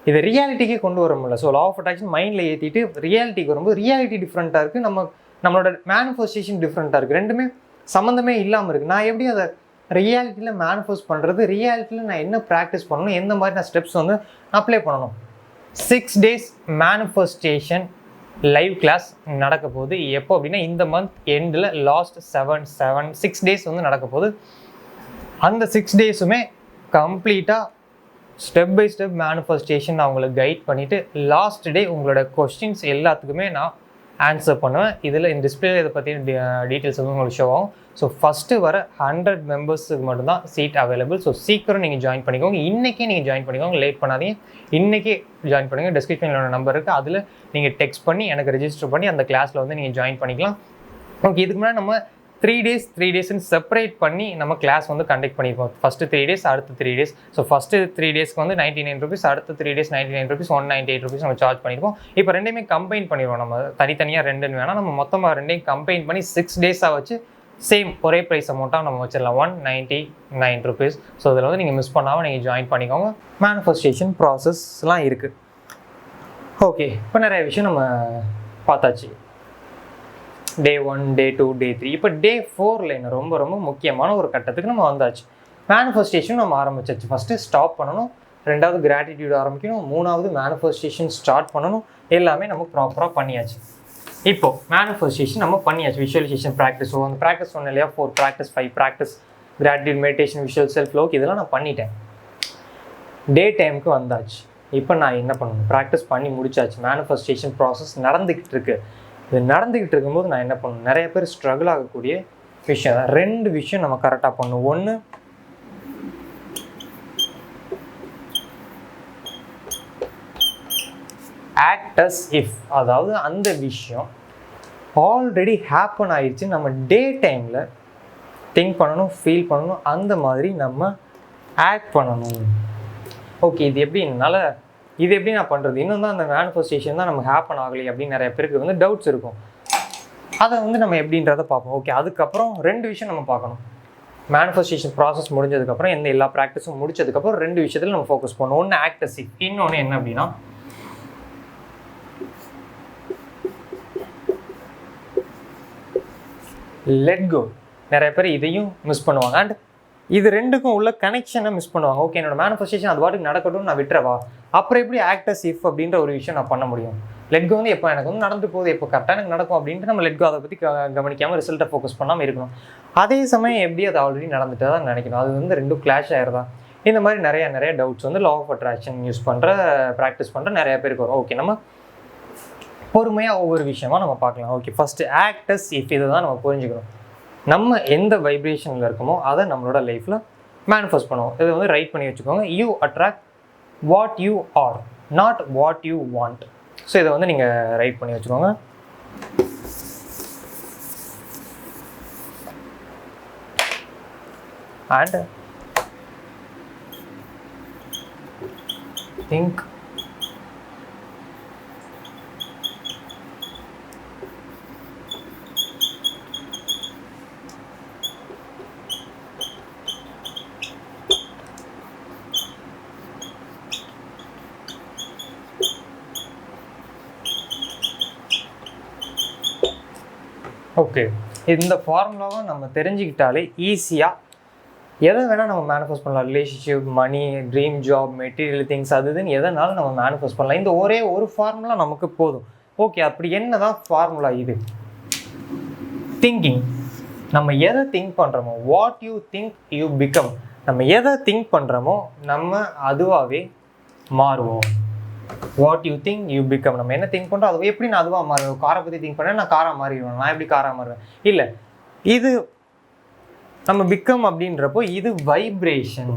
இதை ரியாலிட்டிக்கே கொண்டு வர முடியல. ஸோ லா ஆஃப் அட்ராக்ஷன் மைண்டில் ஏற்றிட்டு ரியாலிட்டிக்கு வரும்போது ரியாலிட்டி டிஃப்ரெண்ட்டாக இருக்குது, நம்மளோட மேனிஃபெஸ்டேஷன் டிஃப்ரெண்ட்டாக இருக்குது, ரெண்டுமே சம்மந்தமே இல்லாமல் இருக்குது. நான் எப்படி அதை ரியாலிட்டியில் மேனிஃபெஸ்ட் பண்ணுறது, ரியாலிட்டியில் நான் என்ன ப்ராக்டிஸ் பண்ணணும், எந்த மாதிரி நான் ஸ்டெப்ஸ் வந்து அப்ளை பண்ணணும். 6 days மேனிஃபெஸ்டேஷன் லைவ் கிளாஸ் நடக்க போகுது. எப்போ அப்படின்னா இந்த மந்த் எண்டில் லாஸ்ட் 6 days வந்து நடக்க போகுது. அந்த 6 days-உமே கம்ப்ளீட்டாக ஸ்டெப் பை ஸ்டெப் மேனிஃபெஸ்டேஷன் நான் உங்களுக்கு கைட் பண்ணிவிட்டு லாஸ்ட் டே உங்களோட கொஸ்டின்ஸ் எல்லாத்துக்குமே நான் ஆன்சர் பண்ணுவேன். இதில் இந்த டிஸ்பிளேல இதை பற்றி டீட்டெயில்ஸ் வந்து உங்களுக்கு ஷோ ஆகும். ஸோ ஃபஸ்ட்டு வர 100 மெம்பர்ஸுக்கு மட்டும்தான் சீட் அவைலபிள். ஸோ சீக்கிரம் நீங்கள் ஜாயின் பண்ணிக்கோங்க. இன்றைக்கே நீங்கள் ஜாயின் பண்ணிக்கோங்க, லேட் பண்ணாதீங்க. இன்றைக்கே ஜாயின் பண்ணுங்கள். டிஸ்கிரிப்ஷனில் நம்பர் இருக்குது, அதில் நீங்கள் டெக்ஸ்ட் பண்ணி எனக்கு ரெஜிஸ்டர் பண்ணி அந்த கிளாஸில் வந்து நீங்கள் ஜாயின் பண்ணிக்கலாம். ஓகே, இதுக்கு முன்னாடி நம்ம 3 days செப்பரேட் பண்ணி நம்ம கிளாஸ் வந்து கண்டக்ட் பண்ணியிருப்போம். ஃபஸ்ட்டு 3 days, அடுத்த 3 days. ஸோ ஃபஸ்ட்டு 3 daysக்கு வந்து 99 rupees, அடுத்த 3 days 99 rupees, 198 rupees நம்ம சார்ஜ் பண்ணியிருப்போம். இப்போ ரெண்டையுமே கம்பைன் பண்ணிடுவோம். நம்ம தனித்தனியாக ரெண்டுன்னு வேணால் நம்ம மொத்தமாக ரெண்டையும் கம்பைன் பண்ணி 6 days-ஆக வச்சு சேம் ஒரே ப்ரைஸ் அமௌண்ட்டாக நம்ம வச்சிடலாம், 199 rupees. ஸோ இதில் வந்து நீங்கள் மிஸ் பண்ணாமல் நீங்கள் ஜாயின் பண்ணிக்கோங்க. மேனிஃபெஸ்டேஷன் ப்ராசஸ்லாம் இருக்குது. ஓகே, இப்போ நிறைய விஷயம் நம்ம பார்த்தாச்சு. Day 1, Day 2, Day 3. இப்போ Day 4 ரொம்ப ரொம்ப முக்கியமான ஒரு கட்டத்துக்கு நம்ம வந்தாச்சு. மேனிஃபெஸ்டேஷன் நம்ம ஆரம்பிச்சாச்சு. ஃபஸ்ட்டு ஸ்டாப் பண்ணணும், 2வது கிராட்டிடியூட் ஆரம்பிக்கணும், 3வது மேனிஃபெஸ்டேஷன் ஸ்டார்ட் பண்ணணும். எல்லாமே நம்ம ப்ராப்பராக பண்ணியாச்சு. இப்போது மேனிஃபெஸ்டேஷன் நம்ம பண்ணியாச்சு. விஷுவலைசேஷன் ப்ராக்டிஸ், ஸோ அந்த ப்ராக்டிஸ் சொன்ன இல்லையா, 4 practice, 5 practice, gratitude, meditation, visual self Lok, இதெல்லாம் நான் பண்ணிட்டேன். டே டைமுக்கு வந்தாச்சு. இப்போ நான் என்ன பண்ணணும், ப்ராக்டிஸ் பண்ணி முடிச்சாச்சு. மேனிஃபெஸ்டேஷன் ப்ராசஸ் நடந்துக்கிட்டு இருக்குது. இது நடந்துக்கிட்டு இருக்கும்போது நான் என்ன பண்ணணும், நிறைய பேர் ஸ்ட்ரகிள் ஆகக்கூடிய விஷயம் தான். 2 விஷயம் நம்ம கரெக்டாக பண்ணணும். ஒன்று, ஆக்ட் அஸ் இஃப், அதாவது அந்த விஷயம் ஆல்ரெடி ஹேப்பன் ஆயிடுச்சு, நம்ம டே டைமில் திங்க் பண்ணணும், ஃபீல் பண்ணணும், அந்த மாதிரி நம்ம ஆக்ட் பண்ணணும். ஓகே, இது எப்படி நான் பண்ணுறது, இன்னும் தான் அந்த மேனிஃபெஸ்டேஷன் தான் நமக்கு ஹேப்பன் ஆகலை அப்படின்னு நிறைய பேருக்கு வந்து டவுட்ஸ் இருக்கும். அதை வந்து நம்ம எப்படின்றத பார்ப்போம். ஓகே, அதுக்கப்புறம் 2 விஷயம் நம்ம பார்க்கணும். மேனிஃபெஸ்டேஷன் ப்ராசஸ் முடிஞ்சதுக்கப்புறம், எல்லா ப்ராக்டிஸும் முடிச்சதுக்கப்புறம் 2 விஷயத்தில் நம்ம ஃபோக்கஸ் பண்ணணும். ஒன்று ஆக்ட் அஸ் இஃப், இன்னொன்று என்ன அப்படின்னா லெட் கோ. நிறைய பேர் இதையும் மிஸ் பண்ணுவாங்க. அண்ட் இது 2க்கும் உள்ள கனெக்ஷனை மிஸ் பண்ணுவாங்க. ஓகே, என்னோட மேனிஃபெஸ்டேஷன் அது பாட்டுக்கு நடக்கட்டும், நான் விட்டுறவா, அப்புறம் எப்படி ஆக்ட் அஸ் இஃப் அப்படின்ற ஒரு விஷயம் நான் பண்ண முடியும்? லெட் கோ வந்து எப்போ எனக்கு வந்து நடந்து போகுது, எப்போ கரெக்டாக எனக்கு நடக்கும் அப்படின்ட்டு நம்ம லெட் கோ அதை பற்றி கவனிக்காமல் ரிசல்ட்டை ஃபோக்கஸ் பண்ணாமல் இருக்கணும். அதே சமயம் எப்படி அது ஆல்ரெடி நடந்துட்டு தான் நினைக்கணும். அது வந்து 2 கிளாஷ் ஆயிருதா? இந்த மாதிரி நிறைய டவுட்ஸ் வந்து law of attraction use practice பண்ணுற நிறைய பேருக்கு வரும். ஓகே, நம்ம பொறுமையாக ஒவ்வொரு விஷயமா நம்ம பார்க்கலாம். Okay, first act as if, இதை தான் நம்ம புரிஞ்சுக்கணும். நம்ம எந்த வைப்ரேஷனில் இருக்கோமோ அதை நம்மளோட லைஃப்பில் மேனிஃபெஸ்ட் பண்ணுவோம். இதை வந்து ரைட் பண்ணி வச்சுக்கோங்க. You attract what you are, not what you want. So இதை வந்து நீங்கள் ரைட் பண்ணி வச்சுக்கோங்க. அண்ட் திங்க் ஓகே, இந்த ஃபார்முலாவை நம்ம தெரிஞ்சுக்கிட்டாலே ஈஸியாக எதை வேணால் நம்ம மேனிஃபெஸ்ட் பண்ணலாம். ரிலேஷன்ஷிப், மணி, ட்ரீம் ஜாப், மெட்டீரியல் திங்ஸ், அது இதுன்னு எதனாலும் நம்ம மேனிஃபெஸ்ட் பண்ணலாம். இந்த ஒரே ஒரு ஃபார்முலா நமக்கு போதும். ஓகே, அப்படி என்ன தான் ஃபார்முலா இது? திங்கிங். நம்ம எதை திங்க் பண்ணுறோமோ, what you think you become. நம்ம எதை திங்க் பண்ணுறோமோ நம்ம அதுவாகவே மாறுவோம். What you think you become. நம்ம என்ன திங்க் பண்ணுறோம் அது எப்படி நான் அதுவாக மாறுவேன். காரை பற்றி திங்க் பண்ணேன், நான் காராக மாறிடுவேன். நான் எப்படி காராக மாறுவேன்? இல்லை, இது நம்ம பிகம் அப்படின்றப்போ இது வைப்ரேஷன்.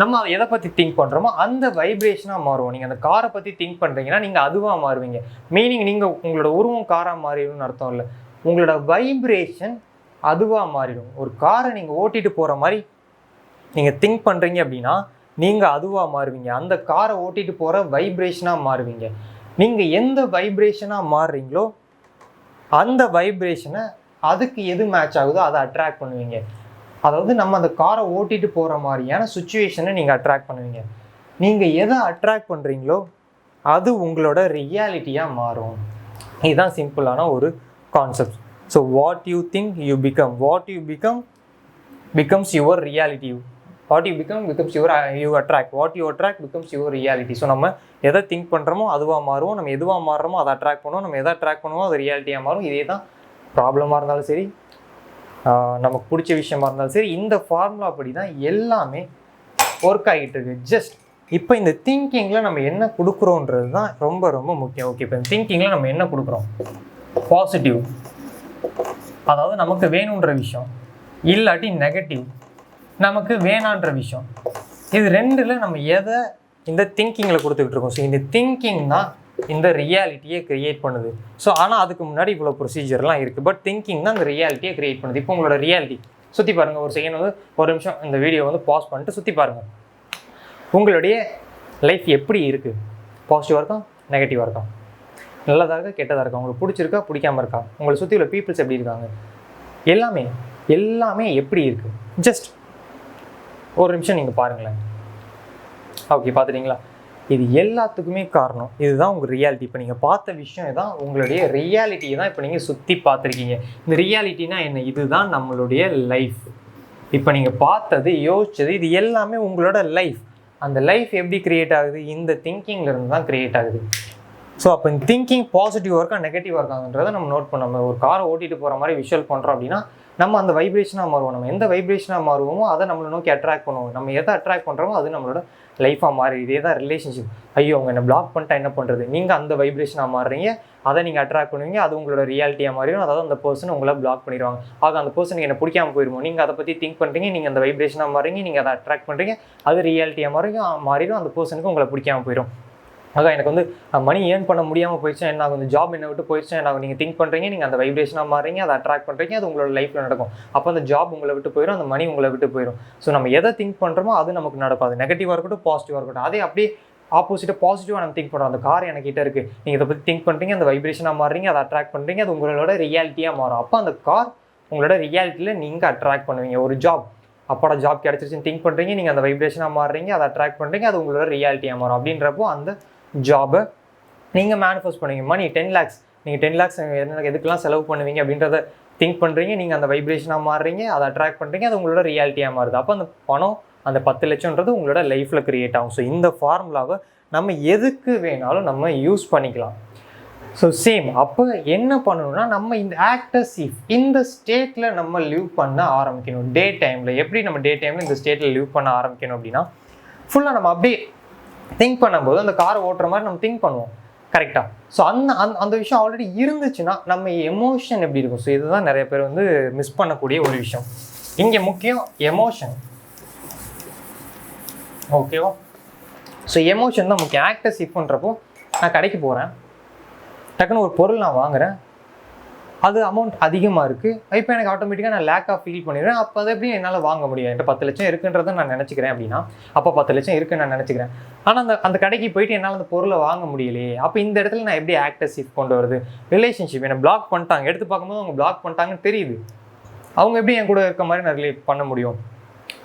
நம்ம எதை பற்றி திங்க் பண்ணுறோமோ அந்த வைப்ரேஷனாக மாறுவோம். நீங்கள் அந்த காரை பற்றி திங்க் பண்ணுறீங்கன்னா நீங்கள் அதுவாக மாறுவீங்க. மீனிங் நீங்கள் உங்களோட உருவம் காராக மாறிடும்னு அர்த்தம் இல்லை, உங்களோட வைப்ரேஷன் அதுவாக மாறிடும். ஒரு காரை நீங்கள் ஓட்டிகிட்டு போகிற மாதிரி நீங்கள் திங்க் பண்ணுறீங்க அப்படின்னா நீங்கள் அதுவாக மாறுவீங்க. அந்த காரை ஓட்டிகிட்டு போகிற வைப்ரேஷனாக மாறுவீங்க. நீங்கள் எந்த வைப்ரேஷனாக மாறுறீங்களோ அந்த வைப்ரேஷனை அதுக்கு எது மேட்ச் ஆகுதோ அதை அட்ராக்ட் பண்ணுவீங்க. அதாவது நம்ம அந்த காரை ஓட்டிகிட்டு போகிற மாதிரியான சுச்சுவேஷனை நீங்கள் அட்ராக்ட் பண்ணுவீங்க. நீங்கள் எதை அட்ராக்ட் பண்ணுறீங்களோ அது உங்களோட ரியாலிட்டியாக மாறும். இதுதான் சிம்பிளான ஒரு concept. So what you think you become, what you become becomes your reality. What you become becomes you attract, what you attract becomes your reality. So நம்ம எதை திங்க் பண்ணுறோமோ அதுவாக மாறுவோம், நம்ம எதுவாக மாறுறோமோ அதை அட்ராக்ட் பண்ணுவோம், நம்ம எதை அட்ராக்ட் பண்ணுவோம் அது ரியாலிட்டியாக மாறும். இதே தான் ப்ராப்ளமாக இருந்தாலும் சரி, நமக்கு பிடிச்ச விஷயமா இருந்தாலும் சரி, இந்த ஃபார்முலா அப்படி தான் எல்லாமே ஒர்க் ஆகிட்டு இருக்கு. ஜஸ்ட் இப்போ இந்த திங்கிங்கில் நம்ம என்ன கொடுக்குறோன்றது தான் ரொம்ப ரொம்ப முக்கியம். ஓகே, இப்போ இந்த திங்கிங்கில் நம்ம என்ன கொடுக்குறோம்? பாசிட்டிவ், அதாவது நமக்கு வேணுன்ற விஷயம், இல்லாட்டி நெகட்டிவ், நமக்கு வேணான்ற விஷயம். இது 2ல் நம்ம எதை இந்த திங்கிங்கில் கொடுத்துக்கிட்டு இருக்கோம். ஸோ இந்த திங்கிங் தான் இந்த ரியாலிட்டியை க்ரியேட் பண்ணுது. ஸோ ஆனால் அதுக்கு முன்னாடி இவ்வளோ ப்ரொசீஜர்லாம் இருக்குது. பட் திங்கிங் தான் இந்த ரியாலிட்டியை க்ரியேட் பண்ணுது. இப்போ உங்களோட ரியாலிட்டி சுற்றி பாருங்கள். ஒரு செகண்ட் வந்து ஒரு நிமிஷம் இந்த வீடியோ வந்து பாஸ் பண்ணிட்டு சுற்றி பாருங்கள். உங்களுடைய லைஃப் எப்படி இருக்குது? பாசிட்டிவாக இருக்கா, நெகட்டிவாக இருக்கா, நல்லதாக இருக்கா, கெட்டதாக இருக்கா, உங்களுக்கு பிடிச்சிருக்கா, பிடிக்காமல் இருக்கா, உங்களை சுற்றி உள்ள பீப்புள்ஸ் எப்படி இருக்காங்க, எல்லாமே எப்படி இருக்குது? ஜஸ்ட் ஒரு நிமிஷம் நீங்கள் பாருங்களேன். ஓகே, பார்த்துட்டிங்களா? இது எல்லாத்துக்குமே காரணம் இதுதான் உங்கள் ரியாலிட்டி. இப்போ நீங்கள் பார்த்த விஷயம் இதுதான் உங்களுடைய ரியாலிட்டியை தான் இப்போ நீங்கள் சுற்றி பார்த்துருக்கீங்க. இந்த ரியாலிட்டினா என்ன? இதுதான் நம்மளுடைய லைஃப். இப்போ நீங்கள் பார்த்தது, யோசிச்சது, இது எல்லாமே உங்களோட லைஃப். அந்த லைஃப் எப்படி க்ரியேட் ஆகுது? இந்த திங்கிங்லேருந்து தான் க்ரியேட் ஆகுது. ஸோ அப்போ இந்த திங்கிங் பாசிட்டிவாக இருக்கா, நெகட்டிவாக இருக்காங்கன்றதை நம்ம நோட் பண்ண. நம்ம ஒரு காரை ஓட்டிகிட்டு போகிற மாதிரி விஷுவல் பண்ணுறோம் அப்படின்னா நம்ம அந்த வைப்ரேஷனாக மாறுவோம். நம்ம எந்த வைப்ரேஷனாக மாறுவோமோ அதை நம்மளை நோக்கி அட்ராக்ட் பண்ணுவோம். நம்ம எதை அட்ராக்ட் பண்ணுறோமோ அது நம்மளோட லைஃபாக மாறி. இதே தான் ரிலேஷன்ஷிப். ஐயோ அவங்க என்ன பிளாக் பண்ணிட்டா என்ன பண்ணுறது? நீங்கள் அந்த வைப்ரேஷனாக மாறுறீங்க, அதை நீங்கள் அட்ராக்ட் பண்ணுவீங்க, அது உங்களோட ரியாலிட்டியாக மாறிடும். அதாவது அந்த பர்சன் உங்களை பிளாக் பண்ணிடுவாங்க. ஆக அந்த பர்சனுக்கு என்ன பிடிக்காம போயிடுவோம். நீங்கள் அதை பற்றி திங்க் பண்ணுறீங்க, நீங்கள் அந்த வைப்ரேஷனாக மாறீங்க, நீங்கள் அதை அட்ராக்ட் பண்ணுறீங்க, அது ரியாலிட்டியாக மாறிடும். அந்த பர்சனுக்கு உங்களை பிடிக்காம போயிடும். ஆக எனக்கு வந்து மணி ஏர்ன் பண்ண முடியாமல் போயிடுச்சு, என்ன ஆகும், இந்த ஜாப் என்னை விட்டு போயிடுச்சு, என்ன ஆகும், நீங்கள் திங்க் பண்ணுறீங்க, நீங்கள் அந்த வைப்ரேஷனாக மாறீங்க, அதை அட்ராக்ட் பண்ணுறீங்க, அது உங்களோட லைஃப்பில் நடக்கும். அப்போ அந்த ஜாப் உங்களை விட்டு போயிடும், அந்த மணி உங்களை விட்டு போயிடும். ஸோ நம்ம எதை திங்க் பண்ணுறோமோ அது நமக்கு நடக்கும். அது நெகட்டிவாக இருக்கட்டும், பாசிட்டிவாக இருக்கட்டும். அதே அப்படியே ஆப்போசிட்டாக பாசிட்டிவாக நம்ம திங்க் பண்ணுறோம். அந்த கார் என்கிட்ட இருக்குது, நீங்கள் இதை பற்றி திங்க் பண்ணுறீங்க, அந்த வைப்ரேஷனாக மாறுறீங்க, அதை அட்ராக்ட் பண்ணுறீங்க, அது உங்களோட ரியாலிட்டியாக மாறும். அப்போ அந்த கார் உங்களோட ரியாலிட்டியில் நீங்கள் அட்ராக்ட் பண்ணுவீங்க. ஒரு ஜாப், அப்பாட ஜாப் கிடச்சிருச்சுன்னு திங்க் பண்ணுறீங்க, நீங்கள் அந்த வைப்ரேஷனாக மாறுறீங்க, அதை அட்ராக்ட் பண்ணுறீங்க, அது உங்களோட ரியாலிட்டியாக மாறும். அப்படின்றப்போ அந்த ஜாபை நீங்கள் மேனிஃபெஸ்ட் பண்ணுவீங்க. மணி 10 lakhs, நீங்கள் 10 lakhs எதுக்கெல்லாம் செலவு பண்ணுவீங்க அப்படின்றத திங்க் பண்ணுறீங்க, நீங்கள் அந்த வைப்ரேஷனாக மாறுறீங்க, அதை அட்ராக்ட் பண்ணுறீங்க, அது உங்களோட ரியாலிட்டியாக மாறுது. அப்போ அந்த பணம், அந்த 10 லட்சம்ன்றது உங்களோட லைஃப்பில் க்ரியேட் ஆகும். ஸோ இந்த ஃபார்முலாவை நம்ம எதுக்கு வேணாலும் நம்ம யூஸ் பண்ணிக்கலாம். ஸோ சேம் அப்போ என்ன பண்ணணும்னா, நம்ம இந்த ஆக்டர்ஸ் இஃப் இந்த ஸ்டேட்டில் நம்ம லிவ் பண்ண ஆரம்பிக்கணும். டே டைமில் எப்படி நம்ம டே டைமில் இந்த ஸ்டேட்டில் லிவ் பண்ண ஆரம்பிக்கணும் அப்படின்னா, ஃபுல்லாக நம்ம அப்படியே திங்க் பண்ணும்போது அந்த காரை ஓட்டுற மாதிரி நம்ம திங்க் பண்ணுவோம். கரெக்டாக? ஸோ அந்த விஷயம் ஆல்ரெடி இருந்துச்சுன்னா நம்ம எமோஷன் எப்படி இருக்கும்? ஸோ இதுதான் நிறைய பேர் வந்து மிஸ் பண்ணக்கூடிய ஒரு விஷயம். இங்கே முக்கியம் எமோஷன். ஓகேவா? ஸோ எமோஷன் தான் முக்கியம். ஆக்டர்ஸ் இஃப் பண்ணுறப்போ நான் கடைக்கு போகிறேன், டக்குன்னு ஒரு பொருள் நான் வாங்குகிறேன், அது அமௌண்ட் அதிகமாக இருக்குது, இப்போ எனக்கு ஆட்டோமேட்டிக்காக நான் லேக்காக ஃபீல் பண்ணிடுறேன். அப்போ அதை எப்படி என்னால் வாங்க முடியும்? என்கிட்ட 10 லட்சம் இருக்குன்றதை நான் நினச்சிக்கிறேன் அப்படின்னா, அப்போ 10 லட்சம் இருக்குன்னு நான் நினச்சிக்கிறேன். ஆனால் அந்த கடைக்கு போயிட்டு என்னால் அந்த பொருளை வாங்க முடியலையே. அப்போ இந்த இடத்துல நான் எப்படி ஆக்டர்ஸ் இஃப் கொண்டு வருது? ரிலேஷன்ஷிப் என்னை பிளாக் பண்ணிட்டாங்க, எடுத்து பார்க்கும்போது அவங்க பிளாக் பண்ணிட்டாங்கன்னு தெரியுது, அவங்க எப்படி என் கூட இருக்க மாதிரி நான் ரிலேட் பண்ண முடியும்?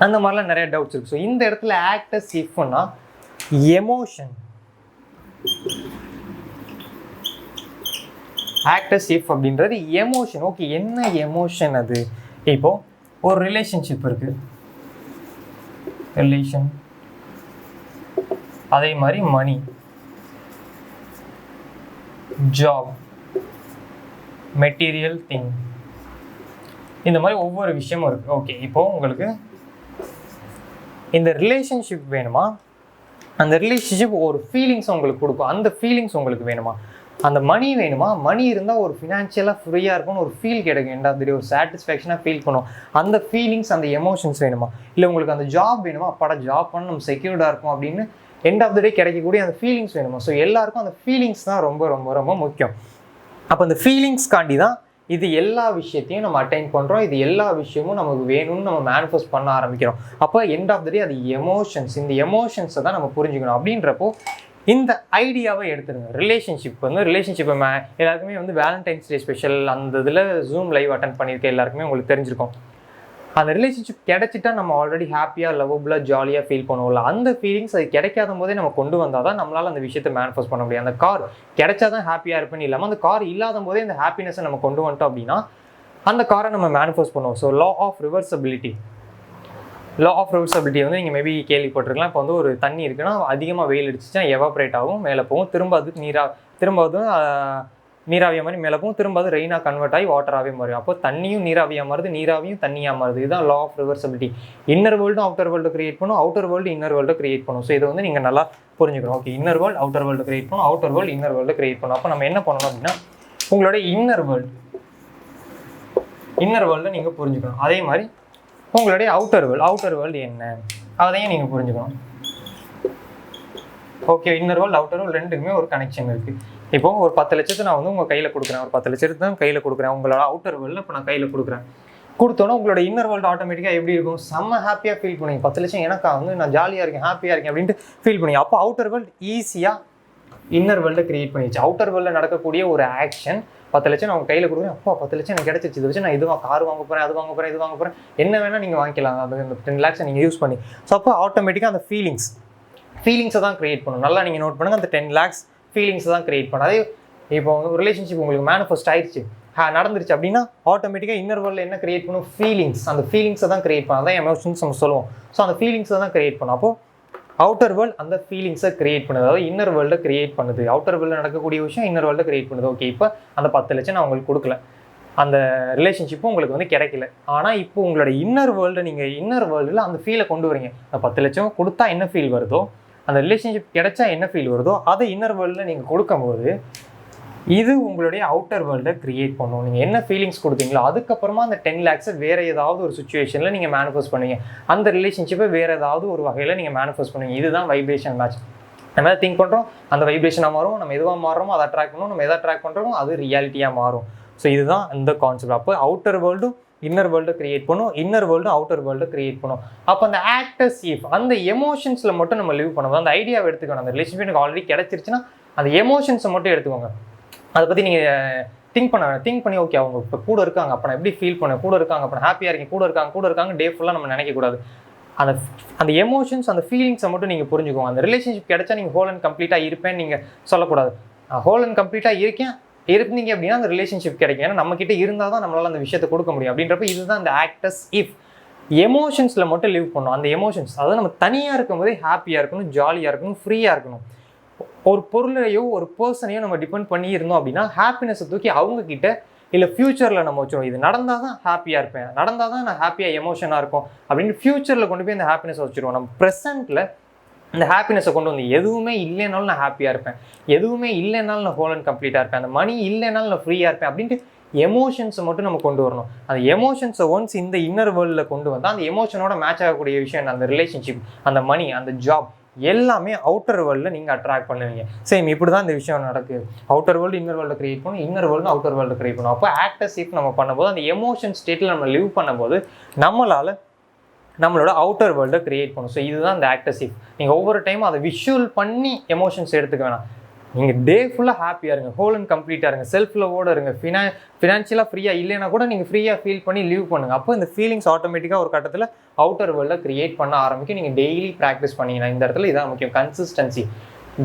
அந்த மாதிரிலாம் நிறைய டவுட்ஸ் இருக்குது. ஸோ இந்த இடத்துல ஆக்டர்ஸ் இஃப்னா எமோஷன். ஆக்டர்ஸ் இஃப் அப்படின்றது எமோஷன். ஓகே, என்ன எமோஷன் அது? இப்போ ஒரு ரிலேஷன்ஷிப் இருக்கு, ரிலேஷன், அதே மாதிரி மணி, ஜாப், மெட்டீரியல் திங், இந்த மாதிரி ஒவ்வொரு விஷயமும் இருக்கு. ஓகே, இப்போ உங்களுக்கு இந்த ரிலேஷன்ஷிப் வேணுமா? அந்த ரிலேஷன்ஷிப் ஒரு ஃபீலிங்ஸ் உங்களுக்கு கொடுக்கும். அந்த ஃபீலிங்ஸ் உங்களுக்கு வேணுமா? அந்த மணி வேணுமா? மணி இருந்தால் ஒரு ஃபினான்ஷியலாக ஃப்ரீயாக இருக்கும்னு ஒரு ஃபீல் கிடைக்கும். எண்ட் ஆஃப் தி டே ஒரு சாட்டிஸ்ஃபேக்ஷனாக ஃபீல் பண்ணும். அந்த ஃபீலிங்ஸ், அந்த எமோஷன்ஸ் வேணுமா? இல்லை உங்களுக்கு அந்த ஜாப் வேணுமா? அப்பாடா ஜாப் பண்ண நம்ம செக்யூர்டாக இருக்கும் அப்படின்னு எண்ட் ஆஃப் தி டே கிடைக்கக்கூடிய அந்த ஃபீலிங்ஸ் வேணுமா? ஸோ எல்லாருக்கும் அந்த ஃபீலிங்ஸ் தான் ரொம்ப ரொம்ப ரொம்ப முக்கியம். அப்போ அந்த ஃபீலிங்ஸ்காண்டி தான் இது எல்லா விஷயத்தையும் நம்ம அட்டைன் பண்ணுறோம். இது எல்லா விஷயமும் நமக்கு வேணும்னு நம்ம மேனிஃபெஸ்ட் பண்ண ஆரம்பிக்கிறோம். அப்போ எண்ட் ஆஃப் தி டே அது எமோஷன்ஸ். இந்த எமோஷன்ஸை தான் நம்ம புரிஞ்சுக்கணும். அப்படின்றப்போ இந்த ஐடியாவை எடுத்துருங்க. ரிலேஷன்ஷிப் எல்லாருக்குமே வந்து வேலண்டைன்ஸ் டே ஸ்பெஷல் அந்த இதில் ஜூம் லைவ் அட்டென்ட் பண்ணியிருக்க எல்லாருக்குமே உங்களுக்கு தெரிஞ்சிருக்கும். அந்த ரிலேஷன்ஷிப் கிடைச்சிட்டா நம்ம ஆல்ரெடி ஹாப்பியாக, லவ்வபுளாக, ஜாலியாக ஃபீல் பண்ணுவோம்ல. அந்த ஃபீலிங்ஸ் அது கிடைக்காத போதே நம்ம கொண்டு வந்தால் தான் நம்மளால் அந்த விஷயத்தை மேனிஃபெஸ்ட் பண்ண முடியும். அந்த கார் கிடைச்சா தான் ஹாப்பியாக இருப்பேன்னு இல்லாமல், அந்த கார் இல்லாத போதே அந்த ஹாப்பினஸை நம்ம கொண்டு வந்துட்டோம் அப்படின்னா அந்த காரை நம்ம மேனிஃபெஸ்ட் பண்ணுவோம். ஸோ லா ஆஃப் ரிவர்சபிலிட்டி வந்து நீங்கள் மேபி கேள்விப்பட்டிருக்கலாம். இப்போ வந்து ஒரு தண்ணி இருக்குன்னா அதிகமாக வெயில் அடிச்சுன்னா எவாப்ரேட் ஆகும், மேலே போகும், திரும்ப அது நீராவியாக மாதிரி மேலே போகும், திரும்ப அது ரெயினாக கன்வெர்ட் ஆகி வாட்டராகவே மாறும். அப்போ தண்ணியும் நீராவியாக மாறுது, நீராவியும் தண்ணியாக மாறுது. இதுதான் லா ஆஃப் ரிவர்சபிலிட்டி. இன்னர் வேர்ல்டும் அவுட்டர் வேர்ல்டு கிரியேட் பண்ணும், outer world inner world create பண்ணும். ஸோ இதை வந்து நீங்கள் நல்லா புரிஞ்சுக்கணும். Okay, inner world outer world create பண்ணும், outer world inner world create பண்ணும். அப்போ நம்ம என்ன பண்ணணும் அப்படின்னா, உங்களோட இன்னர் வேர்ல்டை நீங்கள் புரிஞ்சுக்கணும். அதே மாதிரி உங்களுடைய அவுட்டர் வேர்ல்டு என்ன அதையும் நீங்கள் புரிஞ்சுக்கணும். Okay, inner world outer world ரெண்டுக்குமே ஒரு கனெக்ஷன் இருக்குது. இப்போ ஒரு 10 லட்சத்தை நான் வந்து உங்கள் கையில் கொடுக்குறேன், ஒரு 10 லட்சத்தை தான் கையில் கொடுக்குறேன். உங்களோட அவுட்டர் வேர்ல்டு இப்போ நான் கையில் கொடுத்தோன்னா உங்களோட இன்னர் வேர்ல்டு ஆட்டோமேட்டிக்காக எப்படி இருக்கும்? செம்ம ஹாப்பியாக ஃபீல் பண்ணுவீங்க. 10 லட்சம் எனக்கா வந்து நான் ஜாலியாக இருக்கேன், ஹாப்பியாக இருக்கேன் அப்படின்ட்டு ஃபீல் பண்ணுவீங்க. அப்போ அவுட்டர் வேர்ல்டு ஈஸியாக இன்னர் வேர்ல்டை கிரியேட் பண்ணிடுச்சு. அவுட்டர் வேர்ல்டில் நடக்கக்கூடிய ஒரு ஆக்ஷன், 10 லட்சம் நான் உங்கள் கையில் கொடுக்குறேன், அப்பா 10 லட்சம் எனக்கு கிடச்சிச்சு, இதை வச்சு நான் இது கார் வாங்க போகிறேன், அது வாங்க போகிறேன், இது வாங்க போகிறேன், என்ன வேணால் நீங்கள் வாங்கிக்கலாம் அது இந்த 10 lakhs நீங்கள் யூஸ் பண்ணி. ஸோ அப்போ ஆட்டோமேட்டிக்காக அந்த ஃபீலிங்ஸை தான் கிரியேட் பண்ணணும். நல்லா நீங்கள் நோட் பண்ணுங்கள், அந்த 10 lakhs ஃபீலிங்ஸை தான் கிரியேட் பண்ணணும். அதே இப்போ ரிலேஷன்ஷிப் உங்களுக்கு மேனிஃபெஸ்ட் ஆயிடுச்சு, நடந்துருச்சு அப்படின்னா ஆட்டோமேட்டிக்காக இன்னர் வேர்ல்டில் என்ன கிரியேட் பண்ணும்? ஃபீலிங்ஸ். அந்த ஃபீலிங்ஸை தான் கிரியேட் பண்ணணும். அதான் எமோஷன்ஸ் நம்ம சொல்லுவோம். ஸோ அந்த ஃபீலிங்ஸை தான் கிரியேட் பண்ணும். அப்போ அவுட்டர் வேர்ல்டு அந்த ஃபீலிங்ஸை கிரியேட் பண்ணுது, அதாவது இன்னர் வேர்ல்டை கிரியேட் பண்ணுது. அவுட்டர் வேர்ல்டில் நடக்கக்கூடிய விஷயம் இன்னர் வேர்ல்டை கிரியேட் பண்ணுது. ஓகே, இப்போ அந்த 10 லட்சம் நான் உங்களுக்கு கொடுக்கல, அந்த ரிலேஷன்ஷிப்பும் உங்களுக்கு வந்து கிடைக்கல. ஆனால் இப்போ உங்களோட இன்னர் வேர்ல்டு, நீங்கள் இன்னர் வேர்ல்டில் அந்த ஃபீலை கொண்டு வரீங்க. அந்த 10 லட்சம் கொடுத்தா என்ன ஃபீல் வருதோ, அந்த ரிலேஷன்ஷிப் கிடைச்சா என்ன ஃபீல் வருதோ, அதை இன்னர் வேர்ல்டில் நீங்கள் கொடுக்கும்போது இது உங்களுடைய அவுட்டர் வேர்ல்டை கிரியேட் பண்ணும். நீங்கள் என்ன ஃபீலிங்ஸ் கொடுத்தீங்களோ அதுக்கப்புறமா அந்த 10 lakhs வேறு ஏதாவது ஒரு சுச்சுவேஷனில் நீங்கள் மேனிஃபெஸ்ட் பண்ணுவீங்க. அந்த ரிலேஷன்ஷிப்பை வேறு ஏதாவது ஒரு வகையில் நீங்கள் மேனிஃபெஸ்ட் பண்ணுவீங்க. இதுதான் வைப்ரேஷன் மேட்ச். நம்ம எதாவது திங்க் பண்ணுறோம், அந்த வைப்ரேஷனாக மாறும். நம்ம எதுவாக மாறுறோமோ அதை அட்ராக்ட் பண்ணுவோம். நம்ம எதை அட்ராக்ட் பண்ணுறோமோ அது ரியாலிட்டியாக மாறும். ஸோ இதுதான் இந்த கான்செப்ட். அப்போ அவுட்டர் வேர்ல்டும் இன்னர் வேர்ல்டு கிரியேட் பண்ணும், இன்னர் வேர்ல்டும் அவுட்டர் வேர்ல்டு கிரியேட் பண்ணும். அப்போ அந்த ஆக்டர்ஸ் இஃப் அந்த எமோஷன்ஸில் மட்டும் நம்ம லிவ் பண்ணுவோம். அந்த ஐடியாவை எடுத்துக்கணும். அந்த ரிலேஷன்ஷிப் எனக்கு ஆல்ரெடி கிடச்சிருச்சுன்னா அந்த எமோஷன்ஸை மட்டும் எடுத்துக்கோங்க. அதை பற்றி நீங்கள் திங்க் பண்ணி ஓகே அவங்க இப்போ கூட இருக்காங்க, அப்போ நான் எப்படி ஃபீல் பண்ணேன், கூட இருக்காங்க, அப்போ ஹாப்பியாக இருக்கீங்க, கூட இருக்காங்க டே ஃபுல்லாக நம்ம நினைக்கக்கூடாது. அந்த எமோஷன்ஸ் அந்த ஃபீலிங்ஸை மட்டும் நீங்கள் புரிஞ்சுக்கோங்க. அந்த ரிலேஷன்ஷிப் கிடைச்சா நீங்கள் ஹோல் அண்ட் கம்ப்ளீட்டாக இருப்பேன்னு நீங்கள் சொல்லக்கூடாது. ஹோல் அண்ட் கம்ப்ளீட்டாக இருந்தீங்க அப்படின்னா அந்த ரிலேஷன்ஷிப் கிடைக்கும். ஏன்னா நம்மக்கிட்ட இருந்தால் தான் நம்மளால் அந்த விஷயத்தை கொடுக்க முடியும். அப்படின்றப்ப இதுதான் இந்த ஆக்டர்ஸ் இஃப். எமோஷன்ஸில் மட்டும் லிவ் பண்ணணும். அந்த எமோஷன்ஸ் அதாவது நம்ம தனியாக இருக்கும்போதே ஹாப்பியாக இருக்கணும், ஜாலியாக இருக்கணும், ஃப்ரீயாக இருக்கணும். ஒரு பொருளையோ ஒரு பர்சனையோ நம்ம டிபெண்ட் பண்ணி இருந்தோம் அப்படின்னா ஹாப்பினஸை தூக்கி அவங்கக்கிட்ட இல்லை ஃப்யூச்சரில் நம்ம வச்சுருவோம். இது நடந்தால் தான் ஹாப்பியாக இருப்பேன், நடந்தால் தான் நான் ஹாப்பியாக எமோஷனாக இருக்கும் அப்படின்னு ஃப்யூச்சரில் கொண்டு போய் அந்த ஹாப்பினஸ் வச்சுருவோம். நம்ம ப்ரெசென்ட்டில் இந்த ஹாப்பினஸை கொண்டு வந்து எதுவுமே இல்லைனாலும் நான் ஹாப்பியாக இருப்பேன், எதுவுமே இல்லைனாலும் நான் ஹோல் அண்ட் கம்ப்ளீட்டாக இருப்பேன், அந்த மணி இல்லைனாலும் நான் ஃப்ரீயாக இருப்பேன் அப்படின்ட்டு எமோஷன்ஸை மட்டும் நம்ம கொண்டு வரணும். அந்த எமோஷன்ஸை ஒன்ஸ் இந்த இன்னர் வேர்ல்டில் கொண்டு வந்தால் அந்த எமோஷனோட மேட்ச் ஆகக்கூடிய விஷயம் அந்த ரிலேஷன்ஷிப், அந்த மணி, அந்த ஜாப் எல்லாமே அவுட்டர் வேர்ல்டில் நீங்கள் அட்ராக்ட் பண்ணுவீங்க. சேம் இப்படி தான் இந்த விஷயம் நடக்குது. Outer world inner world create பண்ணும், inner world outer world create பண்ணும். அப்போ ஆக்டர்ஸ் இஃப் நம்ம பண்ணும்போது அந்த எமோஷன் ஸ்டேட்டில் நம்ம லிவ் பண்ணும்போது நம்மளோட அவுட்டர் வேர்ல்டை கிரியேட் பண்ணும். ஸோ இதுதான் இந்த ஆக்டர்ஸ் இஃப். நீங்கள் ஒவ்வொரு டைமும் அதை விஷுவல் பண்ணி எமோஷன்ஸ் எடுத்துக்க வேணாம். நீங்கள் டே ஃபுல்லாக ஹாப்பியாக இருங்க, ஹோல் அண்ட் கம்ப்ளீட்டாக இருங்க, செல்ஃப் லவோட இருங்க. ஃபினான்ஷியலாக ஃப்ரீயாக இல்லைன்னா கூட நீங்கள் ஃப்ரீயாக ஃபீல் பண்ணி லீவ் பண்ணுங்கள். அப்போ இந்த ஃபீலிங்ஸ் ஆட்டோமேட்டிக்காக ஒரு கட்டத்தில் அவுட்டர் வேர்ல்டை கிரியேட் பண்ண ஆரம்பிக்கும். நீங்கள் டெய்லி ப்ராக்டிஸ் பண்ணிங்கன்னா இந்த இடத்துல இதான் முக்கியம், கன்சிஸ்டன்சி.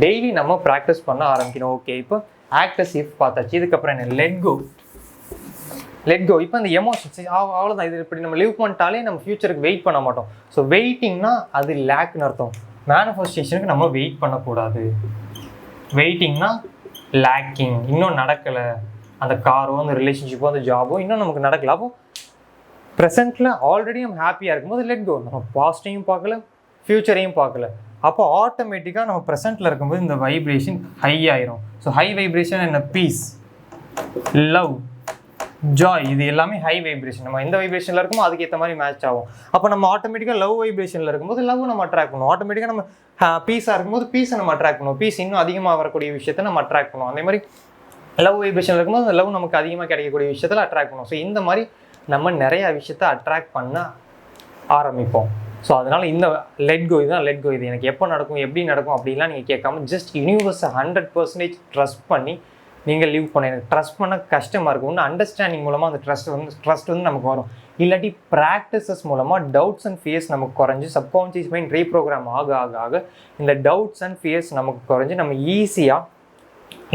டெய்லி நம்ம ப்ராக்டிஸ் பண்ண ஆரம்பிக்கணும். ஓகே, இப்போ ஆக்டர்ஸ் இஃப் பார்த்தாச்சு. இதுக்கப்புறம் என்ன, லெட் கோ. இப்போ இந்த எமோஷன்ஸ் அவ்வளோதான். இது இப்படி நம்ம லிவ் பண்ணிட்டாலே நம்ம ஃபியூச்சருக்கு வெயிட் பண்ண மாட்டோம். ஸோ வெயிட்டிங்னா அது லேக்னு அர்த்தம். மேனிஃபெஸ்டேஷனுக்கு நம்ம வெயிட் பண்ணக்கூடாது. வெயிட்டிங்னா லேக்கிங், இன்னும் நடக்கலை. அந்த காரோ அந்த ரிலேஷன்ஷிப்போ அந்த ஜாபோ இன்னும் நமக்கு நடக்கல. அப்போ ப்ரெசென்ட்டில் ஆல்ரெடி நம்ம ஹாப்பியாக இருக்கும்போது லெட் கோ. நம்ம பாஸ்டையும் பார்க்கல, ஃப்யூச்சரையும் பார்க்கல. அப்போ ஆட்டோமேட்டிக்காக நம்ம ப்ரெசென்ட்டில் இருக்கும்போது இந்த வைப்ரேஷன் ஹை ஆயிரும். ஸோ ஹை வைப்ரேஷன் என்ன, பீஸ், லவ், ஜாய், இது எல்லாமே ஹை வைப்ரேஷன். நம்ம எந்த வைப்ரேஷனில் இருக்குமோ அதுக்கு ஏற்ற மாதிரி மேட்ச் ஆகும். அப்போ நம்ம ஆட்டோமேட்டிக்காக லவ் வைப்ரேஷனில் இருக்கும்போது லவ் நம்ம அட்ராக்ட் பண்ணுவோம். ஆட்டோமேட்டிக்காக நம்ம பீஸாக இருக்கும்போது பீஸை நம்ம அட்ராக்ட் பண்ணுவோம். பீஸ் இன்னும் அதிகமாக வரக்கூடிய விஷயத்தை நம்ம அட்ராக்ட் பண்ணுவோம். அதே மாதிரி லவ் வைப்ரேஷனில் இருக்கும்போது அந்த லவ் நமக்கு அதிகமாக கிடைக்கக்கூடிய விஷயத்தில் அட்ராக்ட் பண்ணுவோம். ஸோ இந்த மாதிரி நம்ம நிறையா விஷயத்தை அட்ராக்ட் பண்ண ஆரம்பிப்போம். ஸோ அதனால் இந்த லெட் கோ, இதுதான் லெட் கோ. இது எனக்கு எப்போ நடக்கும், எப்படி நடக்கும் அப்படின்லாம் நீங்கள் கேட்காம ஜஸ்ட் யூனிவர்ஸை 100% ட்ரஸ்ட் பண்ணி நீங்கள் லீவ் பண்ண. எனக்கு ட்ரஸ்ட் பண்ண கஷ்டமாக இருக்கும். ஒன்று அண்டர்ஸ்டாண்டிங் மூலமாக அந்த ட்ரஸ்ட் வந்து நமக்கு வரும். இல்லாட்டி ப்ராக்டிசஸ் மூலமாக டவுட்ஸ் அண்ட் ஃபியர்ஸ் நமக்கு குறைஞ்சி சப்கான்ஷியஸ் மைண்ட் ரீப்ரோக்ராம் ஆக இந்த டவுட்ஸ் அண்ட் ஃபியர்ஸ் நமக்கு குறைஞ்சி நம்ம ஈஸியாக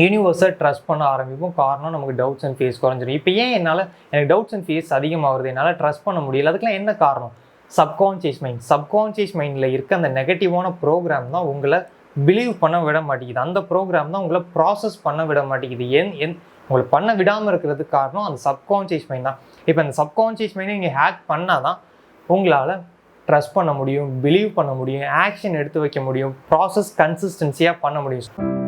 யூனிவர்ஸை ட்ரஸ்ட் பண்ண ஆரம்பிப்போம். காரணம் நமக்கு டவுட்ஸ் அண்ட் ஃபியர்ஸ் குறைஞ்சிடும். இப்போ ஏன் எனக்கு டவுட்ஸ் அண்ட் ஃபியர்ஸ் அதிகமாகுது, என்னால் ட்ரஸ்ட் பண்ண முடியல, அதுக்கெல்லாம் என்ன காரணம்? சப்கான்ஷியஸ் மைண்டில் இருக்க அந்த நெகட்டிவான ப்ரோக்ராம் தான் உங்களை பிலீவ் பண்ண விட மாட்டேங்குது. அந்த ப்ரோக்ராம் தான் உங்களை ப்ராசஸ் பண்ண விட மாட்டேங்குது. உங்களை பண்ண விடாமல் இருக்கிறதுக்கு காரணம் அந்த சப்கான்ஷியஸ் மைண்ட் தான். இப்போ அந்த சப்கான்ஷியஸ் மைண்டை நீங்கள் ஹேக் பண்ணால் தான் உங்களால் ட்ரஸ்ட் பண்ண முடியும், பிலீவ் பண்ண முடியும், ஆக்ஷன் எடுத்து வைக்க முடியும், ப்ராசஸ் கன்சிஸ்டன்சியாக பண்ண முடியும்.